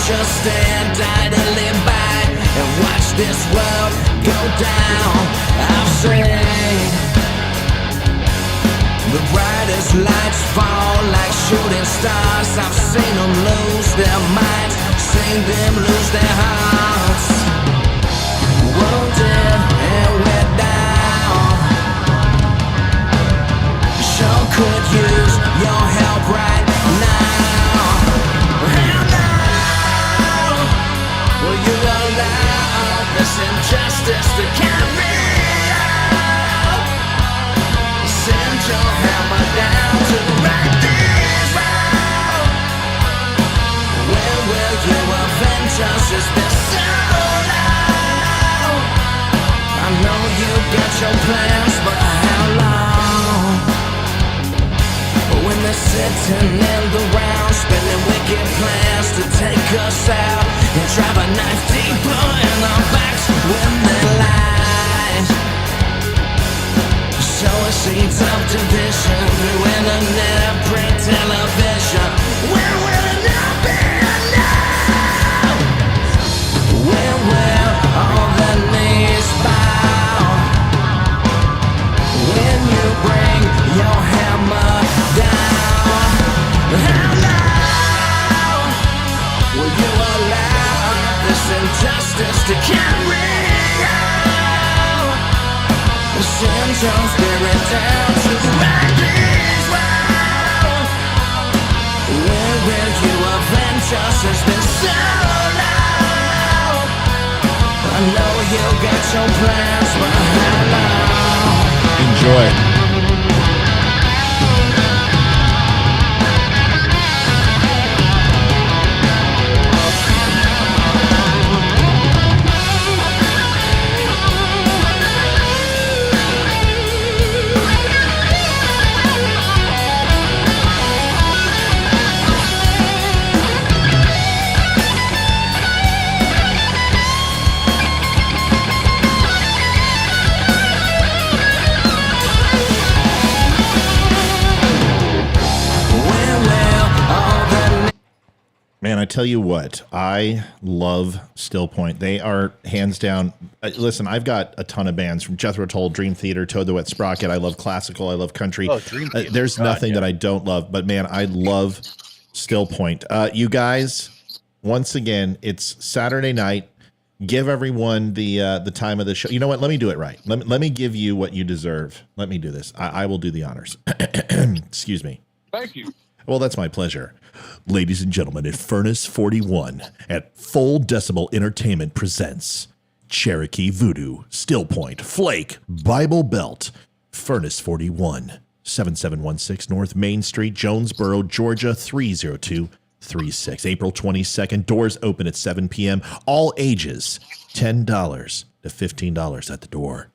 Speaker 1: Just stand idly by and watch this world go down. I've seen the brightest lights fall like shooting stars. I've seen them lose their minds, seen them lose their hearts. Wounded and we're down. Sure could use your help right now. Will you allow this injustice to carry out? Send your hammer down to right this round. When will you avenge us? Is this so loud? I know you got your plans, but how long? When they're sitting in the round, spinning wicked plans to take us out and drive a knife deeper in our backs when they lie. Sowing seeds of division through internet, print, television. When will it not be enough? and justice to carry out. Send your spirit down to the rapids round. Where will you avenge us? It's been so long. I know you got your plans, but how long?
Speaker 3: Enjoy. Man, I tell you what, I love Still Point. They are hands down. Listen, I've got a ton of bands from Jethro Tull, Dream Theater, Toad the Wet Sprocket. I love classical. I love country.
Speaker 4: Oh, Dream Theater.
Speaker 3: There's nothing that I don't love, but man, I love Still Point. You guys, once again, it's Saturday night. Give everyone the time of the show. You know what? Let me do it right. Let me give you what you deserve. Let me do this. I will do the honors. Excuse me.
Speaker 13: Thank you.
Speaker 3: Well, that's my pleasure. Ladies and gentlemen, at Furnace 41 at Full Decibel Entertainment presents Cherokee Voodoo, Still Point, Flake, Bible Belt, Furnace 41, 7716 North Main Street, Jonesboro, Georgia, 30236. April 22nd, doors open at 7 p.m. All ages, $10 to $15 at the door.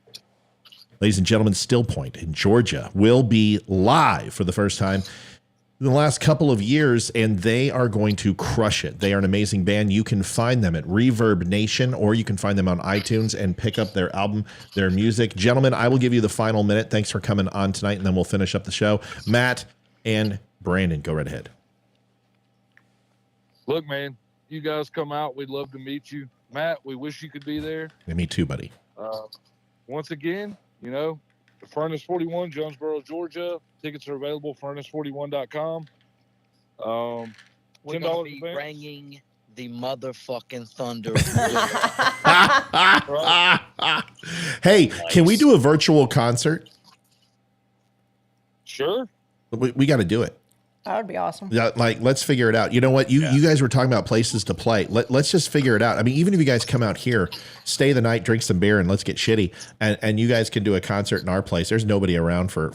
Speaker 3: Ladies and gentlemen, Still Point in Georgia will be live for the first time in the last couple of years, and they are going to crush it. They are an amazing band. You can find them at Reverb Nation, or you can find them on iTunes and pick up their album, their music. Gentlemen, I will give you the final minute. Thanks for coming on tonight, and then we'll finish up the show. Matt and Brandon, go right ahead.
Speaker 13: Look, man, you guys come out. We'd love to meet you. Matt, we wish you could be there.
Speaker 3: And me too, buddy.
Speaker 13: Once again, Furnace 41, Jonesboro, Georgia. Tickets are available, furnace41.com.
Speaker 12: We're going to be bringing the motherfucking thunder.
Speaker 3: Hey, can we do a virtual concert?
Speaker 13: Sure.
Speaker 3: We got to do it.
Speaker 5: That would be awesome.
Speaker 3: Yeah, let's figure it out. You know what? You guys were talking about places to play. Let's just figure it out. I mean, even if you guys come out here, stay the night, drink some beer, and let's get shitty. And you guys can do a concert in our place. There's nobody around for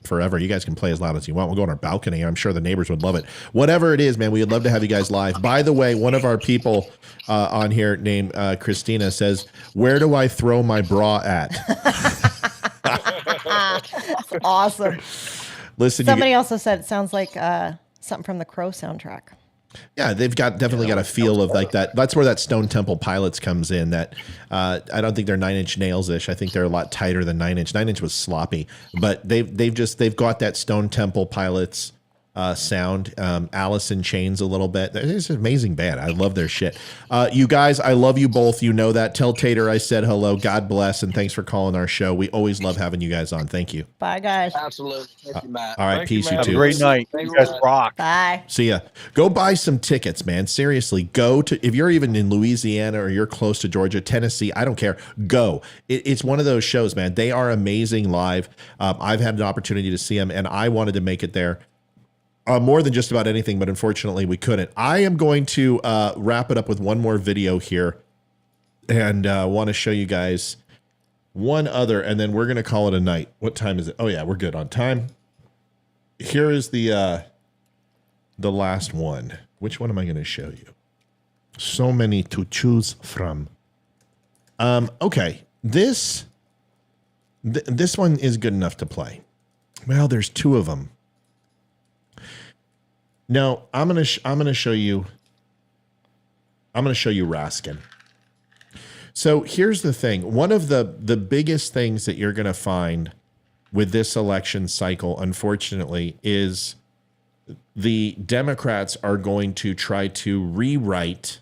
Speaker 3: forever. You guys can play as loud as you want. We'll go on our balcony. I'm sure the neighbors would love it. Whatever it is, man, we would love to have you guys live. By the way, one of our people on here named Christina says, "Where do I throw my bra at?"
Speaker 5: That's awesome.
Speaker 3: Listen,
Speaker 5: somebody also said it sounds like something from the Crow soundtrack.
Speaker 3: Yeah, they've definitely got a feel of like that. That's where that Stone Temple Pilots comes in. That I don't think they're 9 Inch Nails-ish. I think they're a lot tighter than 9 Inch. 9 Inch was sloppy, but they've got that Stone Temple Pilots sound. Alice in Chains a little bit. It's an amazing band. I love their shit. You guys, I love you both. You know that. Tell Tater I said hello. God bless, and thanks for calling our show. We always love having you guys on. Thank you.
Speaker 5: Bye, guys.
Speaker 12: Absolutely. Thank you, Matt.
Speaker 3: All right, peace, you
Speaker 4: Have
Speaker 3: too.
Speaker 4: a great night. You guys rock.
Speaker 5: Bye.
Speaker 3: See ya. Go buy some tickets, man. Seriously, go to, if you're even in Louisiana or you're close to Georgia, Tennessee, I don't care. Go. It's one of those shows, man. They are amazing live. I've had an opportunity to see them, and I wanted to make it there. More than just about anything, but unfortunately we couldn't. I am going to wrap it up with one more video here, and want to show you guys one other, and then we're going to call it a night. What time is it? Oh yeah, we're good on time. Here is the last one. Which one am I going to show you? So many to choose from. Okay, this one is good enough to play. Well, there's two of them. No, I'm gonna show you. I'm gonna show you Raskin. So here's the thing. One of the biggest things that you're gonna find with this election cycle, unfortunately, is the Democrats are going to try to rewrite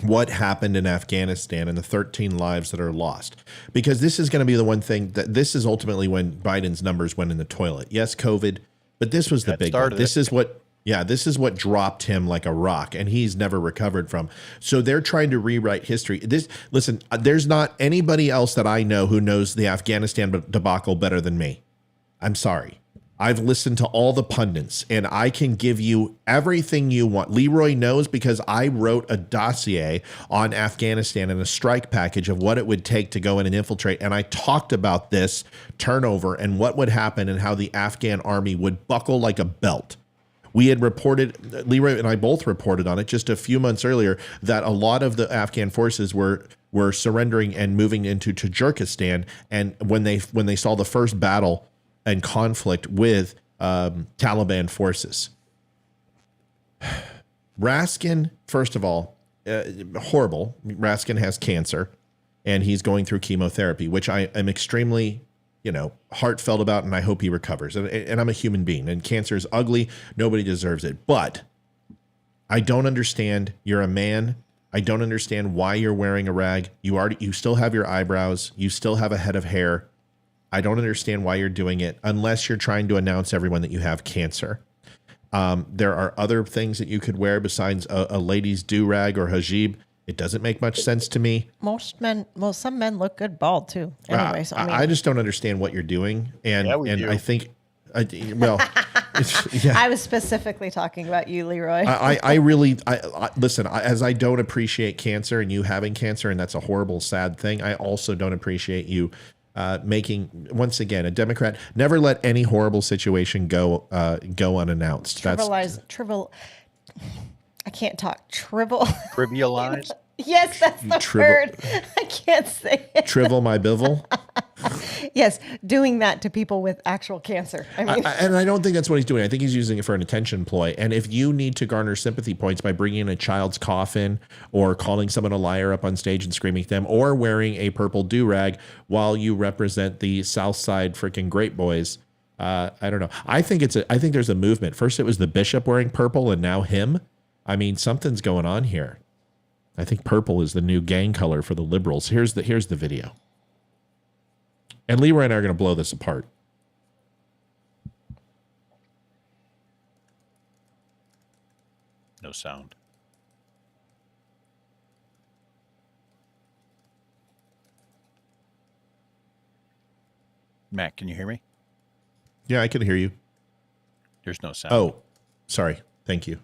Speaker 3: what happened in Afghanistan and the 13 lives that are lost. Because this is going to be the one thing that this is ultimately when Biden's numbers went in the toilet. Yes, COVID. But this was the big one. This is what Yeah, this is what dropped him like a rock, and he's never recovered from. So they're trying to rewrite history. Listen, there's not anybody else that I know who knows the Afghanistan debacle better than me. I'm sorry. I've listened to all the pundits, and I can give you everything you want. Leroy knows because I wrote a dossier on Afghanistan and a strike package of what it would take to go in and infiltrate. And I talked about this turnover and what would happen and how the Afghan army would buckle like a belt. We had reported, Leroy and I both reported on it just a few months earlier, that a lot of the Afghan forces were surrendering and moving into Tajikistan. And when they saw the first battle and conflict with Taliban forces. Raskin, first of all, horrible. Raskin has cancer, and he's going through chemotherapy, which I am extremely, heartfelt about, and I hope he recovers. And I'm a human being, and cancer is ugly. Nobody deserves it. But I don't understand. You're a man. I don't understand why you're wearing a rag. You still have your eyebrows. You still have a head of hair. I don't understand why you're doing it unless you're trying to announce everyone that you have cancer. There are other things that you could wear besides a lady's do-rag or hijab. It doesn't make much sense to me.
Speaker 5: Some men look good bald too. Anyways,
Speaker 3: I just don't understand what you're doing. And
Speaker 4: do.
Speaker 3: I think, yeah.
Speaker 5: I was specifically talking about you, Leroy.
Speaker 3: I really listen, as I don't appreciate cancer and you having cancer, and that's a horrible, sad thing. I also don't appreciate you making, once again, a Democrat. Never let any horrible situation go unannounced. I can't talk.
Speaker 4: Trivialize?
Speaker 5: Yes, that's the word. I can't say it.
Speaker 3: Trivial my bivel?
Speaker 5: Yes, doing that to people with actual cancer.
Speaker 3: And I don't think that's what he's doing. I think he's using it for an attention ploy. And if you need to garner sympathy points by bringing in a child's coffin or calling someone a liar up on stage and screaming at them, or wearing a purple do-rag while you represent the South Side freaking Great Boys, I don't know. I think there's a movement. First it was the bishop wearing purple, and now him. I mean, something's going on here. I think purple is the new gang color for the liberals. Here's the video. And Leroy and I are going to blow this apart.
Speaker 4: No sound. Matt, can you hear me?
Speaker 3: Yeah, I can hear you.
Speaker 4: There's no sound.
Speaker 3: Oh, sorry. Thank you.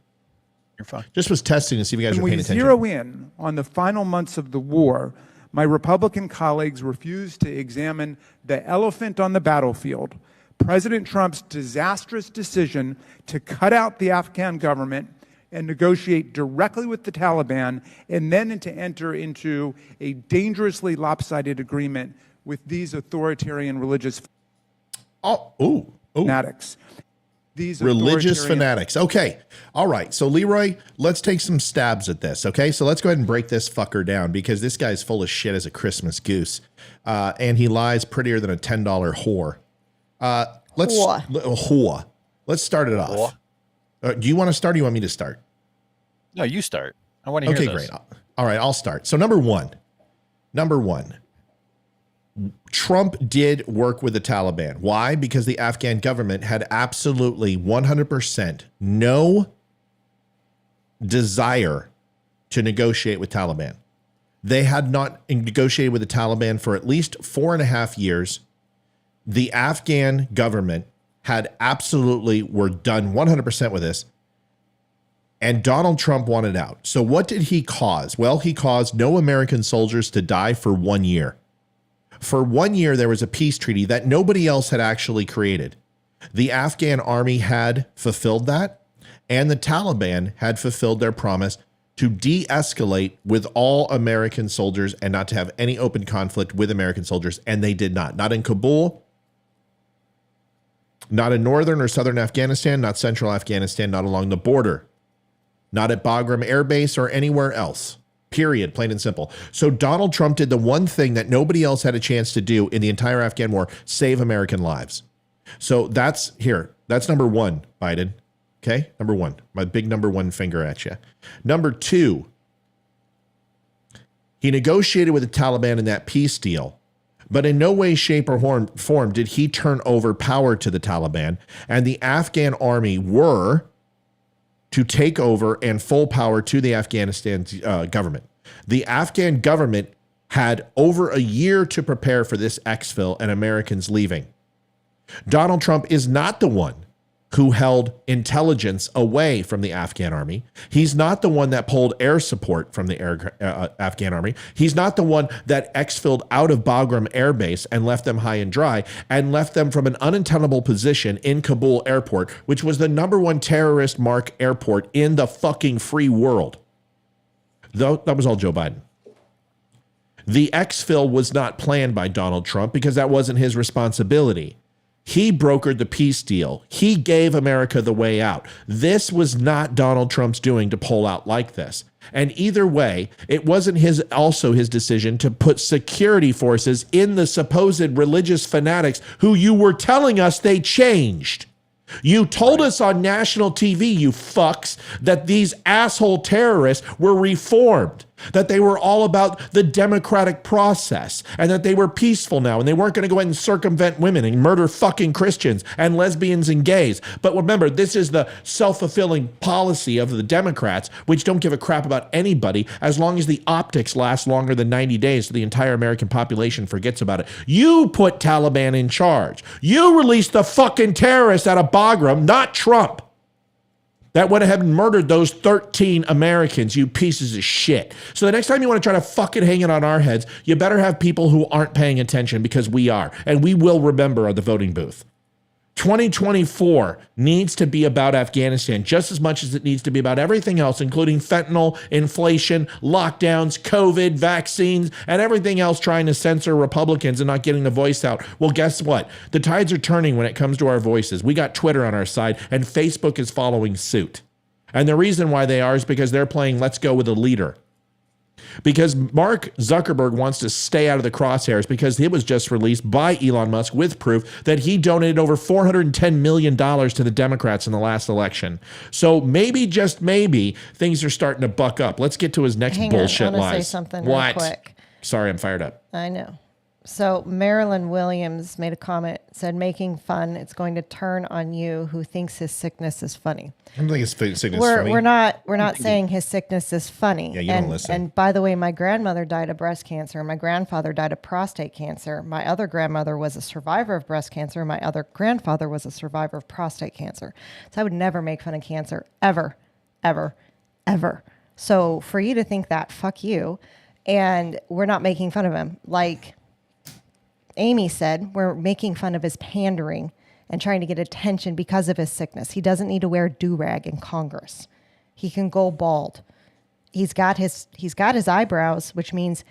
Speaker 4: You're fine.
Speaker 3: Just was testing to see if you guys were paying attention.
Speaker 14: When we zero in on the final months of the war, my Republican colleagues refused to examine the elephant on the battlefield, President Trump's disastrous decision to cut out the Afghan government and negotiate directly with the Taliban, and then to enter into a dangerously lopsided agreement with these authoritarian religious fanatics. These
Speaker 3: religious fanatics. Okay. All right. So Leroy, let's take some stabs at this. Okay. So let's go ahead and break this fucker down, because this guy's full of shit as a Christmas goose. And he lies prettier than a $10 whore. Let's start it off. Do you want to start or do you want me to start?
Speaker 4: No, you start. I want to hear this.
Speaker 3: Okay, great. All right. I'll start. So number one, Trump did work with the Taliban. Why? Because the Afghan government had absolutely 100% no desire to negotiate with Taliban. They had not negotiated with the Taliban for at least 4.5 years. The Afghan government had were done 100% with this. And Donald Trump wanted out. So what did he cause? Well, he caused no American soldiers to die for 1 year. For 1 year, there was a peace treaty that nobody else had actually created. The Afghan army had fulfilled that, and the Taliban had fulfilled their promise to de-escalate with all American soldiers and not to have any open conflict with American soldiers, and they did not. Not in Kabul, not in northern or southern Afghanistan, not central Afghanistan, not along the border, not at Bagram Air Base or anywhere else. Period, plain and simple. So Donald Trump did the one thing that nobody else had a chance to do in the entire Afghan war: save American lives. So that's number one, Biden. Okay, number one, my big number one finger at you. Number two, he negotiated with the Taliban in that peace deal, but in no way, shape, or form did he turn over power to the Taliban. And the Afghan army were to take over and full power to the Afghanistan government. The Afghan government had over a year to prepare for this exfil and Americans leaving. Donald Trump is not the one who held intelligence away from the Afghan army. He's not the one that pulled air support from the Afghan army. He's not the one that exfilled out of Bagram Air Base and left them high and dry and left them from an untenable position in Kabul airport, which was the #1 terrorist mark airport in the fucking free world. Though that was all Joe Biden. The exfil was not planned by Donald Trump because that wasn't his responsibility. He brokered the peace deal. He gave America the way out. This was not Donald Trump's doing to pull out like this. And either way, it wasn't also his decision to put security forces in the supposed religious fanatics who you were telling us they changed. You told us on national TV, you fucks, that these asshole terrorists were reformed, that they were all about the democratic process, and that they were peaceful now, and they weren't going to go ahead and circumvent women and murder fucking Christians and lesbians and gays. But remember, this is the self-fulfilling policy of the Democrats, which don't give a crap about anybody as long as the optics last longer than 90 days so the entire American population forgets about it. You put Taliban in charge. You released the fucking terrorists out of Bagram, not Trump. That went ahead and murdered those 13 Americans, you pieces of shit. So the next time you want to try to fucking hang it on our heads, you better have people who aren't paying attention, because we are. And we will remember at the voting booth. 2024 needs to be about Afghanistan just as much as it needs to be about everything else, including fentanyl, inflation, lockdowns, COVID, vaccines, and everything else trying to censor Republicans and not getting the voice out. Well, guess what? The tides are turning when it comes to our voices. We got Twitter on our side, and Facebook is following suit. And the reason why they are is because they're playing let's go with a leader. Because Mark Zuckerberg wants to stay out of the crosshairs, because it was just released by Elon Musk with proof that he donated over $410 million to the Democrats in the last election. So maybe, just maybe, things are starting to buck up. Let's get to his next bullshit
Speaker 5: I want to
Speaker 3: lies.
Speaker 5: say something
Speaker 3: What?
Speaker 5: real quick.
Speaker 3: Sorry, I'm fired up.
Speaker 5: I know. So Marilyn Williams made a comment, said, making fun, it's going to turn on you who thinks his sickness is funny.
Speaker 3: I don't think his sickness is funny.
Speaker 5: We're not saying his sickness is funny.
Speaker 3: Yeah, you don't listen.
Speaker 5: And by the way, my grandmother died of breast cancer. My grandfather died of prostate cancer. My other grandmother was a survivor of breast cancer. My other grandfather was a survivor of prostate cancer. So I would never make fun of cancer, ever, ever, ever. So for you to think that, fuck you. And we're not making fun of him. Like Amy said, we're making fun of his pandering and trying to get attention because of his sickness. He doesn't need to wear a do-rag in Congress. He can go bald. He's got his eyebrows, which means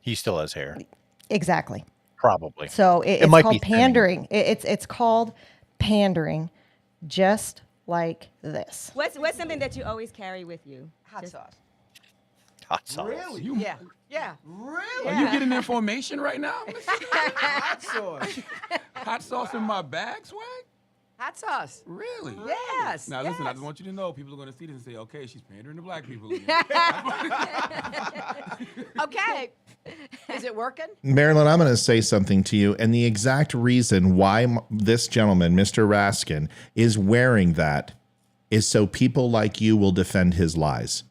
Speaker 4: he still has hair.
Speaker 5: Exactly.
Speaker 4: Probably.
Speaker 5: So it's
Speaker 4: might
Speaker 5: called
Speaker 4: be thinning.
Speaker 5: pandering. It's called pandering, just like this.
Speaker 15: What's something that you always carry with you? Hot sauce.
Speaker 4: Hot sauce.
Speaker 16: Really?
Speaker 15: Yeah. Yeah.
Speaker 16: Really?
Speaker 15: Yeah.
Speaker 16: Are you getting information right now? Hot sauce. Hot sauce in my bag, swag?
Speaker 15: Hot sauce.
Speaker 16: Really?
Speaker 15: Yes.
Speaker 16: Now listen, I
Speaker 15: yes.
Speaker 16: just want you to know, people are going to see this and say, okay, she's pandering to black people again.
Speaker 15: Okay. Is it working?
Speaker 3: Marilyn, I'm going to say something to you. And the exact reason why this gentleman, Mr. Raskin, is wearing that is so people like you will defend his lies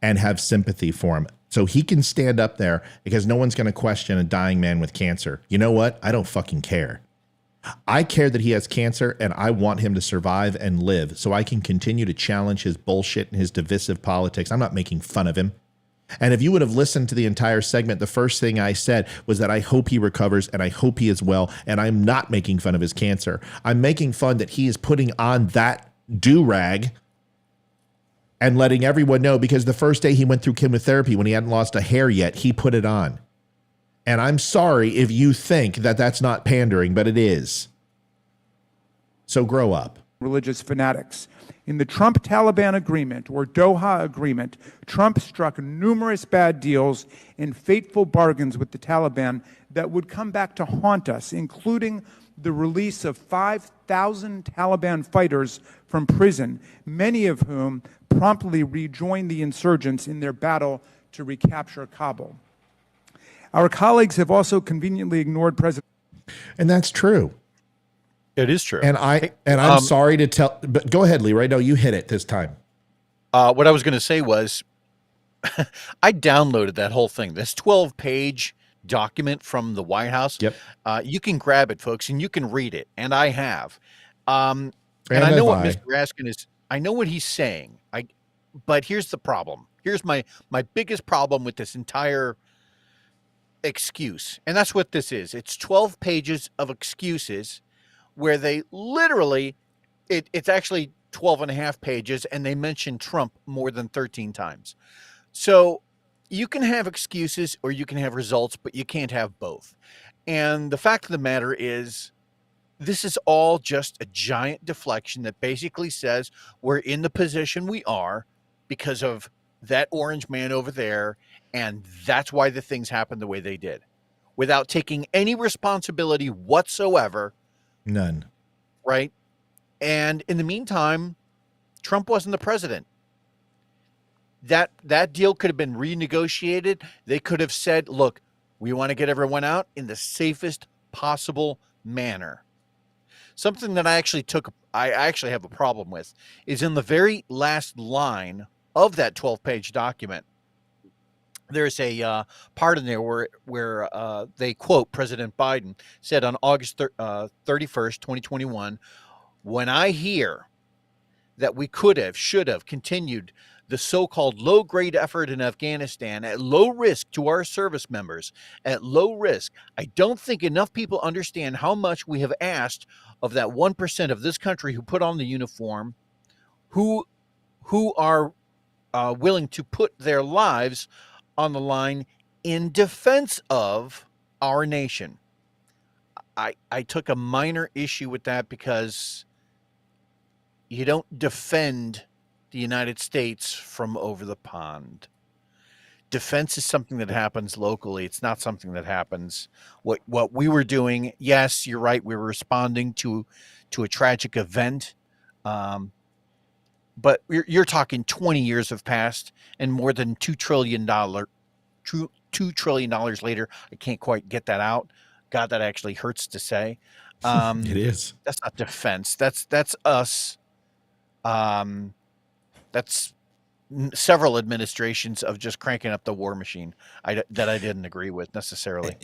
Speaker 3: and have sympathy for him. So he can stand up there because no one's going to question a dying man with cancer. You know what? I don't fucking care. I care that he has cancer, and I want him to survive and live so I can continue to challenge his bullshit and his divisive politics. I'm not making fun of him. And if you would have listened to the entire segment, the first thing I said was that I hope he recovers and I hope he is well, and I'm not making fun of his cancer. I'm making fun that he is putting on that do-rag and letting everyone know, because the first day he went through chemotherapy when he hadn't lost a hair yet, he put it on. And I'm sorry if you think that that's not pandering, but it is. So grow up.
Speaker 14: Religious fanatics. In the Trump-Taliban agreement, or Doha agreement, Trump struck numerous bad deals and fateful bargains with the Taliban that would come back to haunt us, including the release of 5,000 Taliban fighters from prison, many of whom promptly rejoined the insurgents in their battle to recapture Kabul. Our colleagues have also conveniently ignored President.
Speaker 3: And that's true.
Speaker 4: It is true.
Speaker 3: And I'm sorry to tell, but go ahead, Leroy. No, you hit it this time.
Speaker 4: What I was going to say was, I downloaded that whole thing. This 12-page document from the White House.
Speaker 3: Yep.
Speaker 4: You can grab it, folks, and you can read it. And I have. And I know what Mr. Raskin is. I know what he's saying. But here's the problem. Here's my biggest problem with this entire excuse. And that's what this is. It's 12 pages of excuses where they literally, it's actually 12 and a half pages, and they mention Trump more than 13 times. So you can have excuses or you can have results, but you can't have both. And the fact of the matter is, this is all just a giant deflection that basically says we're in the position we are because of that orange man over there, and that's why the things happened the way they did, without taking any responsibility whatsoever.
Speaker 3: None.
Speaker 4: Right? And in the meantime, Trump wasn't the president. That deal could have been renegotiated. They could have said, look, we want to get everyone out in the safest possible manner. Something that I actually have a problem with is in the very last line of that 12-page document. There's a part in there where they quote President Biden said on August 31st, 2021, when I hear that we could have, should have continued the so-called low-grade effort in Afghanistan at low risk to our service members, at low risk, I don't think enough people understand how much we have asked of that 1% of this country who put on the uniform, who are willing to put their lives on the line in defense of our nation. I took a minor issue with that because you don't defend the United States from over the pond. Defense is something that happens locally. It's not something that happens. What we were doing, yes, you're right, we were responding to a tragic event. But you're talking 20 years have passed and more than $2 trillion later. I can't quite get that out. God, that actually hurts to say.
Speaker 3: It is.
Speaker 4: That's not defense. That's us. That's several administrations of just cranking up the war machine that I didn't agree with necessarily.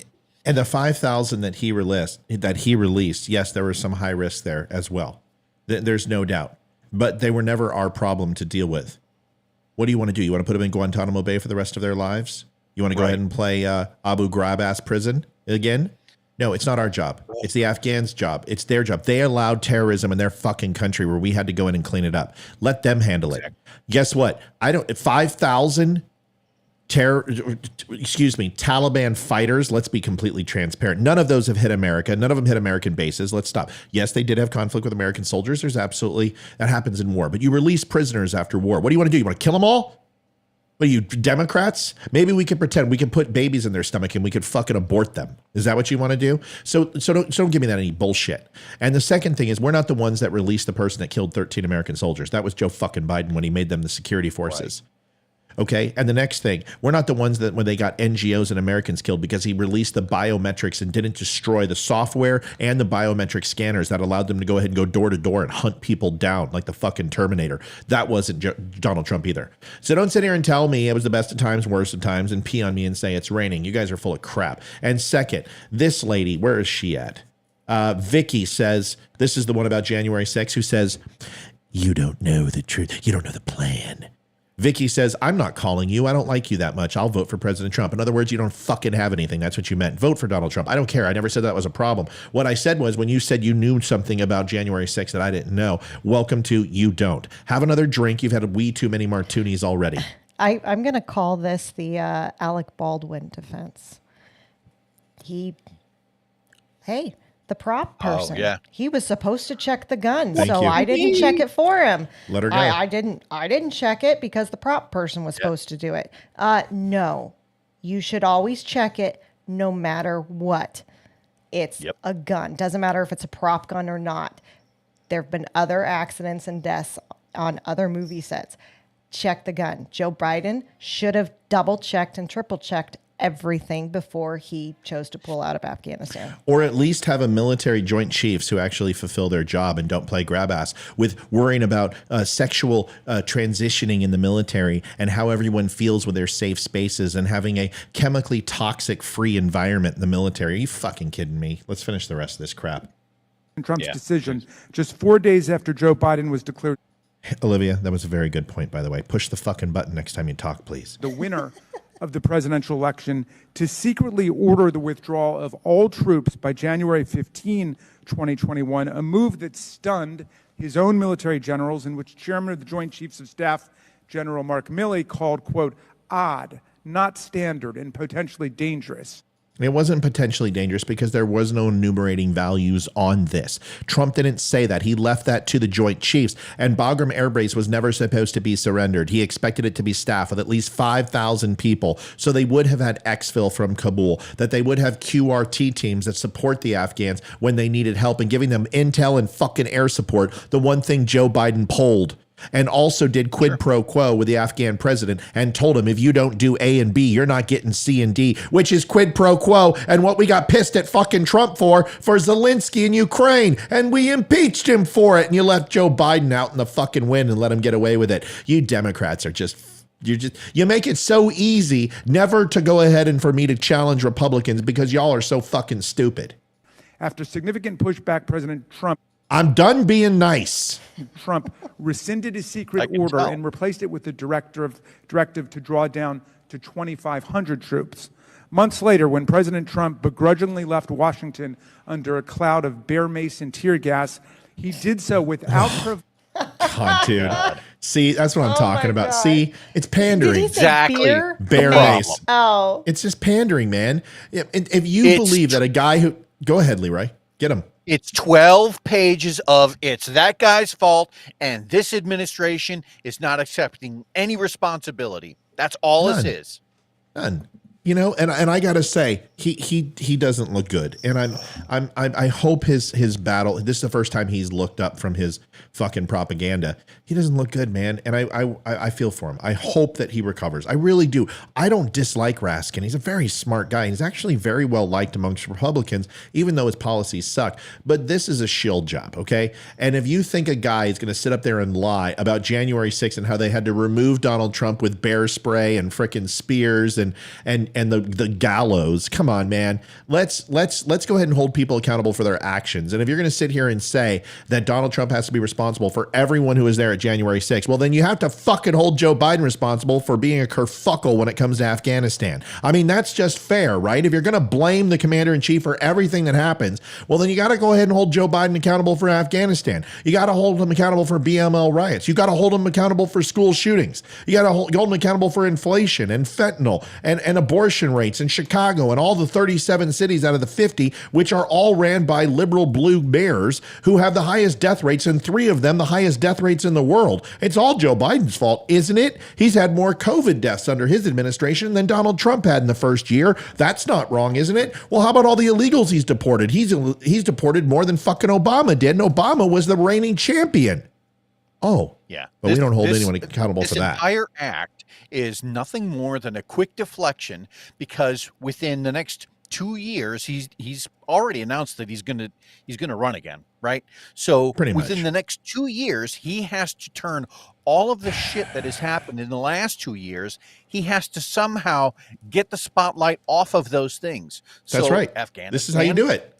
Speaker 3: And the 5,000 that he released, yes, there was some high risk there as well. There's no doubt. But they were never our problem to deal with. What do you want to do? You want to put them in Guantanamo Bay for the rest of their lives? You want to go ahead and play Abu Ghraib-ass prison again? No, it's not our job. It's the Afghans' job. It's their job. They allowed terrorism in their fucking country where we had to go in and clean it up. Let them handle it. Guess what? 5,000 Taliban fighters. Let's be completely transparent. None of those have hit America. None of them hit American bases. Let's stop. Yes, they did have conflict with American soldiers. That happens in war. But you release prisoners after war. What do you want to do? You want to kill them all? What are you, Democrats? Maybe we could pretend we could put babies in their stomach and we could fucking abort them. Is that what you want to do? So don't give me that any bullshit. And the second thing is, we're not the ones that released the person that killed 13 American soldiers. That was Joe fucking Biden when he made them the security forces. Right. Okay. And the next thing, we're not the ones that when they got NGOs and Americans killed because he released the biometrics and didn't destroy the software and the biometric scanners that allowed them to go ahead and go door to door and hunt people down like the fucking Terminator. That wasn't Donald Trump either. So don't sit here and tell me it was the best of times, worst of times, and pee on me and say it's raining. You guys are full of crap. And second, this lady, where is she at? Vicky says, this is the one about January 6th, who says, you don't know the truth. You don't know the plan. Vicky says, I'm not calling you. I don't like you that much. I'll vote for President Trump. In other words, you don't fucking have anything. That's what you meant. Vote for Donald Trump. I don't care. I never said that was a problem. What I said was when you said you knew something about January 6th that I didn't know, welcome to you don't. Have another drink. You've had way too many martinis already.
Speaker 5: I'm going to call this the Alec Baldwin defense. The prop person.
Speaker 4: Oh, yeah.
Speaker 5: He was supposed to check the gun,
Speaker 3: Thank
Speaker 5: so
Speaker 3: you.
Speaker 5: I didn't check it for him.
Speaker 3: Let her go.
Speaker 5: I didn't check it because the prop person was supposed to do it. No, you should always check it no matter what. It's a gun. Doesn't matter if it's a prop gun or not. There have been other accidents and deaths on other movie sets. Check the gun. Joe Biden should have double checked and triple checked everything before he chose to pull out of Afghanistan.
Speaker 3: Or at least have a military joint chiefs who actually fulfill their job and don't play grab ass with worrying about sexual transitioning in the military and how everyone feels with their safe spaces and having a chemically toxic free environment in the military. Are you fucking kidding me? Let's finish the rest of this crap.
Speaker 14: Trump's decision just 4 days after Joe Biden was declared.
Speaker 3: Olivia, that was a very good point, by the way. Push the fucking button next time you talk, please.
Speaker 14: The winner of the presidential election to secretly order the withdrawal of all troops by January 15, 2021, a move that stunned his own military generals, in which Chairman of the Joint Chiefs of Staff, General Mark Milley, called, quote, odd, not standard, and potentially dangerous.
Speaker 3: It wasn't potentially dangerous because there was no enumerating values on this. Trump didn't say that. He left that to the Joint Chiefs. And Bagram Air Base was never supposed to be surrendered. He expected it to be staffed with at least 5,000 people. So they would have had exfil from Kabul, that they would have QRT teams that support the Afghans when they needed help and giving them intel and fucking air support. The one thing Joe Biden pulled. And also did quid pro quo with the Afghan president and told him, if you don't do A and B, you're not getting C and D, which is quid pro quo. And what we got pissed at fucking Trump for Zelensky in Ukraine. And we impeached him for it. And you left Joe Biden out in the fucking wind and let him get away with it. You Democrats are you make it so easy never to go ahead and for me to challenge Republicans because y'all are so fucking stupid.
Speaker 14: After significant pushback, President Trump.
Speaker 3: I'm done being nice.
Speaker 14: Trump rescinded his secret order and replaced it with the directive to draw down to 2,500 troops. Months later, when President Trump begrudgingly left Washington under a cloud of bear mace and tear gas, he did so without...
Speaker 3: God, dude. See, that's what I'm talking about. God. See, it's pandering.
Speaker 5: Did he say beer?
Speaker 3: Bear mace.
Speaker 5: Oh.
Speaker 3: It's just pandering, man. If you believe that a guy who... Go ahead, Leroy. Get him.
Speaker 4: It's 12 pages of it's that guy's fault, and this administration is not accepting any responsibility. That's all this is.
Speaker 3: None. You know, and I gotta say, he doesn't look good, and I hope his battle. This is the first time he's looked up from his fucking propaganda. He doesn't look good, man, and I feel for him. I hope that he recovers. I really do. I don't dislike Raskin. He's a very smart guy. He's actually very well liked amongst Republicans, even though his policies suck. But this is a shill job, okay? And if you think a guy is going to sit up there and lie about January 6th and how they had to remove Donald Trump with bear spray and frickin' spears and the gallows. Come on, man. Let's go ahead and hold people accountable for their actions. And if you're going to sit here and say that Donald Trump has to be responsible for everyone who was there at January 6th, well, then you have to fucking hold Joe Biden responsible for being a kerfuckle when it comes to Afghanistan. I mean, that's just fair, right? If you're going to blame the commander-in-chief for everything that happens, well, then you got to go ahead and hold Joe Biden accountable for Afghanistan. You got to hold him accountable for BML riots. You got to hold him accountable for school shootings. You got to hold him accountable for inflation and fentanyl and abortion rates in Chicago and all the 37 cities out of the 50, which are all ran by liberal blue mayors who have the highest death rates, and 3 of them the highest death rates in the world. It's all Joe Biden's fault, isn't it? He's had more COVID deaths under his administration than Donald Trump had in the first year. That's not wrong, isn't it? Well, how about all the illegals he's deported? He's deported more than fucking Obama did, and Obama was the reigning champion. Oh,
Speaker 4: yeah.
Speaker 3: But we don't hold anyone accountable for that.
Speaker 4: This entire act is nothing more than a quick deflection, because within the next 2 years, he's already announced that he's gonna run again, right? So within the next 2 years, he has to turn all of the shit that has happened in the last 2 years. He has to somehow get the spotlight off of those things.
Speaker 3: That's right.
Speaker 4: Afghanistan.
Speaker 3: This is how you do it.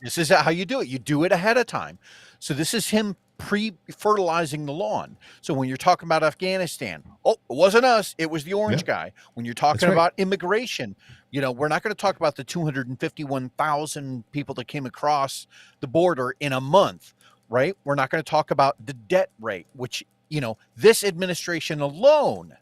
Speaker 4: This is how you do it. You do it ahead of time. So this is him pre-fertilizing the lawn. So when you're talking about Afghanistan, it wasn't us, it was the orange guy. When you're talking about immigration, you know, we're not going to talk about the 251,000 people that came across the border in a month, right? We're not going to talk about the debt rate, which, you know, this administration alone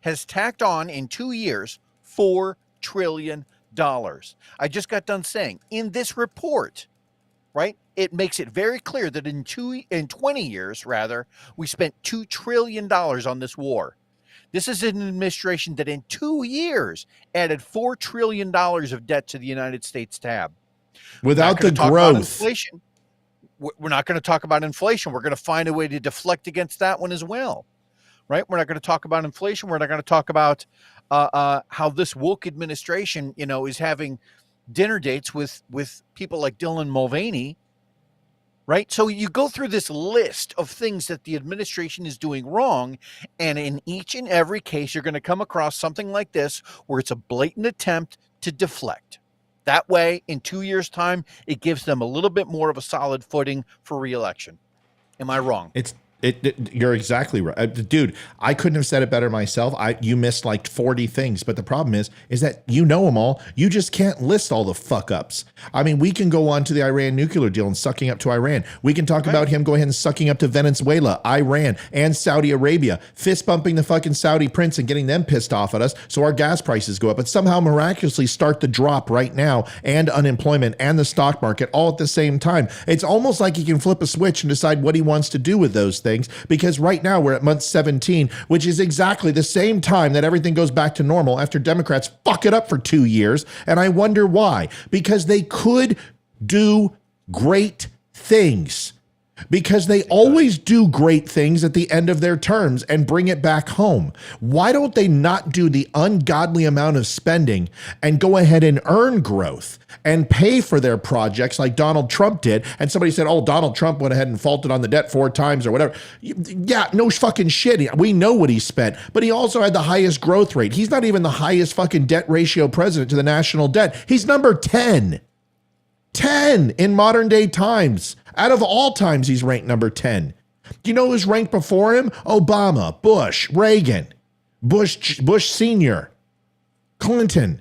Speaker 4: has tacked on in 2 years $4 trillion. I just got done saying in this report, right? It makes it very clear that in 20 years, we spent $2 trillion on this war. This is an administration that in 2 years added $4 trillion of debt to the United States tab.
Speaker 3: Without the growth.
Speaker 4: We're not going to talk about inflation. We're going to find a way to deflect against that one as well, right? We're not going to talk about inflation. We're not going to talk about how this woke administration, is having dinner dates with people like Dylan Mulvaney, right? So you go through this list of things that the administration is doing wrong, and in each and every case, you're going to come across something like this where it's a blatant attempt to deflect. That way, in 2 years' time, it gives them a little bit more of a solid footing for re-election. Am I wrong?
Speaker 3: You're exactly right, dude. I couldn't have said it better myself. You missed like 40 things, but the problem is that you know them all. You just can't list all the fuck ups. I mean, we can go on to the Iran nuclear deal and sucking up to Iran. We can talk about him going ahead and sucking up to Venezuela, Iran, and Saudi Arabia, fist bumping the fucking Saudi prince and getting them pissed off at us, so our gas prices go up. But somehow miraculously start to drop right now, and unemployment and the stock market all at the same time. It's almost like he can flip a switch and decide what he wants to do with those things, because right now we're at month 17, which is exactly the same time that everything goes back to normal after Democrats fuck it up for 2 years. And I wonder why. Because they could do great things. Because they always do great things at the end of their terms and bring it back home. Why don't they not do the ungodly amount of spending and go ahead and earn growth and pay for their projects like Donald Trump did? And somebody said, oh, Donald Trump went ahead and faulted on the debt 4 times or whatever. Yeah, no fucking shit. We know what he spent, but he also had the highest growth rate. He's not even the highest fucking debt ratio president to the national debt. He's number 10. 10 in modern day times. Out of all times, he's ranked number 10. Do you know who's ranked before him? Obama, Bush, Reagan, Bush Sr., Clinton.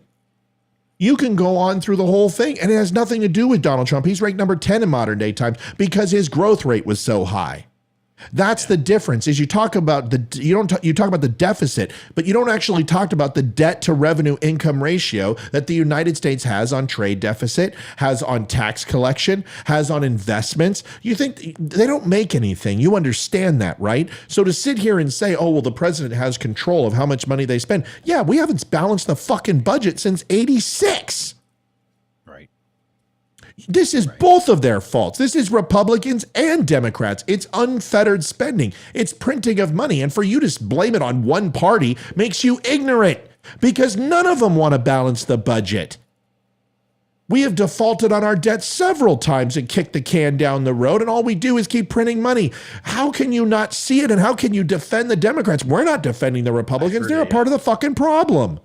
Speaker 3: You can go on through the whole thing, and it has nothing to do with Donald Trump. He's ranked number 10 in modern day times because his growth rate was so high. That's the difference. Is you talk about you talk about the deficit, but you don't actually talk about the debt to revenue income ratio that the United States has on trade deficit, has on tax collection, has on investments. You think they don't make anything. You understand that, right? So to sit here and say, oh, well, the president has control of how much money they spend. Yeah, we haven't balanced the fucking budget since 86. This is both of their faults. This is Republicans and Democrats. It's unfettered spending. It's printing of money. And for you to blame it on one party makes you ignorant, because none of them want to balance the budget. We have defaulted on our debt several times and kicked the can down the road, and all we do is keep printing money. How can you not see it, and how can you defend the Democrats? We're not defending the Republicans. They're a part of the fucking problem.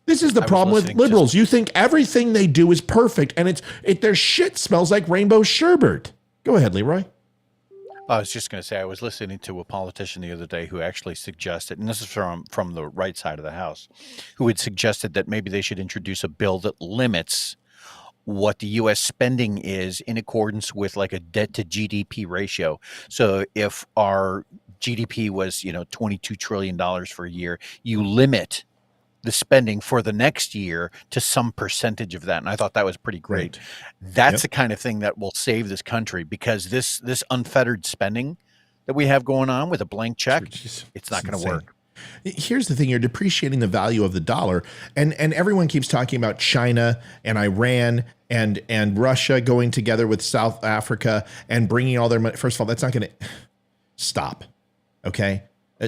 Speaker 3: This is the problem with liberals. You think everything they do is perfect, and their shit smells like rainbow sherbet. Go ahead, Leroy.
Speaker 4: I was just going to say, I was listening to a politician the other day who actually suggested, and this is from the right side of the house, who had suggested that maybe they should introduce a bill that limits what the U.S. spending is in accordance with like a debt to GDP ratio. So if our GDP was, $22 trillion for a year, you limit the spending for the next year to some percentage of that. And I thought that was pretty great. That's the kind of thing that will save this country, because this unfettered spending that we have going on with a blank check, it's not going to work.
Speaker 3: Here's the thing. You're depreciating the value of the dollar, and everyone keeps talking about China and Iran and Russia going together with South Africa and bringing all their money. First of all, that's not going to stop. Okay.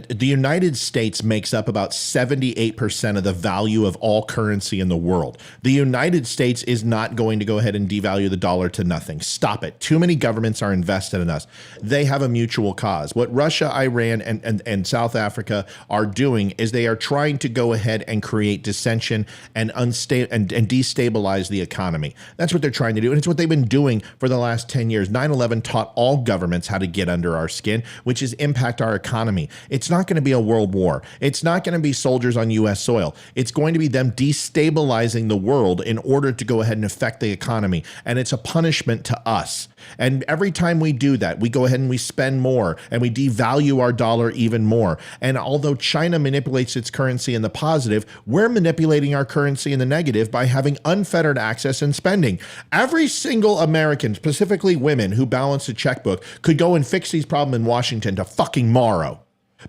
Speaker 3: The United States makes up about 78% of the value of all currency in the world. The United States is not going to go ahead and devalue the dollar to nothing. Stop it. Too many governments are invested in us. They have a mutual cause. What Russia, Iran, and South Africa are doing is they are trying to go ahead and create dissension and destabilize the economy. That's what they're trying to do, and it's what they've been doing for the last 10 years. 9/11 taught all governments how to get under our skin, which is impact our economy. It's not going to be a world war. It's not going to be soldiers on U.S. soil. It's going to be them destabilizing the world in order to go ahead and affect the economy. And it's a punishment to us. And every time we do that, we go ahead and we spend more and we devalue our dollar even more. And although China manipulates its currency in the positive, we're manipulating our currency in the negative by having unfettered access and spending. Every single American, specifically women who balance a checkbook, could go and fix these problems in Washington to fucking morrow.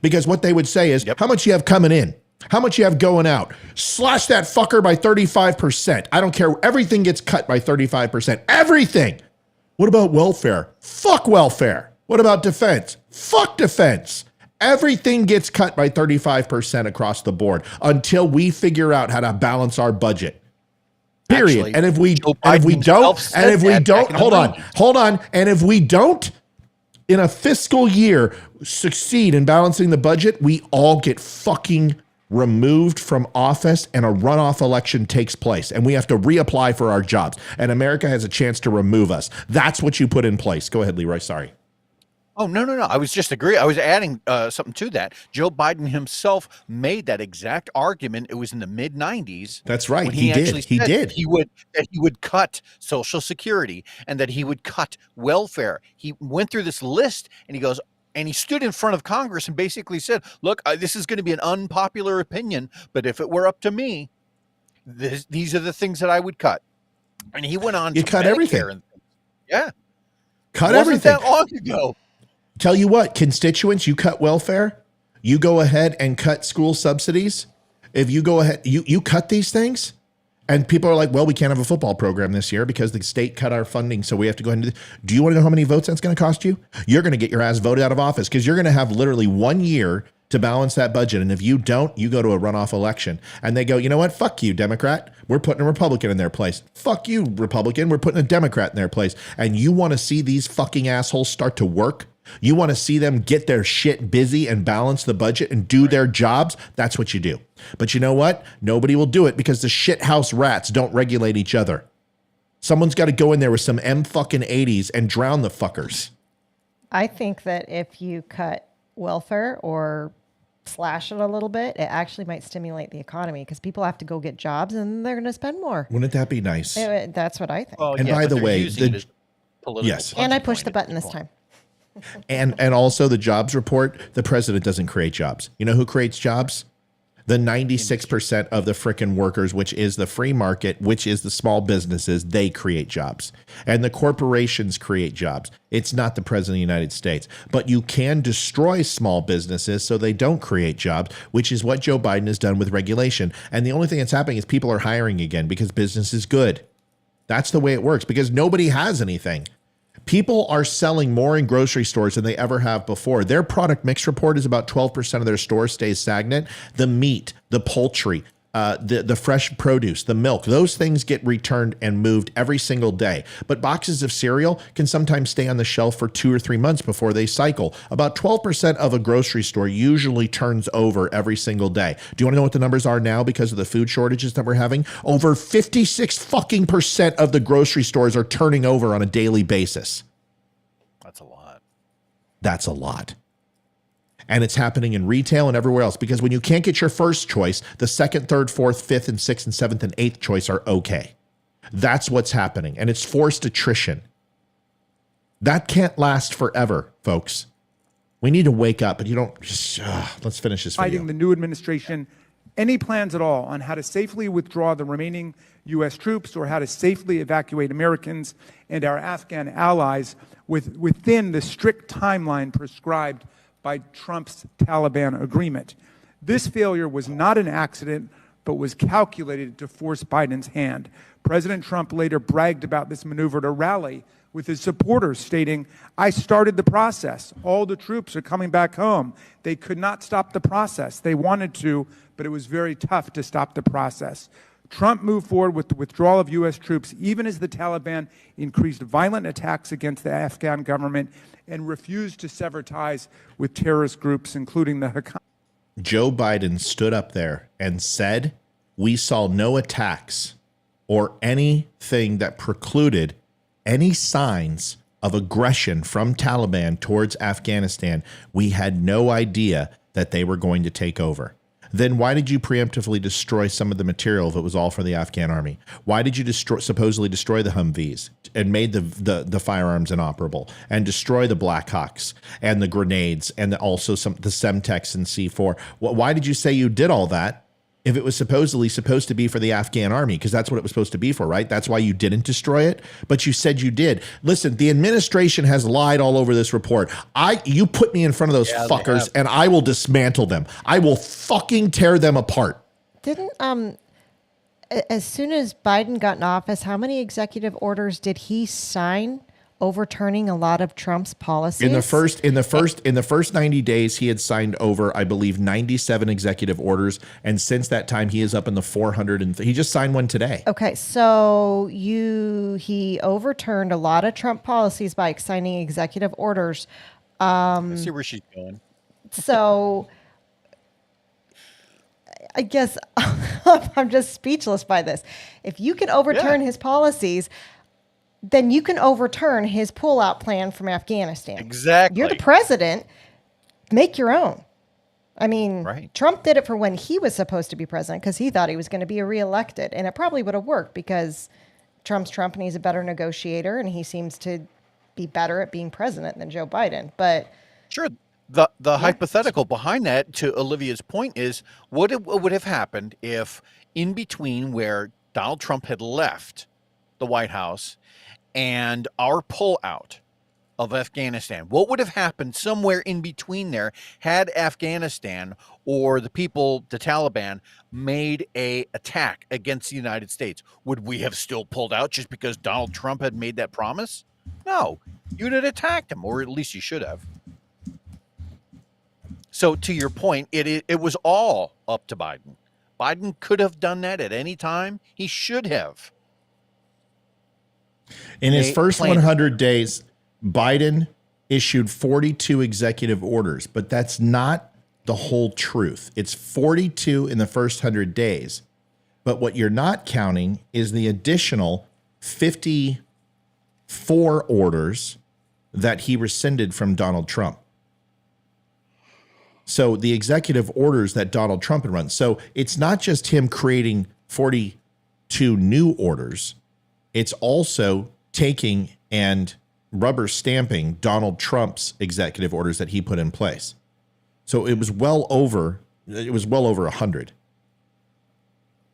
Speaker 3: Because what they would say is, how much you have coming in? How much you have going out? Slash that fucker by 35%. I don't care. Everything gets cut by 35%. Everything. What about welfare? Fuck welfare. What about defense? Fuck defense. Everything gets cut by 35% across the board until we figure out how to balance our budget. Period.
Speaker 4: Actually,
Speaker 3: and if we don't, hold on. And if we don't, in a fiscal year, succeed in balancing the budget, we all get fucking removed from office and a runoff election takes place and we have to reapply for our jobs and America has a chance to remove us. That's what you put in place. Go ahead, Leroy. Sorry.
Speaker 4: Oh, no. I was just agreeing. I was adding something to that. Joe Biden himself made that exact argument. It was in the mid 90s.
Speaker 3: That's right.
Speaker 4: When
Speaker 3: He did.
Speaker 4: He would cut Social Security and that he would cut welfare. He went through this list and he goes, and he stood in front of Congress and basically said, look, this is going to be an unpopular opinion, but if it were up to me, these are the things that I would cut. And he went on
Speaker 3: to cut everything.
Speaker 4: Cut
Speaker 3: everything.
Speaker 4: That long ago.
Speaker 3: Tell you what, constituents, you cut welfare, you go ahead and cut school subsidies. If you go ahead, you cut these things, and people are like, well, we can't have a football program this year because the state cut our funding, so we have to go ahead and do you want to know how many votes that's going to cost you? You're going to get your ass voted out of office because you're going to have literally 1 year to balance that budget. And if you don't, you go to a runoff election. And they go, you know what? Fuck you, Democrat. We're putting a Republican in their place. Fuck you, Republican. We're putting a Democrat in their place. And you want to see these fucking assholes start to work? You want to see them get their shit busy and balance the budget and do their jobs? That's what you do. But you know what? Nobody will do it because the shithouse rats don't regulate each other. Someone's got to go in there with some M-fucking-80s and drown the fuckers.
Speaker 5: I think that if you cut welfare or slash it a little bit, it actually might stimulate the economy because people have to go get jobs and they're going to spend more.
Speaker 3: Wouldn't that be nice?
Speaker 5: That's what I think.
Speaker 4: Well,
Speaker 3: and by the way, yes.
Speaker 5: And I pushed the button this time.
Speaker 3: And also the jobs report, the president doesn't create jobs. You know who creates jobs? The 96% of the frickin' workers, which is the free market, which is the small businesses, they create jobs. And the corporations create jobs. It's not the president of the United States. But you can destroy small businesses so they don't create jobs, which is what Joe Biden has done with regulation. And the only thing that's happening is people are hiring again because business is good. That's the way it works because nobody has anything. People are selling more in grocery stores than they ever have before. Their product mix report is about 12% of their stores stays stagnant. The meat, the poultry, the fresh produce, the milk, those things get returned and moved every single day. But boxes of cereal can sometimes stay on the shelf for 2 or 3 months before they cycle. About 12% of a grocery store usually turns over every single day. Do you want to know what the numbers are now because of the food shortages that we're having? Over 56% of the grocery stores are turning over on a daily basis.
Speaker 4: That's a lot.
Speaker 3: That's a lot. And it's happening in retail and everywhere else because when you can't get your first choice, the second, third, fourth, fifth, and sixth, and seventh, and eighth choice are okay. That's what's happening. And it's forced attrition. That can't last forever, folks. We need to wake up, but you don't just, let's finish this video.
Speaker 14: Fighting the new administration, any plans at all on how to safely withdraw the remaining U.S. troops or how to safely evacuate Americans and our Afghan allies within the strict timeline prescribed by Trump's Taliban agreement. This failure was not an accident, but was calculated to force Biden's hand. President Trump later bragged about this maneuver at a rally with his supporters, stating, "I started the process. All the troops are coming back home. They could not stop the process. They wanted to, but it was very tough to stop the process." Trump moved forward with the withdrawal of U.S. troops even as the Taliban increased violent attacks against the Afghan government and refused to sever ties with terrorist groups, including the Haqqani.
Speaker 3: Joe Biden stood up there and said, we saw no attacks or anything that precluded any signs of aggression from Taliban towards Afghanistan. We had no idea that they were going to take over. Then why did you preemptively destroy some of the material if it was all for the Afghan army? Why did you supposedly destroy the Humvees and made the firearms inoperable and destroy the Black Hawks and the grenades and also the Semtex and C4? Why did you say you did all that if it was supposedly supposed to be for the Afghan army? Because that's what it was supposed to be for, right? That's why you didn't destroy it, but you said you did. Listen, the administration has lied all over this report. You put me in front of those fuckers and I will dismantle them. I will fucking tear them apart.
Speaker 5: Didn't, as soon as Biden got in office, how many executive orders did he sign overturning a lot of Trump's policies.
Speaker 3: In the first 90 days, he had signed over, I believe, 97 executive orders, and since that time, he is up in the 400. And he just signed one today.
Speaker 5: Okay, so he overturned a lot of Trump policies by signing executive orders.
Speaker 4: I see where she's going.
Speaker 5: So I guess I'm just speechless by this. If you can overturn his policies, then you can overturn his pullout plan from Afghanistan.
Speaker 4: Exactly.
Speaker 5: You're the president. Make your own. I mean, Trump did it for when he was supposed to be president because he thought he was going to be reelected. And it probably would have worked because Trump's Trump and he's a better negotiator and he seems to be better at being president than Joe Biden. But
Speaker 4: sure. The hypothetical behind that, to Olivia's point, is what would have happened if in between where Donald Trump had left the White House and our pullout of Afghanistan, what would have happened somewhere in between there had Afghanistan or the people, the Taliban, made a attack against the United States? Would we have still pulled out just because Donald Trump had made that promise? No, you'd have attacked him, or at least you should have. So to your point, it was all up to Biden. Biden could have done that at any time. He should have.
Speaker 3: In his first 100 days, Biden issued 42 executive orders, but that's not the whole truth. It's 42 in the first 100 days. But what you're not counting is the additional 54 orders that he rescinded from Donald Trump. So the executive orders that Donald Trump had run. So it's not just him creating 42 new orders. It's also taking and rubber stamping Donald Trump's executive orders that he put in place. So it was well over 100.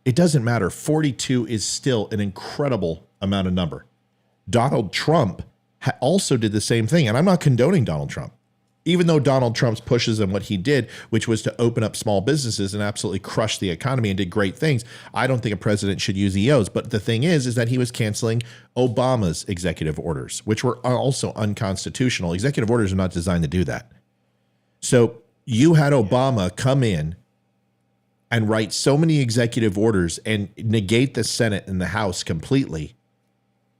Speaker 3: It doesn't matter. 42 is still an incredible amount of number. Donald Trump also did the same thing. And I'm not condoning Donald Trump. Even though Donald Trump's pushes and what he did, which was to open up small businesses and absolutely crush the economy and did great things, I don't think a president should use EOs. But the thing is that he was canceling Obama's executive orders, which were also unconstitutional. Executive orders are not designed to do that. So you had Obama come in and write so many executive orders and negate the Senate and the House completely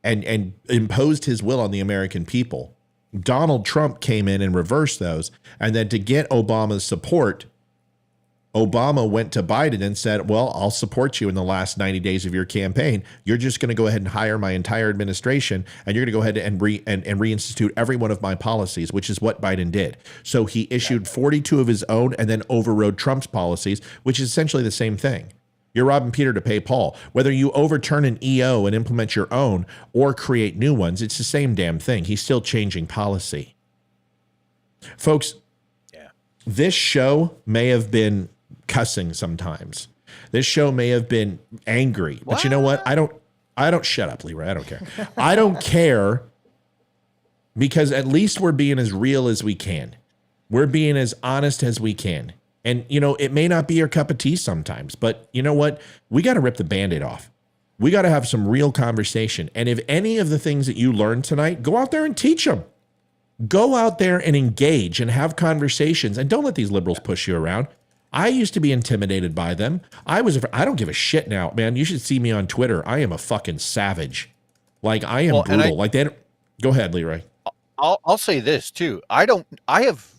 Speaker 3: and imposed his will on the American people. Donald Trump came in and reversed those. And then to get Obama's support, Obama went to Biden and said, well, I'll support you in the last 90 days of your campaign. You're just going to go ahead and hire my entire administration, and you're going to go ahead and reinstitute every one of my policies, which is what Biden did. So he issued 42 of his own and then overrode Trump's policies, which is essentially the same thing. You're robbing Peter to pay Paul. Whether you overturn an EO and implement your own or create new ones, it's the same damn thing. He's still changing policy. Folks, this show may have been cussing sometimes. This show may have been angry. But you know what? I don't shut up, Leroy. I don't care. I don't care because at least we're being as real as we can. We're being as honest as we can. And, you know, it may not be your cup of tea sometimes, but you know what? We got to rip the Band-Aid off. We got to have some real conversation. And if any of the things that you learned tonight, go out there and teach them. Go out there and engage and have conversations. And don't let these liberals push you around. I used to be intimidated by them. I don't give a shit now, man. You should see me on Twitter. I am a fucking savage. Like, I am brutal. Like that. Go ahead, Leroy.
Speaker 4: I'll say this too. I have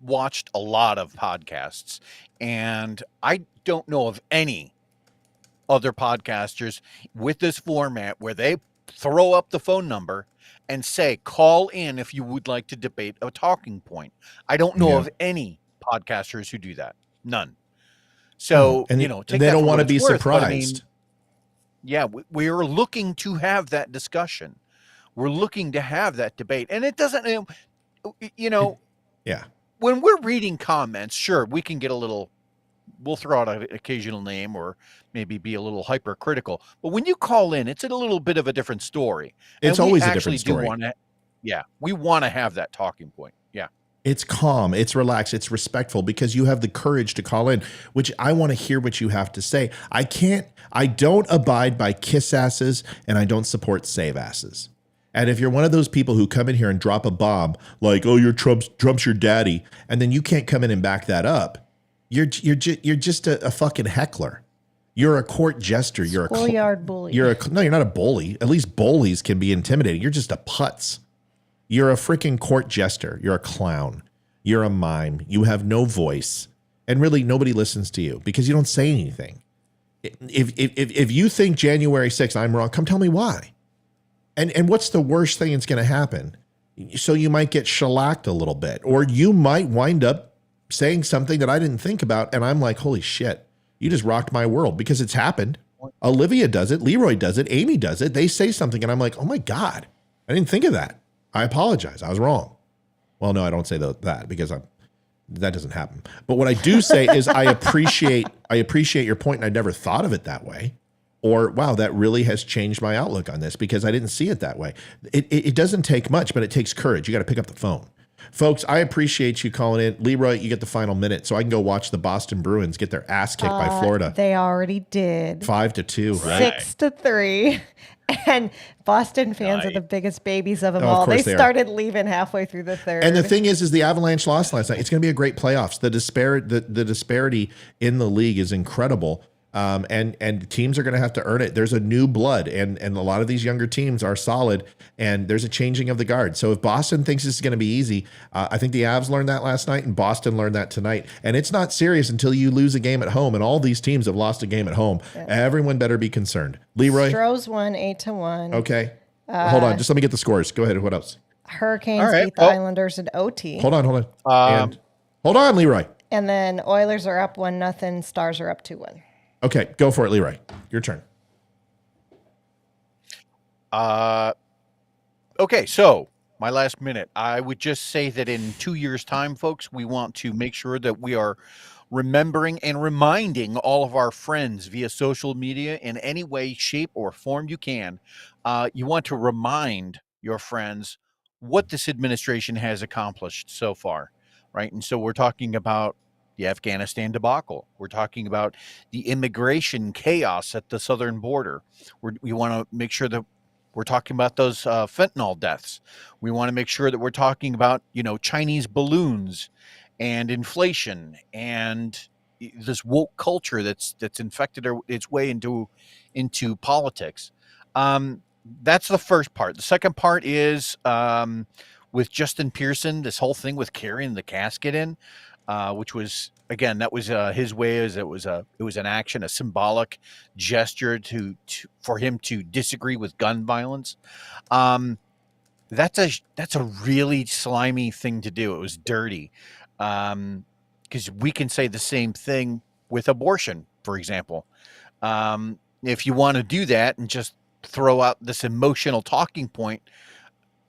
Speaker 4: watched a lot of podcasts, and I don't know of any other podcasters with this format where they throw up the phone number and say, call in if you would like to debate a talking point. I don't know of any podcasters who do that. None. So,
Speaker 3: and
Speaker 4: they
Speaker 3: don't want to be surprised.
Speaker 4: We are looking to have that discussion. We're looking to have that debate. And it doesn't, when we're reading comments, sure, we can get we'll throw out an occasional name or maybe be a little hypercritical. But when you call in, it's a little bit of a different story.
Speaker 3: It's always a different story.
Speaker 4: We want to have that talking point. Yeah.
Speaker 3: It's calm, it's relaxed, it's respectful because you have the courage to call in, which I want to hear what you have to say. I don't abide by kiss asses and I don't support save asses. And if you're one of those people who come in here and drop a bomb like, oh, you're Trump's your daddy, and then you can't come in and back that up, you're just a fucking heckler. You're a court jester. You're
Speaker 5: Schoolyard bully.
Speaker 3: No, you're not a bully. At least bullies can be intimidating. You're just a putz. You're a freaking court jester. You're a clown. You're a mime. You have no voice. And really, nobody listens to you because you don't say anything. If you think January 6th, I'm wrong, come tell me why. And what's the worst thing that's going to happen? So you might get shellacked a little bit, or you might wind up saying something that I didn't think about. And I'm like, holy shit, you just rocked my world, because it's happened. Olivia does it. Leroy does it. Amy does it. They say something and I'm like, oh my God, I didn't think of that. I apologize. I was wrong. Well, no, I don't say that because that doesn't happen. But what I do say is I appreciate your point, and I never thought of it that way. Or, wow, that really has changed my outlook on this because I didn't see it that way. It doesn't take much, but it takes courage. You got to pick up the phone. Folks, I appreciate you calling in. Leroy, you get the final minute so I can go watch the Boston Bruins get their ass kicked by Florida.
Speaker 5: They already did.
Speaker 3: 5-2, right?
Speaker 5: 6-3. And Boston fans are the biggest babies of them all. They started leaving halfway through the third.
Speaker 3: And the thing is the Avalanche lost last night. It's going to be a great playoffs. The disparity in the league is incredible. And teams are going to have to earn it. There's a new blood, and a lot of these younger teams are solid, and there's a changing of the guard. So if Boston thinks this is going to be easy, I think the Avs learned that last night, and Boston learned that tonight. And it's not serious until you lose a game at home, and all these teams have lost a game at home. Yeah. Everyone better be concerned. Leroy?
Speaker 5: Stros won 8-1.
Speaker 3: Okay. Hold on. Just let me get the scores. Go ahead. What else?
Speaker 5: Hurricanes beat the Islanders in OT.
Speaker 3: Hold on. And hold on, Leroy.
Speaker 5: And then Oilers are up 1-0. Stars are up 2-1.
Speaker 3: Okay, go for it, Leroy. Your turn.
Speaker 4: Okay, so my last minute. I would just say that in 2 years' time, folks, we want to make sure that we are remembering and reminding all of our friends via social media in any way, shape, or form you can. You want to remind your friends what this administration has accomplished so far, right? And so we're talking about the Afghanistan debacle. We're talking about the immigration chaos at the southern border. We want to make sure that we're talking about those fentanyl deaths. We want to make sure that we're talking about, Chinese balloons and inflation and this woke culture that's infected its way into politics. That's the first part. The second part is with Justin Pearson, this whole thing with carrying the casket in. Which was, again, that was his way. It was an action, a symbolic gesture for him to disagree with gun violence. That's a really slimy thing to do. It was dirty, because we can say the same thing with abortion, for example. If you want to do that and just throw out this emotional talking point,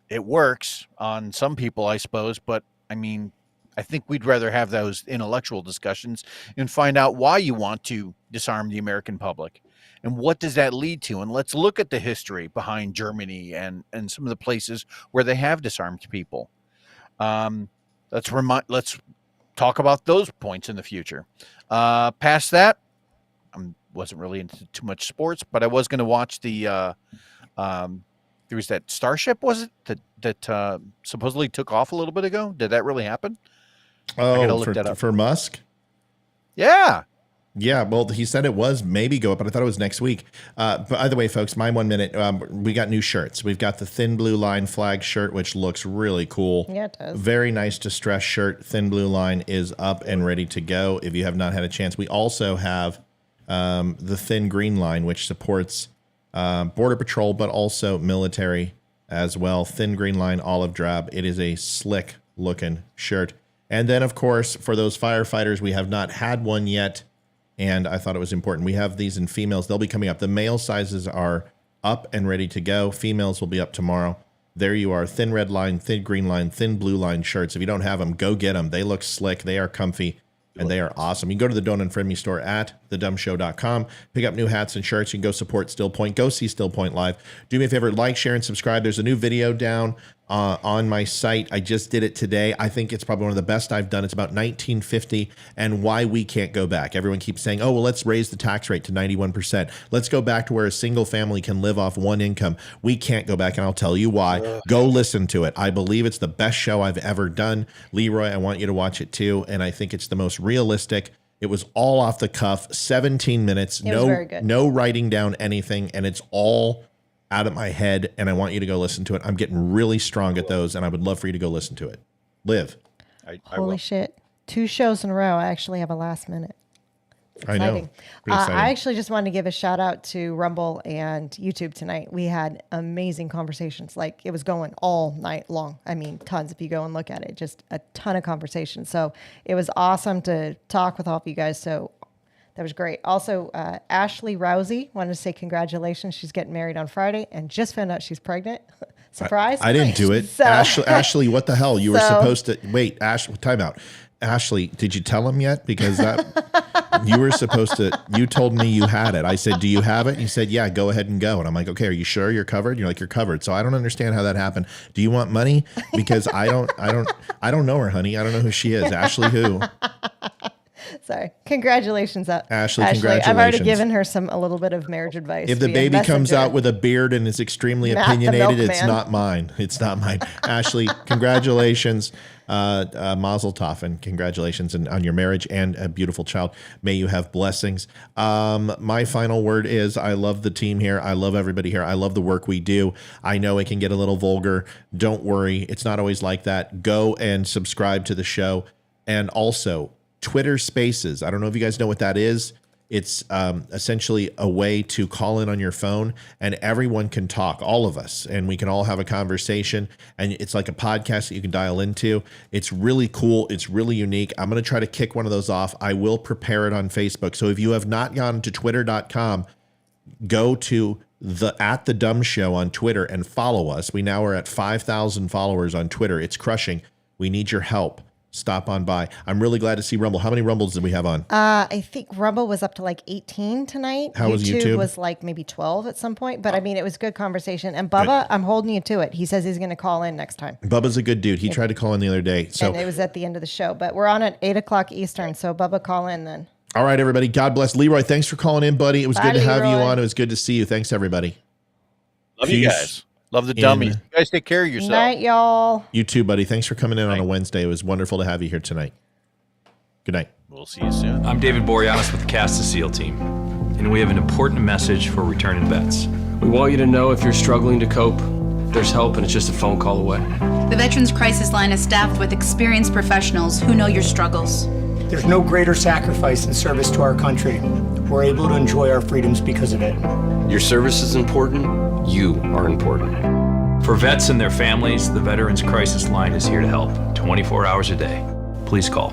Speaker 4: it works on some people, I suppose. But I mean, I think we'd rather have those intellectual discussions and find out why you want to disarm the American public and what does that lead to. And let's look at the history behind Germany and some of the places where they have disarmed people. Let's talk about those points in the future. Past that, I wasn't really into too much sports, but I was going to watch the there was that Starship, was it, that supposedly took off a little bit ago? Did that really happen?
Speaker 3: Oh, for Musk?
Speaker 4: Yeah.
Speaker 3: Yeah, well, he said it was maybe go up, but I thought it was next week. But by the way, folks, my 1 minute, we got new shirts. We've got the Thin Blue Line flag shirt, which looks really cool.
Speaker 5: Yeah, it does.
Speaker 3: Very nice distressed shirt. Thin Blue Line is up and ready to go if you have not had a chance. We also have the Thin Green Line, which supports Border Patrol, but also military as well. Thin Green Line, olive drab. It is a slick looking shirt. And then, of course, for those firefighters, we have not had one yet, and I thought it was important. We have these in females. They'll be coming up. The male sizes are up and ready to go. Females will be up tomorrow. There you are. Thin red line, thin green line, thin blue line shirts. If you don't have them, go get them. They look slick. They are comfy, and they are awesome. You can go to the Don't Unfriend Me store at thedumbshow.com. Pick up new hats and shirts. You can go support Still Point. Go see Still Point live. Do me a favor, like, share, and subscribe. There's a new video down on my site. I just did it today. I think it's probably one of the best I've done. It's about 1950 and why we can't go back. Everyone keeps saying, oh, well, let's raise the tax rate to 91%. Let's go back to where a single family can live off one income. We can't go back, and I'll tell you why. Go listen to it. I believe it's the best show I've ever done. Leroy, I want you to watch it too, and I think it's the most realistic. It was all off the cuff, 17 minutes, no writing down anything, and it's all out of my head, and I want you to go listen to it. I'm getting really strong at those, and I would love for you to go listen to it. Liv.
Speaker 5: Holy shit. 2 shows in a row. I actually have a last minute. Exciting.
Speaker 3: I know. Pretty exciting.
Speaker 5: I actually just wanted to give a shout out to Rumble and YouTube tonight. We had amazing conversations. Like, it was going all night long. I mean, tons if you go and look at it. Just a ton of conversations. So it was awesome to talk with all of you guys. So that was great. Also, Ashley Rousey wanted to say congratulations. She's getting married on Friday and just found out she's pregnant. Surprise.
Speaker 3: I didn't do it. So, Ashley, what the hell? You were supposed to wait. Time out. Ashley, did you tell him yet? Because you were supposed to. You told me you had it. I said, "Do you have it?" And you said, "Yeah, go ahead and go." And I'm like, "Okay, are you sure you're covered?" You're like, "You're covered." So I don't understand how that happened. Do you want money? Because I don't know her, honey. I don't know who she is. Ashley who?
Speaker 5: Sorry. Congratulations,
Speaker 3: Ashley. Congratulations.
Speaker 5: I've already given her a little bit of marriage advice.
Speaker 3: If the baby comes out with a beard and is extremely opinionated, it's not mine. It's not mine. Ashley, congratulations. Mazel tov, and congratulations on your marriage and a beautiful child. May you have blessings. My final word is I love the team here. I love everybody here. I love the work we do. I know it can get a little vulgar. Don't worry. It's not always like that. Go and subscribe to the show. And also, Twitter Spaces. I don't know if you guys know what that is. It's essentially a way to call in on your phone and everyone can talk, all of us, and we can all have a conversation. And it's like a podcast that you can dial into. It's really cool. It's really unique. I'm going to try to kick one of those off. I will prepare it on Facebook. So if you have not gone to twitter.com, go to the Dumb Show on Twitter and follow us. We now are at 5,000 followers on Twitter. It's crushing. We need your help. Stop on by. I'm really glad to see Rumble. How many Rumbles did we have on?
Speaker 5: I think Rumble was up to like 18 tonight.
Speaker 3: How was YouTube?
Speaker 5: Was like maybe 12 at some point. But I mean, it was good conversation. And Bubba, I'm holding you to it. He says he's going to call in next time.
Speaker 3: Bubba's a good dude. He tried to call in the other day.
Speaker 5: And it was at the end of the show. But we're on at 8 o'clock Eastern. So Bubba, call in then.
Speaker 3: All right, everybody. God bless. Leroy, thanks for calling in, buddy. It was good to have you on. It was good to see you. Thanks, everybody.
Speaker 4: Love you guys. Love the dummies. You guys take care of yourself.
Speaker 5: Night, y'all.
Speaker 3: You too, buddy. Thanks for coming in on a Wednesday. It was wonderful to have you here tonight. Good night.
Speaker 4: We'll see you soon.
Speaker 17: I'm David Boreanaz with the Cast the SEAL team, and we have an important message for returning vets.
Speaker 18: We want you to know if you're struggling to cope, there's help and it's just a phone call away.
Speaker 19: The Veterans Crisis Line is staffed with experienced professionals who know your struggles.
Speaker 20: There's no greater sacrifice than service to our country. We're able to enjoy our freedoms because of it.
Speaker 18: Your service is important. You are important.
Speaker 17: For vets and their families, the Veterans Crisis Line is here to help 24 hours a day. Please call